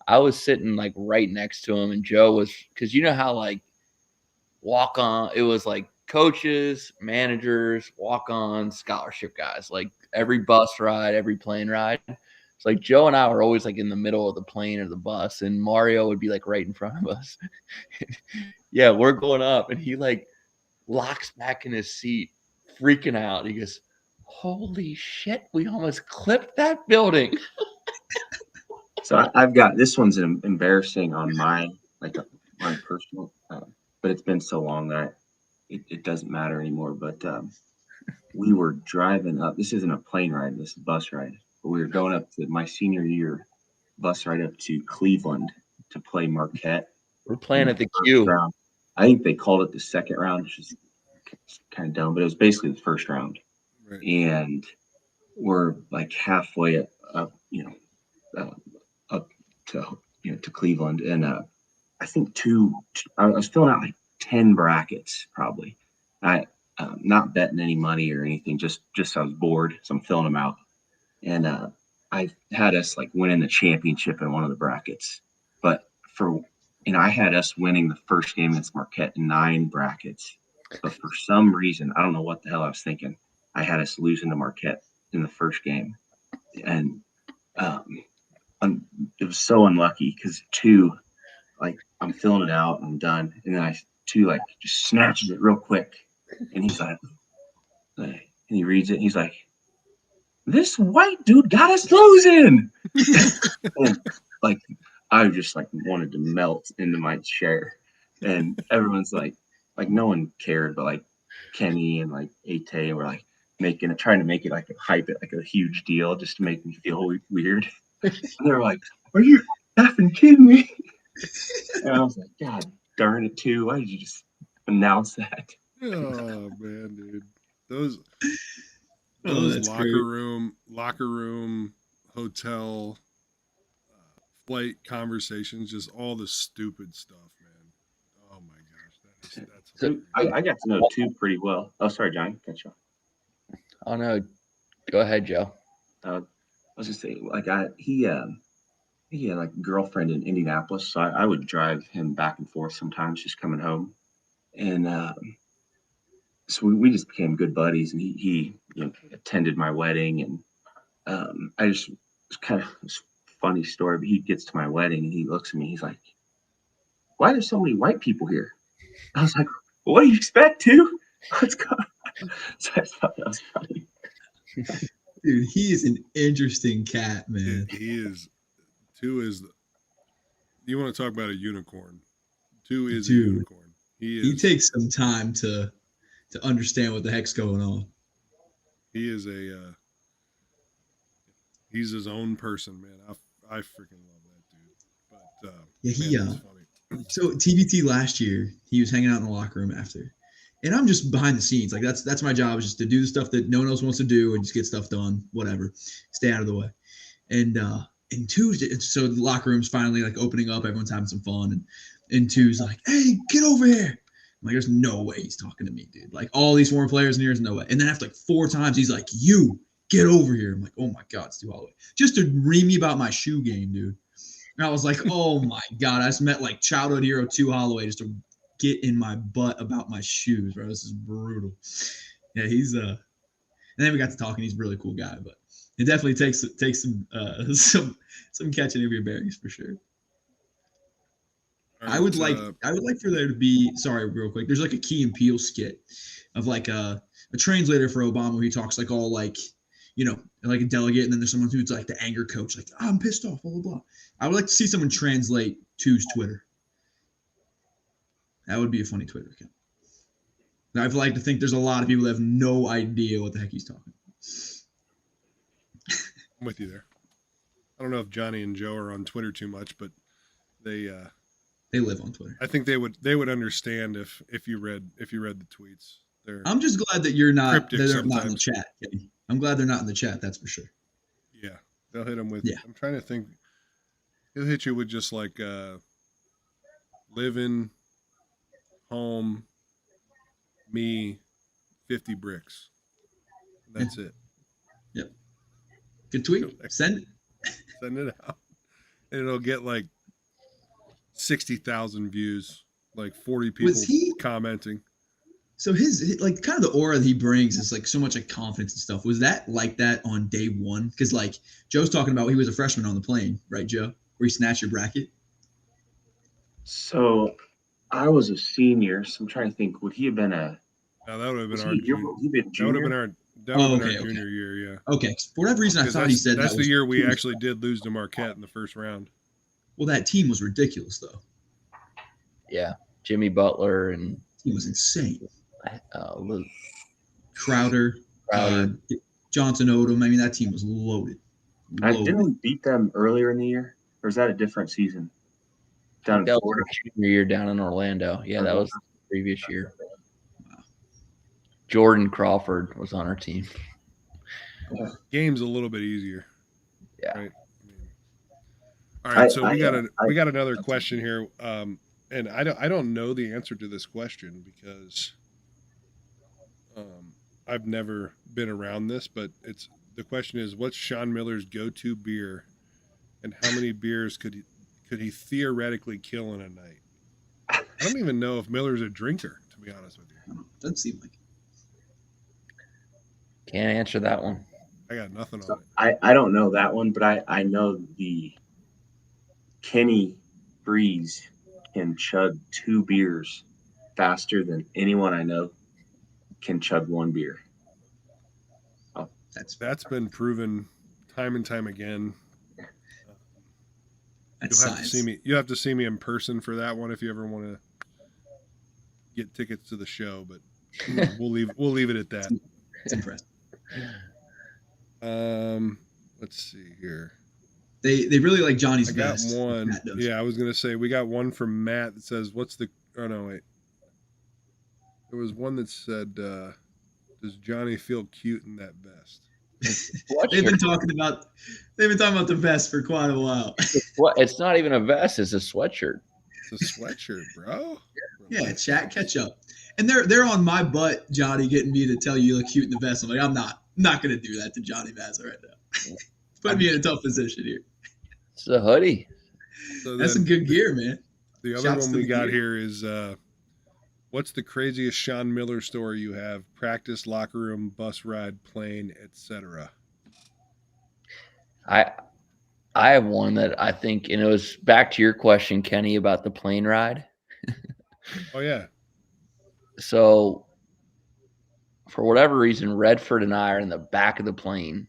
I was sitting like right next to him, and Joe was, because you know how like walk on, it was like coaches, managers, walk on, scholarship guys, like every bus ride, every plane ride. It's like Joe and I were always like in the middle of the plane or the bus, and Mario would be like right in front of us. Yeah, we're going up, and he like locks back in his seat, freaking out. He goes, holy shit, we almost clipped that building. So I've got, this one's embarrassing on my personal, but it's been so long that it doesn't matter anymore. But we were driving up, this isn't a plane ride, this is a bus ride. But we were going up to my senior year bus ride up to Cleveland to play Marquette. We're playing at the Q. Round. I think they called it the second round, which is kind of dumb, but it was basically the first round. Right. And we're like halfway up to Cleveland, and I think I was filling out like 10 brackets probably. I not betting any money or anything, just I was bored, so I'm filling them out. And I had us like winning the championship in one of the brackets, but I had us winning the first game against Marquette in 9 brackets. But for some reason, I don't know what the hell I was thinking, I had us losing to Marquette in the first game. And it was so unlucky because 2, like I'm filling it out, I'm done. And then 2 like just snatches it real quick. And he's like, and he reads it. And he's like, this white dude got us losing. And like, I just like wanted to melt into my chair. And everyone's like no one cared, but like Kenny and like Ate were like trying to make it like hype it like a huge deal just to make me feel weird. And they were like, are you effing kidding me? And I was like, God darn it, too. Why did you just announce that? Oh man, dude. Those locker room, hotel, flight conversations, just all the stupid stuff, man. Oh my gosh, that's. So I got to know 2 pretty well. Oh, sorry, John. Cut you off. Oh no, go ahead, Joe. I was just saying, like he had like a girlfriend in Indianapolis, so I would drive him back and forth sometimes, just coming home, and so we just became good buddies. And he attended my wedding, and I just, it's kind of a funny story, but he gets to my wedding and he looks at me, he's like, why are there so many white people here? I was like, well, what do you expect, too? Let's go. So I thought that was funny. Dude, he is an interesting cat, man. He is. 2 is. You want to talk about a unicorn? 2 is a unicorn. He takes some time to understand what the heck's going on. He is he's his own person, man. I freaking love that dude. But Yeah, man, that's funny. So TBT last year, he was hanging out in the locker room after, and I'm just behind the scenes. Like that's my job, is just to do the stuff that no one else wants to do and just get stuff done, whatever, stay out of the way. And Tuesday, so the locker room's finally like opening up, everyone's having some fun, and Tu's like, "Hey, get over here." I'm like, there's no way he's talking to me, dude. Like all these former players in here, there's no way. And then after like 4 times, he's like, "You get over here." I'm like, oh my God, Stu Holloway. Just to read me about my shoe game, dude. And I was like, oh my God, I just met like childhood hero 2 Holloway just to get in my butt about my shoes, bro. This is brutal. Yeah, he's and then we got to talking. He's a really cool guy, but it definitely takes some catching of your bearings for sure. All right, I would like for there to be, sorry, real quick. There's like a Key and Peele skit of like a translator for Obama where he talks like all like, you know, like a delegate, and then there's someone who's like the anger coach, like, I'm pissed off, blah, blah, blah. I would like to see someone translate Tu's Twitter. That would be a funny Twitter account. I'd like to think there's a lot of people that have no idea what the heck he's talking about. I'm with you there. I don't know if Johnny and Joe are on Twitter too much, but they live on Twitter. I think they would understand if you read the tweets. I'm just glad that you're not cryptic not in the sometimes. chat. I'm glad they're not in the chat, that's for sure. Yeah, they'll hit them with. Yeah. I'm trying to think. He'll hit you with just like living, home, me, 50 bricks. That's it. Yep. Good tweet. Send it. Send it out, and it'll get like 60,000 views, like 40 people commenting. So his like kind of the aura that he brings is like so much like confidence and stuff. Was that like that on day one? Because like Joe's talking about, he was a freshman on the plane, right, Joe? Where he snatched your bracket. So I was a senior, so I'm trying to think. Would he have been a? No, that would have been was our. he- Junior, he'd been that would have been junior? our. That would have been our okay. junior year, yeah. Okay. For whatever reason, I 'Cause thought he said that's that the was year we actually did lose to Marquette in the first round. Well, that team was ridiculous, though. Yeah, Jimmy Butler and He was insane. Crowder. Johnson Odom. I mean, that team was loaded. Didn't we beat them earlier in the year, or is that a different season? Down in That was Florida. our junior year down in Orlando. Yeah, that was the previous year. Jordan Crawford was on our team. Game's a little bit easier. Yeah. Right? All right, so we got another question here, and I don't know the answer to this question because I've never been around this, but the question is, what's Sean Miller's go-to beer, and how many beers could he theoretically kill in a night? I don't even know if Miller's a drinker, to be honest with you. Doesn't seem like it. Can't answer that one. I got nothing on it. I don't know that one, but I know the Kenny Breeze can chug 2 beers faster than anyone I know can chug 1 beer. Oh, That's been proven time and time again. That's You'll have to see me. You have to see me in person for that one if you ever want to get tickets to the show. But we'll leave it at that. It's impressive. Let's see here. They really like Johnny's I got vest. one. Matt does. Yeah, I was gonna say we got one from Matt that says, "What's the?" Oh no, wait. There was one that said, "Does Johnny feel cute in that vest?" They've been talking about the vest for quite a while. It's not even a vest; it's a sweatshirt. It's a sweatshirt, bro. Yeah, chat, catch up. And they're on my butt, Johnny, getting me to tell you look cute in the vest. I'm like, I'm not gonna do that to Johnny Mazza right now. Put me in a tough position here. It's a hoodie. So That's some good gear, man. The other Shouts one to we the got gear. here is, what's the craziest Sean Miller story you have? Practice, locker room, bus ride, plane, etc. I have one that I think, and it was back to your question, Kenny, about the plane ride. Oh yeah. So, for whatever reason, Redford and I are in the back of the plane.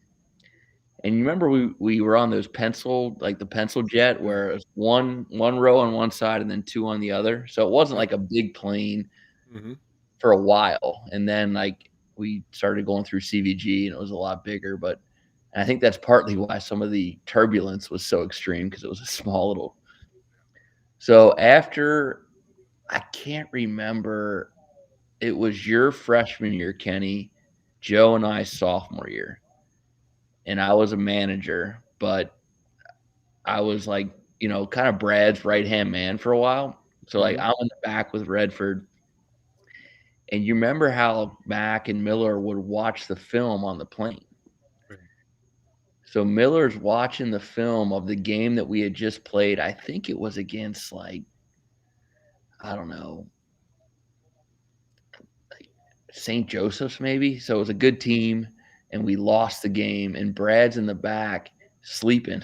And you remember we were on those the pencil jet, where it was one row on one side and then 2 on the other. So it wasn't like a big plane for a while. And then like we started going through CVG and it was a lot bigger. But I think that's partly why some of the turbulence was so extreme, because it was a small little So after, I can't remember, it was your freshman year, Kenny, Joe and I sophomore year, and I was a manager, but I was like, kind of Brad's right-hand man for a while. So like I'm in the back with Redford. And you remember how Mac and Miller would watch the film on the plane. Right. So Miller's watching the film of the game that we had just played. I think it was against I don't know, St. Joseph's maybe. So it was a good team, and we lost the game. And Brad's in the back sleeping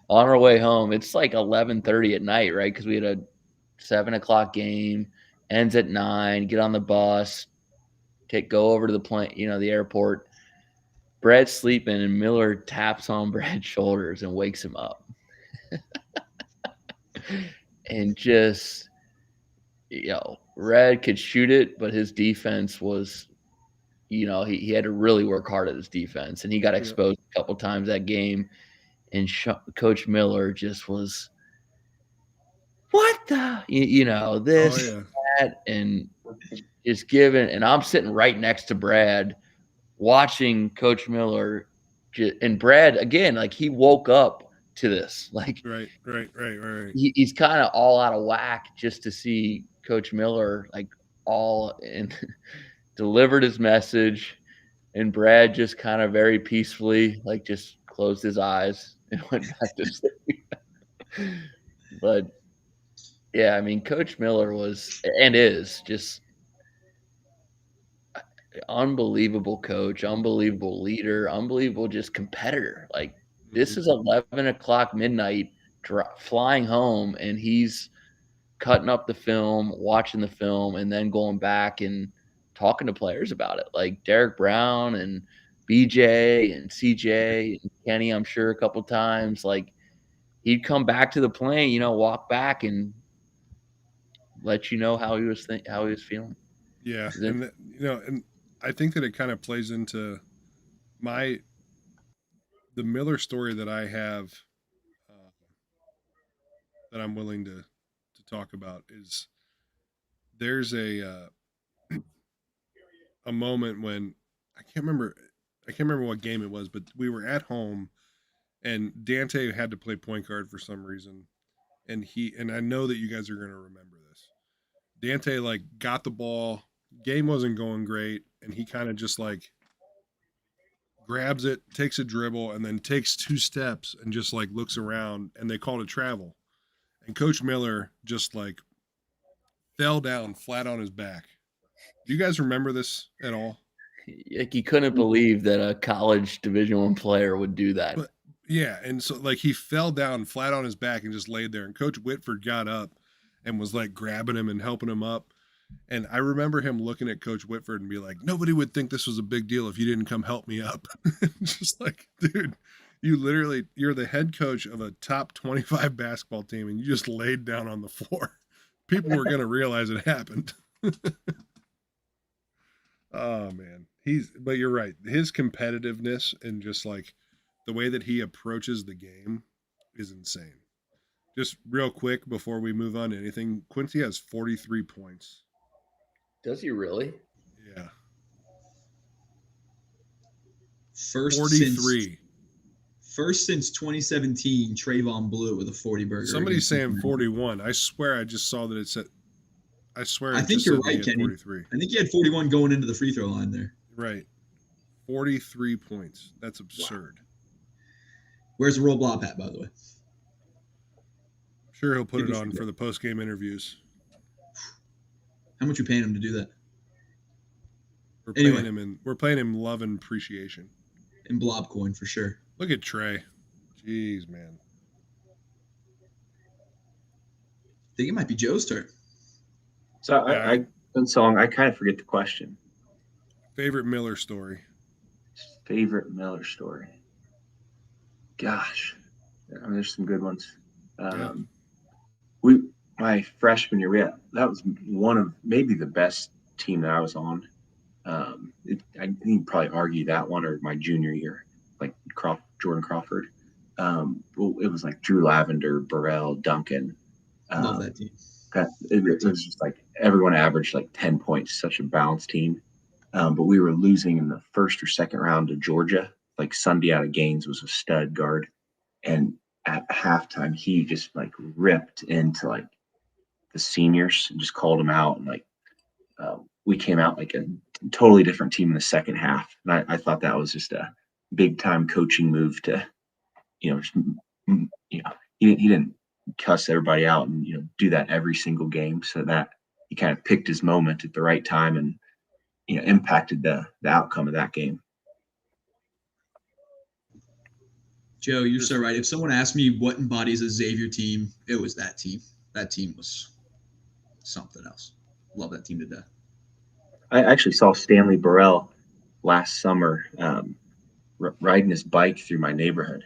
on our way home. It's like 11:30 at night, right? Because we had a 7:00 game, ends at 9. Get on the bus, go over to the plane, the airport. Brad's sleeping, and Miller taps on Brad's shoulders and wakes him up. And just, Red could shoot it, but his defense was, he had to really work hard at his defense, and he got exposed a couple times that game. And Coach Miller just was, what the, this, that, and just giving. And I'm sitting right next to Brad, watching Coach Miller, and Brad again, like he woke up to this, like right. He's kind of all out of whack just to see Coach Miller and delivered his message, and Brad just kind of very peacefully just closed his eyes and went back to sleep. But yeah, I mean, Coach Miller was and is just unbelievable coach, unbelievable leader, unbelievable just competitor. Like this is 11:00 midnight flying home, and he's cutting up the film, watching the film, and then going back and talking to players about it, like Derek Brown and BJ and CJ and Kenny, I'm sure a couple times. Like he'd come back to the plane, walk back and let you know how he was feeling. Yeah, and and I think that it kind of plays into the Miller story that I have that I'm willing to talk about is there's a moment when I can't remember what game it was, but we were at home and Dante had to play point guard for some reason, and I know that you guys are going to remember this. Dante got the ball, game wasn't going great, and he kind of just grabs it, takes a dribble, and then takes 2 steps and just looks around, and they called it travel. And Coach Miller just fell down flat on his back. Do you guys remember this at all? He couldn't believe that a college Division I player would do that. But yeah, and so he fell down flat on his back and just laid there. And Coach Whitford got up and was grabbing him and helping him up. And I remember him looking at Coach Whitford and be like, nobody would think this was a big deal if you didn't come help me up. Just dude, you're the head coach of a top 25 basketball team and you just laid down on the floor. People were going to realize it happened. Oh man. But you're right. His competitiveness and just the way that he approaches the game is insane. Just real quick before we move on to anything, Quincy has 43 points. Does he really? Yeah. First 43. First since 2017, Trayvon blew it with a 40 burger. Somebody's saying 41. I swear I just saw that it said. I swear. I think you're right, Kenny. 43. I think he had 41 going into the free throw line there. Right. 43 points. That's absurd. Wow. Where's the Roll Blob hat, by the way? I'm sure he'll put it on for the post-game interviews. How much you paying him to do that? We're paying him love and appreciation. In Blob coin for sure. Look at Trey. Jeez, man. I think it might be Joe's turn. So I kind of forget the question. Favorite Miller story. Favorite Miller story. Gosh, I mean, there's some good ones. My freshman year, that was one of maybe the best team that I was on. I think you'd probably argue that one or my junior year, like Jordan Crawford. Well, it was like Drew Lavender, Burrell, Duncan. Love that team. It was just like everyone averaged like 10 points, such a balanced team. But we were losing in the first or second round to Georgia. Like Sunday out of Gaines was a stud guard. And at halftime, he just like ripped into like the seniors and just called them out. And like we came out like a totally different team in the second half. And I thought that was just a big time coaching move to, just, he didn't cuss everybody out and, do that every single game, so that he kind of picked his moment at the right time and, impacted the outcome of that game. Joe, you're so right. If someone asked me what embodies a Xavier team, it was that team. That team was something else. Love that team to death. I actually saw Stanley Burrell last summer riding his bike through my neighborhood.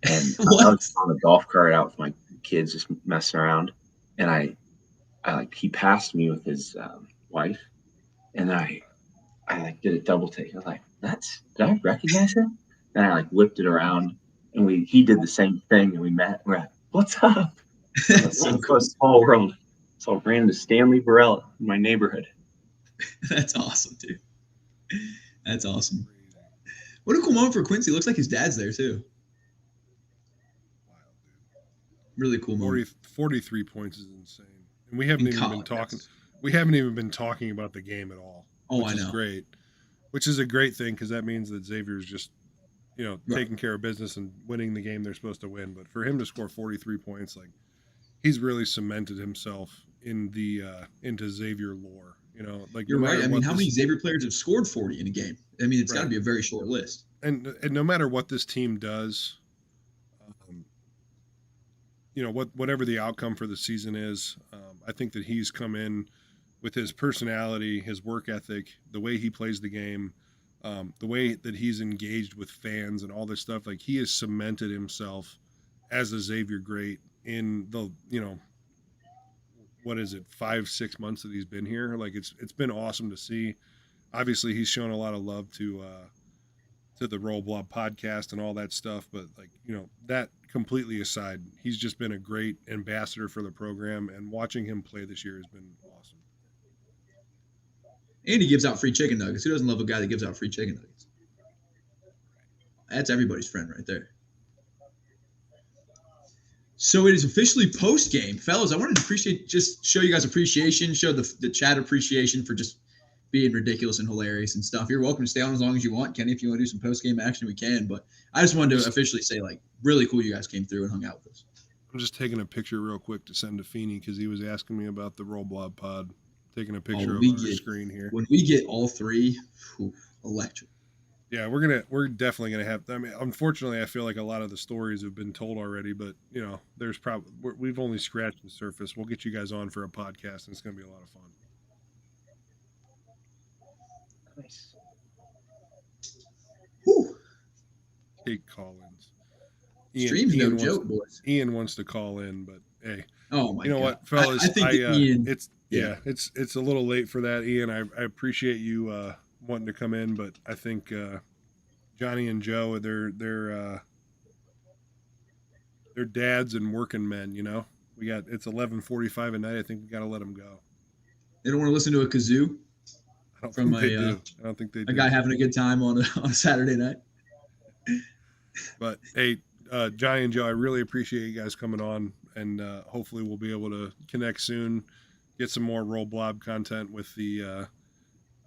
And I was on a golf cart out with my kids just messing around. And he passed me with his wife. And I did a double take. I was like, did I recognize him? And I whipped it around. And he did the same thing. And we met. We're like, what's up? That's so cool. Small world. So I ran into Stanley Burrell in my neighborhood. That's awesome, dude. That's awesome. What a cool moment for Quincy. Looks like his dad's there too. Really cool moment. 43 points is insane, and we haven't even been talking. We haven't even been talking about the game at all. Oh, which I know. Is great, which is a great thing because that means that Xavier's just, Right. taking care of business and winning the game they're supposed to win. But for him to score 43 points, he's really cemented himself in the into Xavier lore. You're right. I mean, how many Xavier players have scored 40 in a game? I mean, it's got to be a very short list. And no matter what this team does, whatever the outcome for the season is, I think that he's come in with his personality, his work ethic, the way he plays the game, the way that he's engaged with fans and all this stuff. Like, he has cemented himself as a Xavier great in the, 5-6 months that he's been here. It's been awesome to see. Obviously, he's shown a lot of love to the Roll Blob podcast and all that stuff. But that completely aside, he's just been a great ambassador for the program, and watching him play this year has been awesome. And he gives out free chicken nuggets. Who doesn't love a guy that gives out free chicken nuggets? That's everybody's friend right there. So it is officially post game, fellas. I wanted to show you guys appreciation, show the chat appreciation for just being ridiculous and hilarious and stuff. You're welcome to stay on as long as you want, Kenny. If you want to do some post game action, we can. But I just wanted to officially say, really cool you guys came through and hung out with us. I'm just taking a picture real quick to send to Feeney because he was asking me about the Roll Blob Pod. Taking a picture of our screen here. When we get all three, electric. Yeah, we're definitely gonna have. I mean, unfortunately, I feel like a lot of the stories have been told already, but there's probably we've only scratched the surface. We'll get you guys on for a podcast, and it's gonna be a lot of fun. Nice. Whew. Take call-ins. Stream's no joke, boys. Ian wants to call in, but hey. Oh my God. You know what, fellas? I think Ian. It's a little late for that, Ian. I appreciate you wanting to come in, but I think Johnny and Joe, they're dads and working men. It's 11:45 at night. I think we got to let them go. They don't want to listen to a kazoo. I don't think they do. A guy having a good time on a Saturday night. But hey, Johnny and Joe, I really appreciate you guys coming on, and hopefully we'll be able to connect soon, get some more Roll Blob content with the.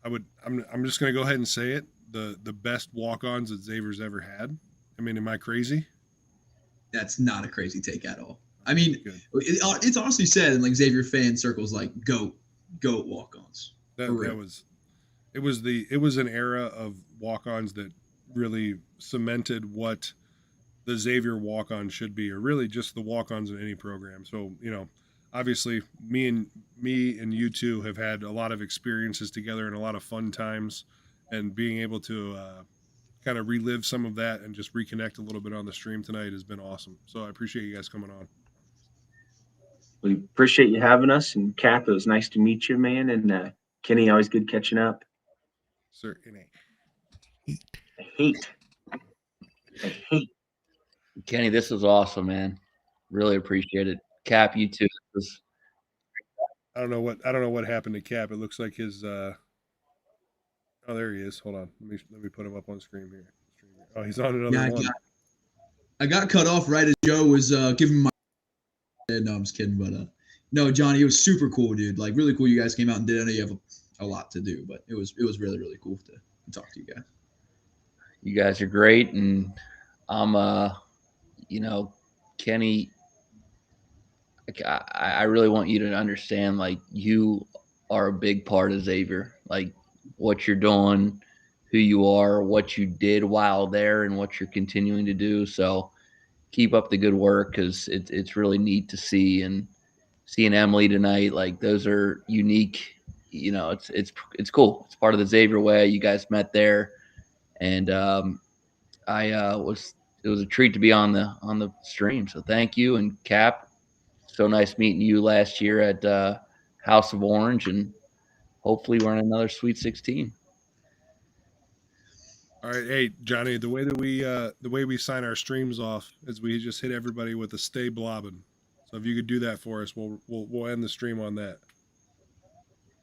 I'm just gonna go ahead and say it. The best walk-ons that Xavier's ever had. I mean, am I crazy? That's not a crazy take at all. I mean, it's honestly said in Xavier fan circles, goat walk-ons. It was an era of walk-ons that really cemented what the Xavier walk-on should be, or really just the walk-ons in any program. So, obviously me and you two have had a lot of experiences together and a lot of fun times, and being able to kind of relive some of that and just reconnect a little bit on the stream tonight has been awesome. So I appreciate you guys coming on. We appreciate you having us, and Cap, it was nice to meet you, man. And Kenny, always good catching up. Certainly. I hate Kenny, this was awesome, man. Really appreciate it. Cap, you too. I don't know what happened to Cap. It looks like his oh, there he is. Hold on. Let me put him up on screen here. Oh, he's on another Yeah, one. I got cut off right as Joe was giving my. No, I'm just kidding, but no, Johnny, it was super cool, dude. Like really cool. You guys came out and did. I know you have a lot to do, but it was really really cool to talk to you guys. You guys are great, and I'm Kenny, I really want you to understand, like, you are a big part of Xavier. Like, what you're doing, who you are, what you did while there, and what you're continuing to do. So keep up the good work, because it's really neat to see. And seeing Emily tonight, like, those are unique. It's cool. It's part of the Xavier way. You guys met there, and it was a treat to be on the stream. So thank you. And Cap, so nice meeting you last year at House of Orange, and hopefully we're in another Sweet 16. All right, hey Johnny, the way we sign our streams off is we just hit everybody with a stay blobbing. So if you could do that for us, we'll end the stream on that.